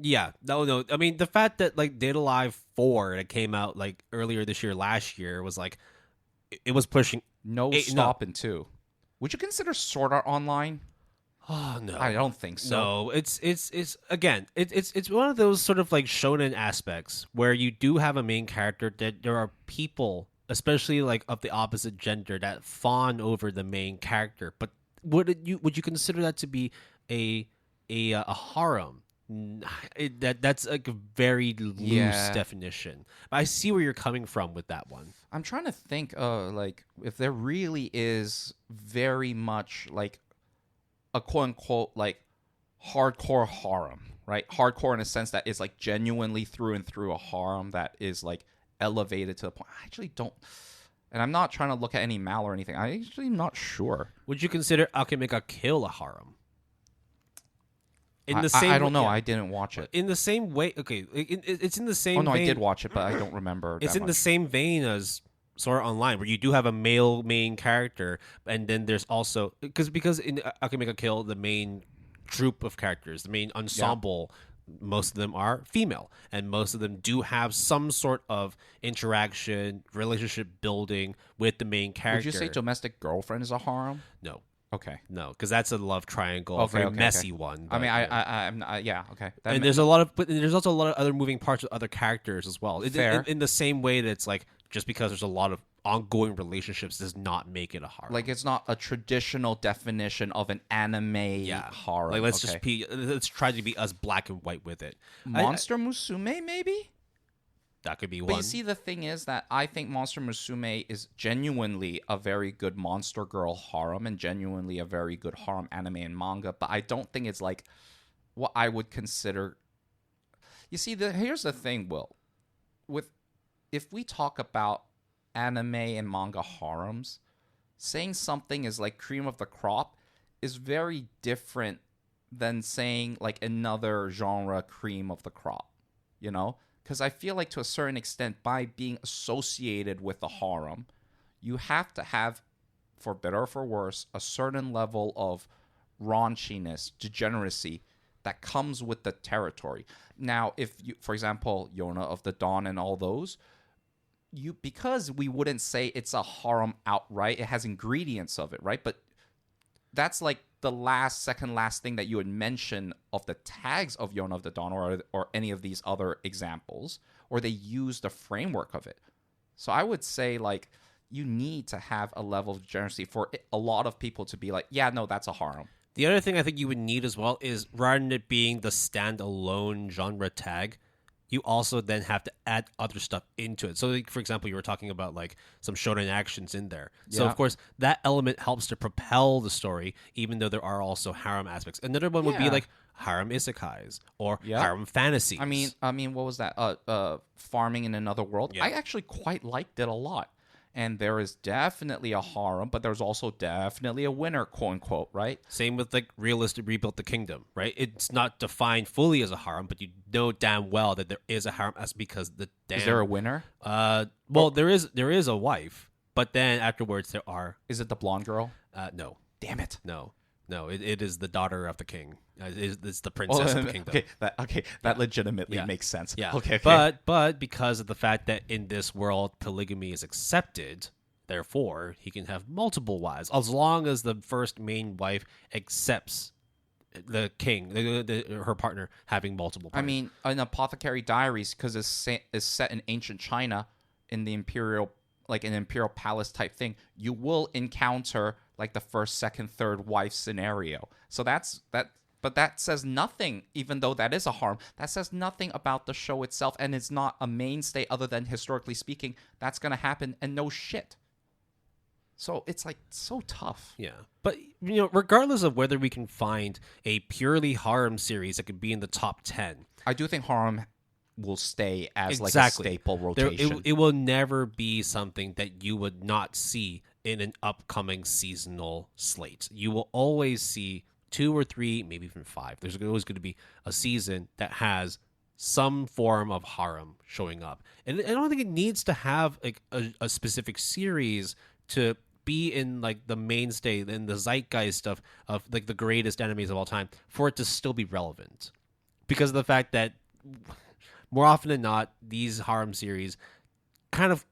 Yeah, no. I mean, the fact that like Date Alive 4 that came out like earlier this year, last year, was like, it was pushing in 2. Would you consider Sword Art Online? Oh no, I don't think so. No, it's again, it's one of those sort of like shonen aspects where you do have a main character that there are people, especially like of the opposite gender, that fawn over the main character. But would you consider that to be a harem? That's like a very loose definition. But I see where you're coming from with that one. I'm trying to think, like if there really is very much like a quote-unquote like hardcore harem, right? Hardcore in a sense that is like genuinely through and through a harem that is like elevated to the point. I actually don't, and I'm not trying to look at any mal or anything. I'm actually not sure. Would you consider Akimeka Kill a harem? In the same, I don't know. Yeah. I didn't watch it. In the same way, okay, it's in the same. Oh no, vein. I did watch it, but I don't remember. It's in the same vein as Sword Art Online, where you do have a male main character, and then there's also because in Akimeka Kill, the main troupe of characters, the main ensemble, most of them are female, and most of them do have some sort of interaction, relationship building with the main character. Would you say Domestic Girlfriend is a harem? No. Okay. No, because that's a love triangle, a very messy one. But, I mean, I'm okay. And there's a lot of, but there's also a lot of other moving parts with other characters as well. Fair. In the same way that it's like, just because there's a lot of ongoing relationships does not make it a harem. Like, it's not a traditional definition of an anime harem. Like, let's try to be as black and white with it. Monster Musume, maybe? that could be But one. you see, the thing is that I think Monster Musume is genuinely a very good monster girl harem and genuinely a very good harem anime and manga. But I don't think it's like what I would consider. You see, here's the thing, Will. If we talk about anime and manga harems, saying something is like cream of the crop is very different than saying like another genre cream of the crop, you know? Because I feel like to a certain extent, by being associated with the harem, you have to have, for better or for worse, a certain level of raunchiness, degeneracy that comes with the territory. Now, if you, for example, Yona of the Dawn and all those, because we wouldn't say it's a harem outright, it has ingredients of it, right? But that's like the second last thing that you would mention of the tags of Yona of the Dawn or any of these other examples, or they use the framework of it. So I would say like you need to have a level of degeneracy for a lot of people to be like, yeah, no, that's a harem. The other thing I think you would need as well is, rather than it being the standalone genre tag, you also then have to add other stuff into it. So, like, for example, you were talking about like some shonen actions in there. So, of course, that element helps to propel the story, even though there are also harem aspects. Another one would be like harem isekais or harem fantasies. I mean, what was that? Farming in Another World. Yeah. I actually quite liked it a lot. And there is definitely a harem, but there's also definitely a winner, quote unquote, right? Same with like Realistic Rebuilt the Kingdom, right? It's not defined fully as a harem, but you know damn well that there is a harem. That's because Is there a winner? Well, there is a wife, but then afterwards there are. Is it the blonde girl? No, Damn it. no. It is the daughter of the king. It's the princess of the kingdom. That legitimately makes sense. Yeah. Okay. But because of the fact that in this world polygamy is accepted, therefore he can have multiple wives as long as the first main wife accepts the king, her partner, having multiple partners. I mean, in Apothecary Diaries, because it's set in ancient China, in the imperial, like an imperial palace type thing, you will encounter like the first, second, third wife scenario. So that's that. But that says nothing, even though that is a harm, that says nothing about the show itself, and it's not a mainstay other than, historically speaking, that's going to happen, and no shit. So it's like so tough. Yeah. But, you know, regardless of whether we can find a purely harem series that could be in the top 10. I do think harem will stay as like a staple rotation. It will never be something that you would not see in an upcoming seasonal slate. You will always see 2 or 3, maybe even 5. There's always going to be a season that has some form of harem showing up. And I don't think it needs to have like a specific series to be in like the mainstay, in the zeitgeist of like the greatest animes of all time, for it to still be relevant. Because of the fact that more often than not, these harem series kind of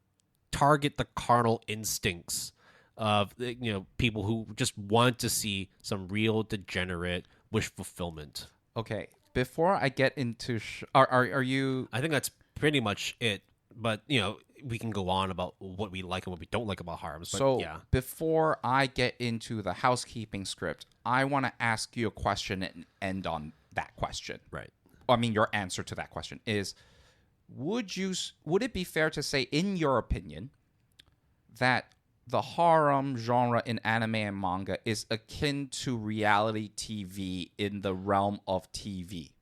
target the carnal instincts of, you know, people who just want to see some real degenerate wish fulfillment. Okay, before I get into are you? I think that's pretty much it. But, you know, we can go on about what we like and what we don't like about harems. But So yeah, before I get into the housekeeping script, I want to ask you a question and end on that question. right. I mean, your answer to that question is: would it be fair to say, in your opinion, that the harem genre in anime and manga is akin to reality TV in the realm of TV?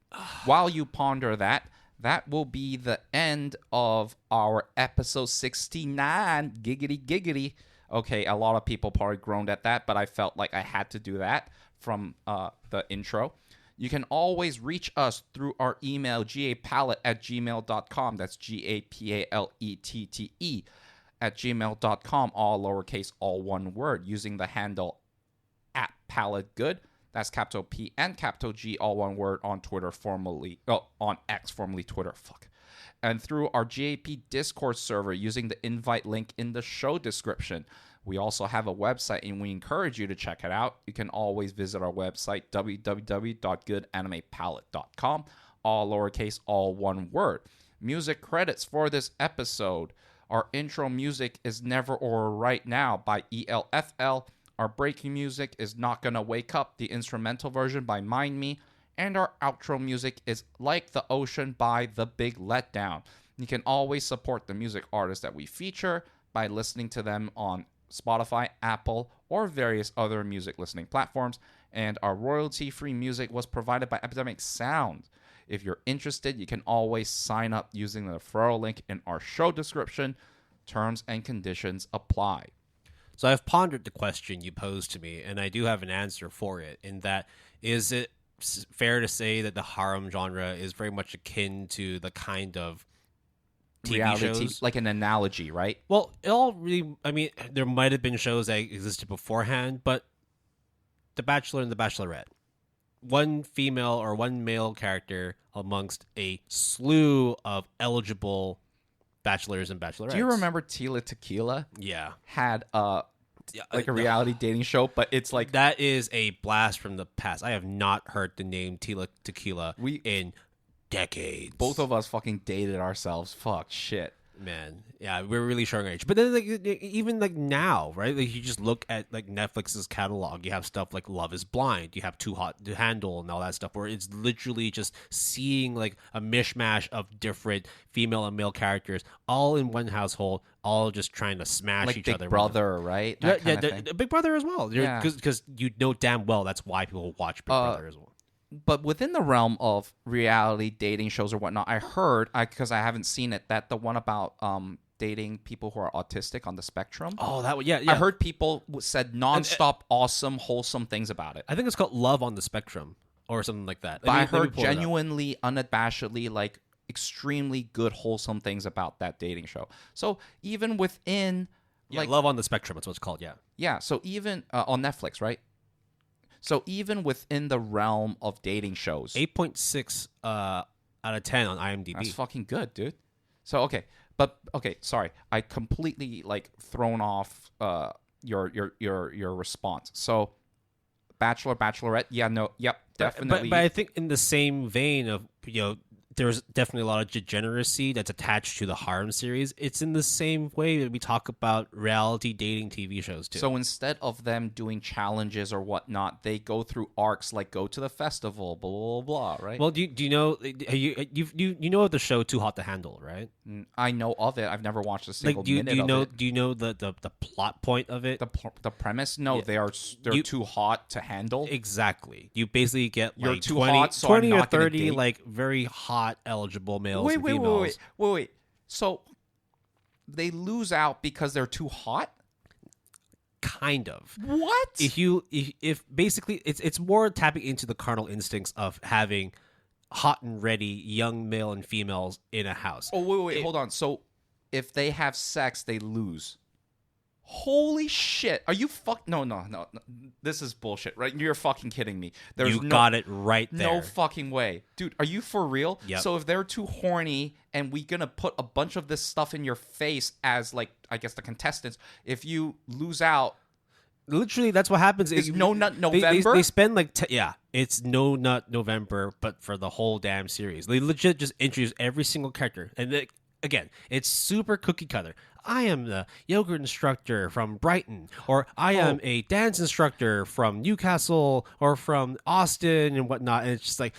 While you ponder that, that will be the end of our episode 69. Giggity, giggity. Okay, a lot of people probably groaned at that, but I felt like I had to do that from the intro. You can always reach us through our email, gapalette@gmail.com. That's GAPALETTE @gmail.com, all lowercase, all one word, using the handle @PaletteGood. That's capital P and capital G, all one word, on Twitter, on X, formerly Twitter. And through our GAP Discord server using the invite link in the show description. We also have a website, and we encourage you to check it out. You can always visit our website, www.goodanimepalette.com, all lowercase, all one word. Music credits for this episode. Our intro music is Never or Right Now by ELFL. Our breaking music is Not Gonna Wake Up, the instrumental version by Mind Me. And our outro music is Like the Ocean by The Big Letdown. You can always support the music artists that we feature by listening to them on Spotify, Apple, or various other music listening platforms. And our royalty-free music was provided by Epidemic Sound. If you're interested, you can always sign up using the referral link in our show description. Terms and conditions apply. So I've pondered the question you posed to me, and I do have an answer for it. In that, is it fair to say that the harem genre is very much akin to the kind of TV reality shows? like an analogy, right? Well, it all really, I mean, there might have been shows that existed beforehand, but The Bachelor and The Bachelorette, one female or one male character amongst a slew of eligible bachelors and bachelorettes. Do you remember Tila Tequila Yeah. had a reality dating show, but it's like That is a blast from the past. I have not heard the name Tila Tequila in decades. both of us fucking dated ourselves. Fuck shit. Man, yeah, we're really showing our age. But then, like, even like now, right? Like, you just look at like Netflix's catalog. You have stuff like Love Is Blind. You have Too Hot to Handle and all that stuff, where it's literally just seeing like a mishmash of different female and male characters all in one household, all just trying to smash Like each Big other. Brother, right? Yeah, That kind of thing. Big Brother as well. Yeah. Because you know damn well that's why people watch Big Brother as well. But within the realm of reality dating shows or whatnot, I heard, because I haven't seen it, that the one about dating people who are autistic on the spectrum. Oh, that one, yeah. I heard people said nonstop, awesome, wholesome things about it. I think it's called Love on the Spectrum or something like that. But I Let me heard pull it up. genuinely, unabashedly, like extremely good, wholesome things about that dating show. So even within, Yeah, like, Love on the Spectrum. That's what it's called. Yeah. yeah. So even on Netflix, right? So even within the realm of dating shows, 8.6 out of 10 on IMDb. that's fucking good, dude. So okay, sorry, I completely like thrown off your response. So Bachelor, Bachelorette, yeah, no, yep, definitely. But I think in the same vein of, there's definitely a lot of degeneracy that's attached to the harem series. It's in the same way that we talk about reality dating TV shows too. So instead of them doing challenges or whatnot, they go through arcs like go to the festival, blah blah blah, right? well, do you know you know of the show Too Hot to Handle, right? I know of it. I've never watched a single Like, do minute you of know it. do you know the plot point of it? The premise? No, Yeah. they're too hot to handle. Exactly. You basically get You're like too 20, hot, so 20 I'm or not gonna 30 date. like very hot eligible males Wait, and wait, females. wait. So they lose out because they're too hot? Kind of. What? If basically it's more tapping into the carnal instincts of having hot and ready young male and females in a house. Oh, wait, hold on. So if they have sex, they lose. Holy shit. Are you No. This is bullshit, right? You're fucking kidding me. You got it right there. No fucking way. Dude, are you for real? Yep. So if they're too horny and we gonna put a bunch of this stuff in your face as, like, I guess the contestants, if you lose out, Literally, that's what happens. Is No Nut They November? spend like it's No Nut November, but for the whole damn series. They legit just introduce every single character, and again, it's super cookie cutter. I am the yogurt instructor from Brighton, or I am a dance instructor from Newcastle or from Austin and whatnot. And it's just like,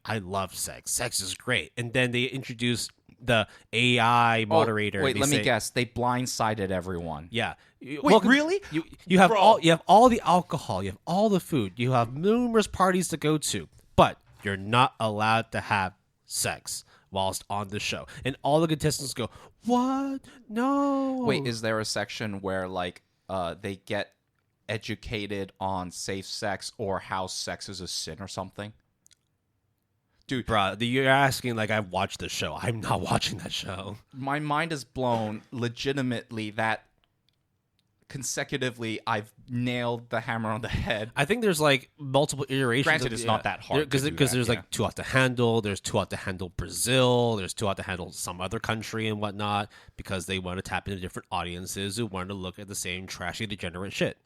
I love sex. Sex is great. And then they introduce the AI moderator. Wait, They let me say- guess. They blindsided everyone. Yeah. Wait, really? You have Bro. you have all the alcohol, you have all the food, you have numerous parties to go to, but you're not allowed to have sex whilst on the show. And all the contestants go, "What? No." Wait, is there a section where, like, they get educated on safe sex or how sex is a sin or something? Dude, Bruh, you're asking like I've watched the show. I'm not watching that show. my mind is blown legitimately that consecutively I've nailed the hammer on the head. I think there's like multiple iterations. Granted, it's not that hard to because do that, there's yeah. like Too Hot to Handle. There's Too Hot to Handle Brazil. There's Too Hot to Handle some other country and whatnot, because they want to tap into different audiences who want to look at the same trashy, degenerate shit.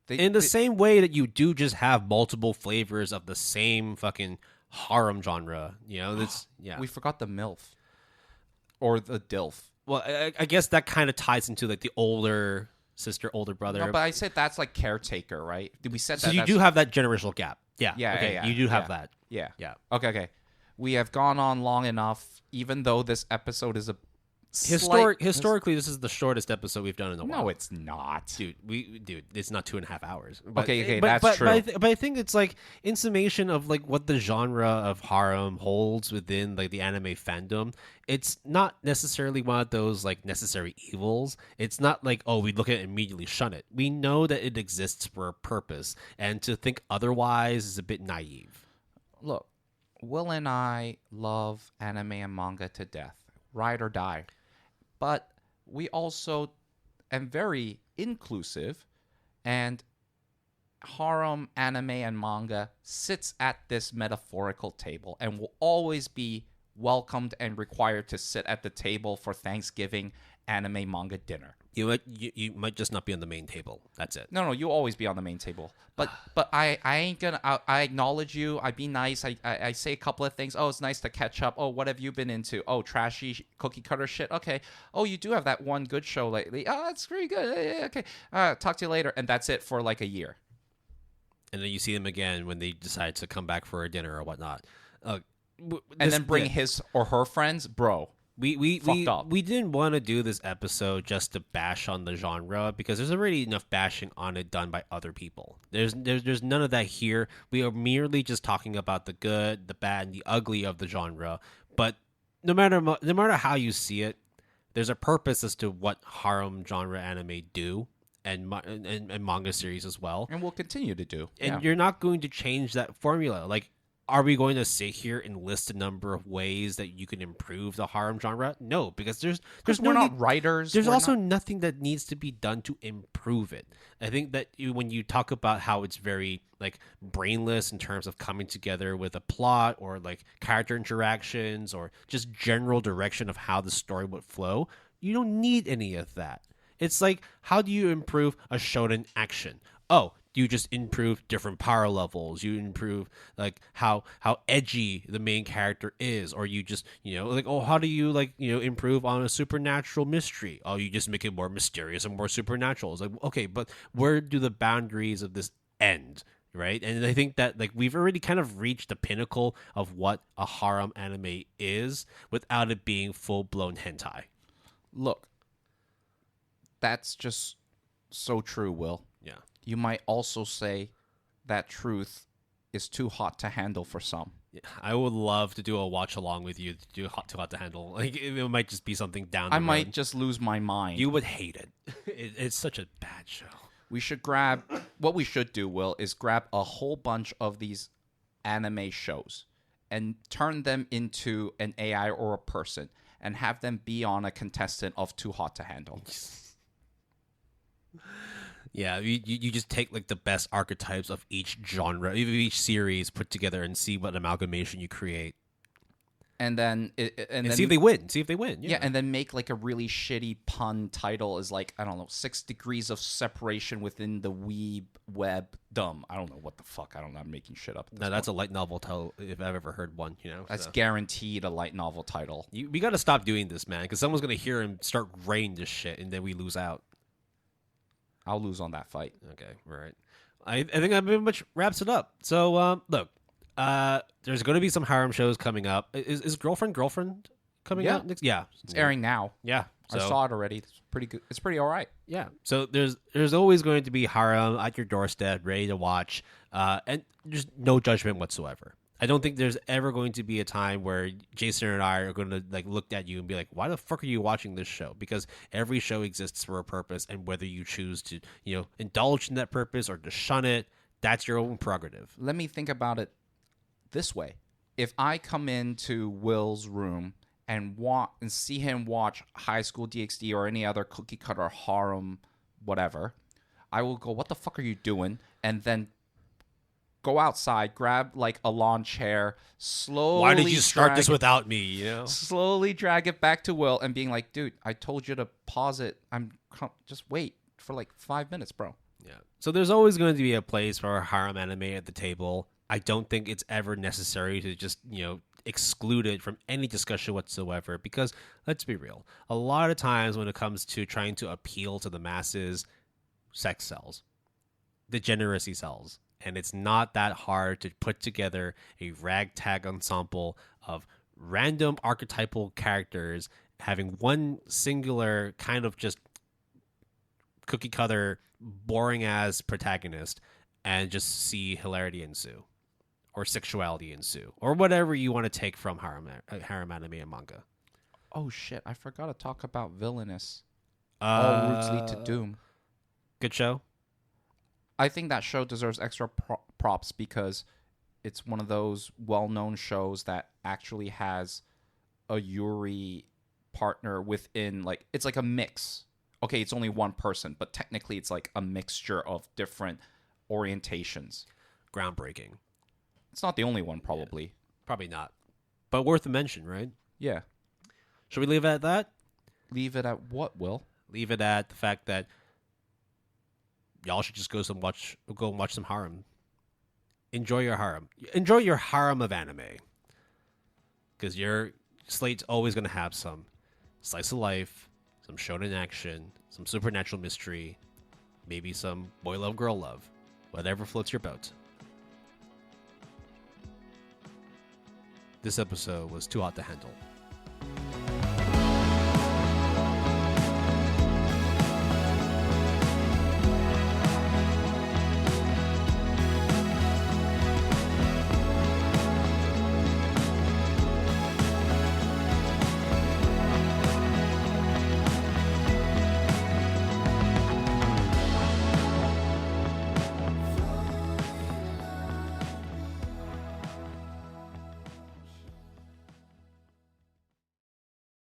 In the same way that you do just have multiple flavors of the same fucking harem genre, that's We forgot the MILF. Or the DILF. Well, I guess that kind of ties into like the older sister, older brother. No, but I said that's like caretaker, right? We said So that. you do have that generational gap. Yeah. Yeah, Okay. yeah, You do have yeah. that. Yeah. Yeah. Okay. we have gone on long enough, even though this episode is a Historically, this is the shortest episode we've done in a while. No, it's not. Dude, it's not 2.5 hours. But, Okay, that's true. But I think it's like in summation of like what the genre of harem holds within like the anime fandom. It's not necessarily one of those like necessary evils. It's not like, oh, we look at it and immediately shun it. We know that it exists for a purpose, and to think otherwise is a bit naive. Look, Will and I love anime and manga to death, ride or die. But we also am very inclusive, and harem, anime, and manga sits at this metaphorical table and will always be welcomed and required to sit at the table for Thanksgiving anime manga dinner. You might just not be on the main table. That's it. No, you'll always be on the main table. But I ain't gonna. I acknowledge you. I be nice. I say a couple of things. Oh, it's nice to catch up. Oh, what have you been into? Oh, trashy cookie cutter shit. Okay. Oh, you do have that one good show lately. Oh, that's pretty good. Yeah, okay. Talk to you later. And that's it for like a year. And then you see them again when they decide to come back for a dinner or whatnot. And then bring his or her friends, bro. We didn't want to do this episode just to bash on the genre because there's already enough bashing on it done by other people. There's none of that here. We are merely just talking about the good, the bad, and the ugly of the genre. But no matter how you see it, there's a purpose as to what harem genre anime do. And manga series as well. And we'll continue to do. And you're not going to change that formula. Like, are we going to sit here and list a number of ways that you can improve the harem genre? No, because there's we're not writers. There's also nothing that needs to be done to improve it. I think that when you talk about how it's very like brainless in terms of coming together with a plot or like character interactions or just general direction of how the story would flow, you don't need any of that. It's like, how do you improve a shonen action? Oh, you just improve different power levels. You improve like how edgy the main character is, or you just like, oh, how do you like improve on a supernatural mystery? Oh, you just make it more mysterious and more supernatural. It's like, okay, but where do the boundaries of this end? Right? And I think that like we've already kind of reached the pinnacle of what a harem anime is without it being full blown hentai. Look, that's just so true, Will. Yeah. You might also say that truth is too hot to handle for some. Yeah, I would love to do a watch along with you to do too hot to handle. Like it might just be something down the road. Might just lose my mind. You would hate it. It's such a bad show. We should grab what we should do, Will, is grab a whole bunch of these anime shows and turn them into an AI or a person and have them be on a contestant of Too Hot to Handle. Yeah, you just take like the best archetypes of each genre, each series put together, and see what amalgamation you create, and then see if they win. Yeah, and then make like a really shitty pun title is like, I don't know, 6 degrees of separation within the Weeb web. Dumb. I don't know what the fuck. I don't know. I'm making shit up. No, that's a light novel title if I've ever heard one. That's guaranteed a light novel title. We got to stop doing this, man, because someone's gonna hear and start writing this shit, and then we lose out. I'll lose on that fight. Okay, right. I think that pretty much wraps it up. So, look, there's going to be some harem shows coming up. Is Girlfriend coming out next? Yeah, it's airing now. Yeah, I saw it already. It's pretty good. It's pretty all right. Yeah. So there's always going to be harem at your doorstep, ready to watch, and there's no judgment whatsoever. I don't think there's ever going to be a time where Jason and I are going to like look at you and be like, why the fuck are you watching this show? Because every show exists for a purpose, and whether you choose to, indulge in that purpose or to shun it, that's your own prerogative. Let me think about it this way. If I come into Will's room and see him watch High School DxD or any other cookie cutter harem, whatever, I will go, what the fuck are you doing? And then go outside, grab like a lawn chair, slowly. Why did you start this without me? Slowly drag it back to Will and being like, dude, I told you to pause it. Just wait for like 5 minutes, bro. Yeah. So there's always going to be a place for a harem anime at the table. I don't think it's ever necessary to just, exclude it from any discussion whatsoever, because let's be real. A lot of times when it comes to trying to appeal to the masses, sex sells. Degeneracy sells. And it's not that hard to put together a ragtag ensemble of random archetypal characters having one singular kind of just cookie cutter, boring ass protagonist, and just see hilarity ensue, or sexuality ensue, or whatever you want to take from harem anime and manga. Oh shit! I forgot to talk about Villainous. All routes lead to doom. Good show. I think that show deserves extra props because it's one of those well-known shows that actually has a Yuri partner within, like, it's like a mix. Okay, it's only one person, but technically it's like a mixture of different orientations. Groundbreaking. It's not the only one, probably. Yeah, probably not. But worth a mention, right? Yeah. Should we leave it at that? Leave it at what, Will? Leave it at the fact that y'all should just go and watch some harem. Enjoy your harem. Enjoy your harem of anime. Because your slate's always going to have some slice of life, some shonen action, some supernatural mystery, maybe some boy love, girl love. Whatever floats your boat. This episode was too hot to handle.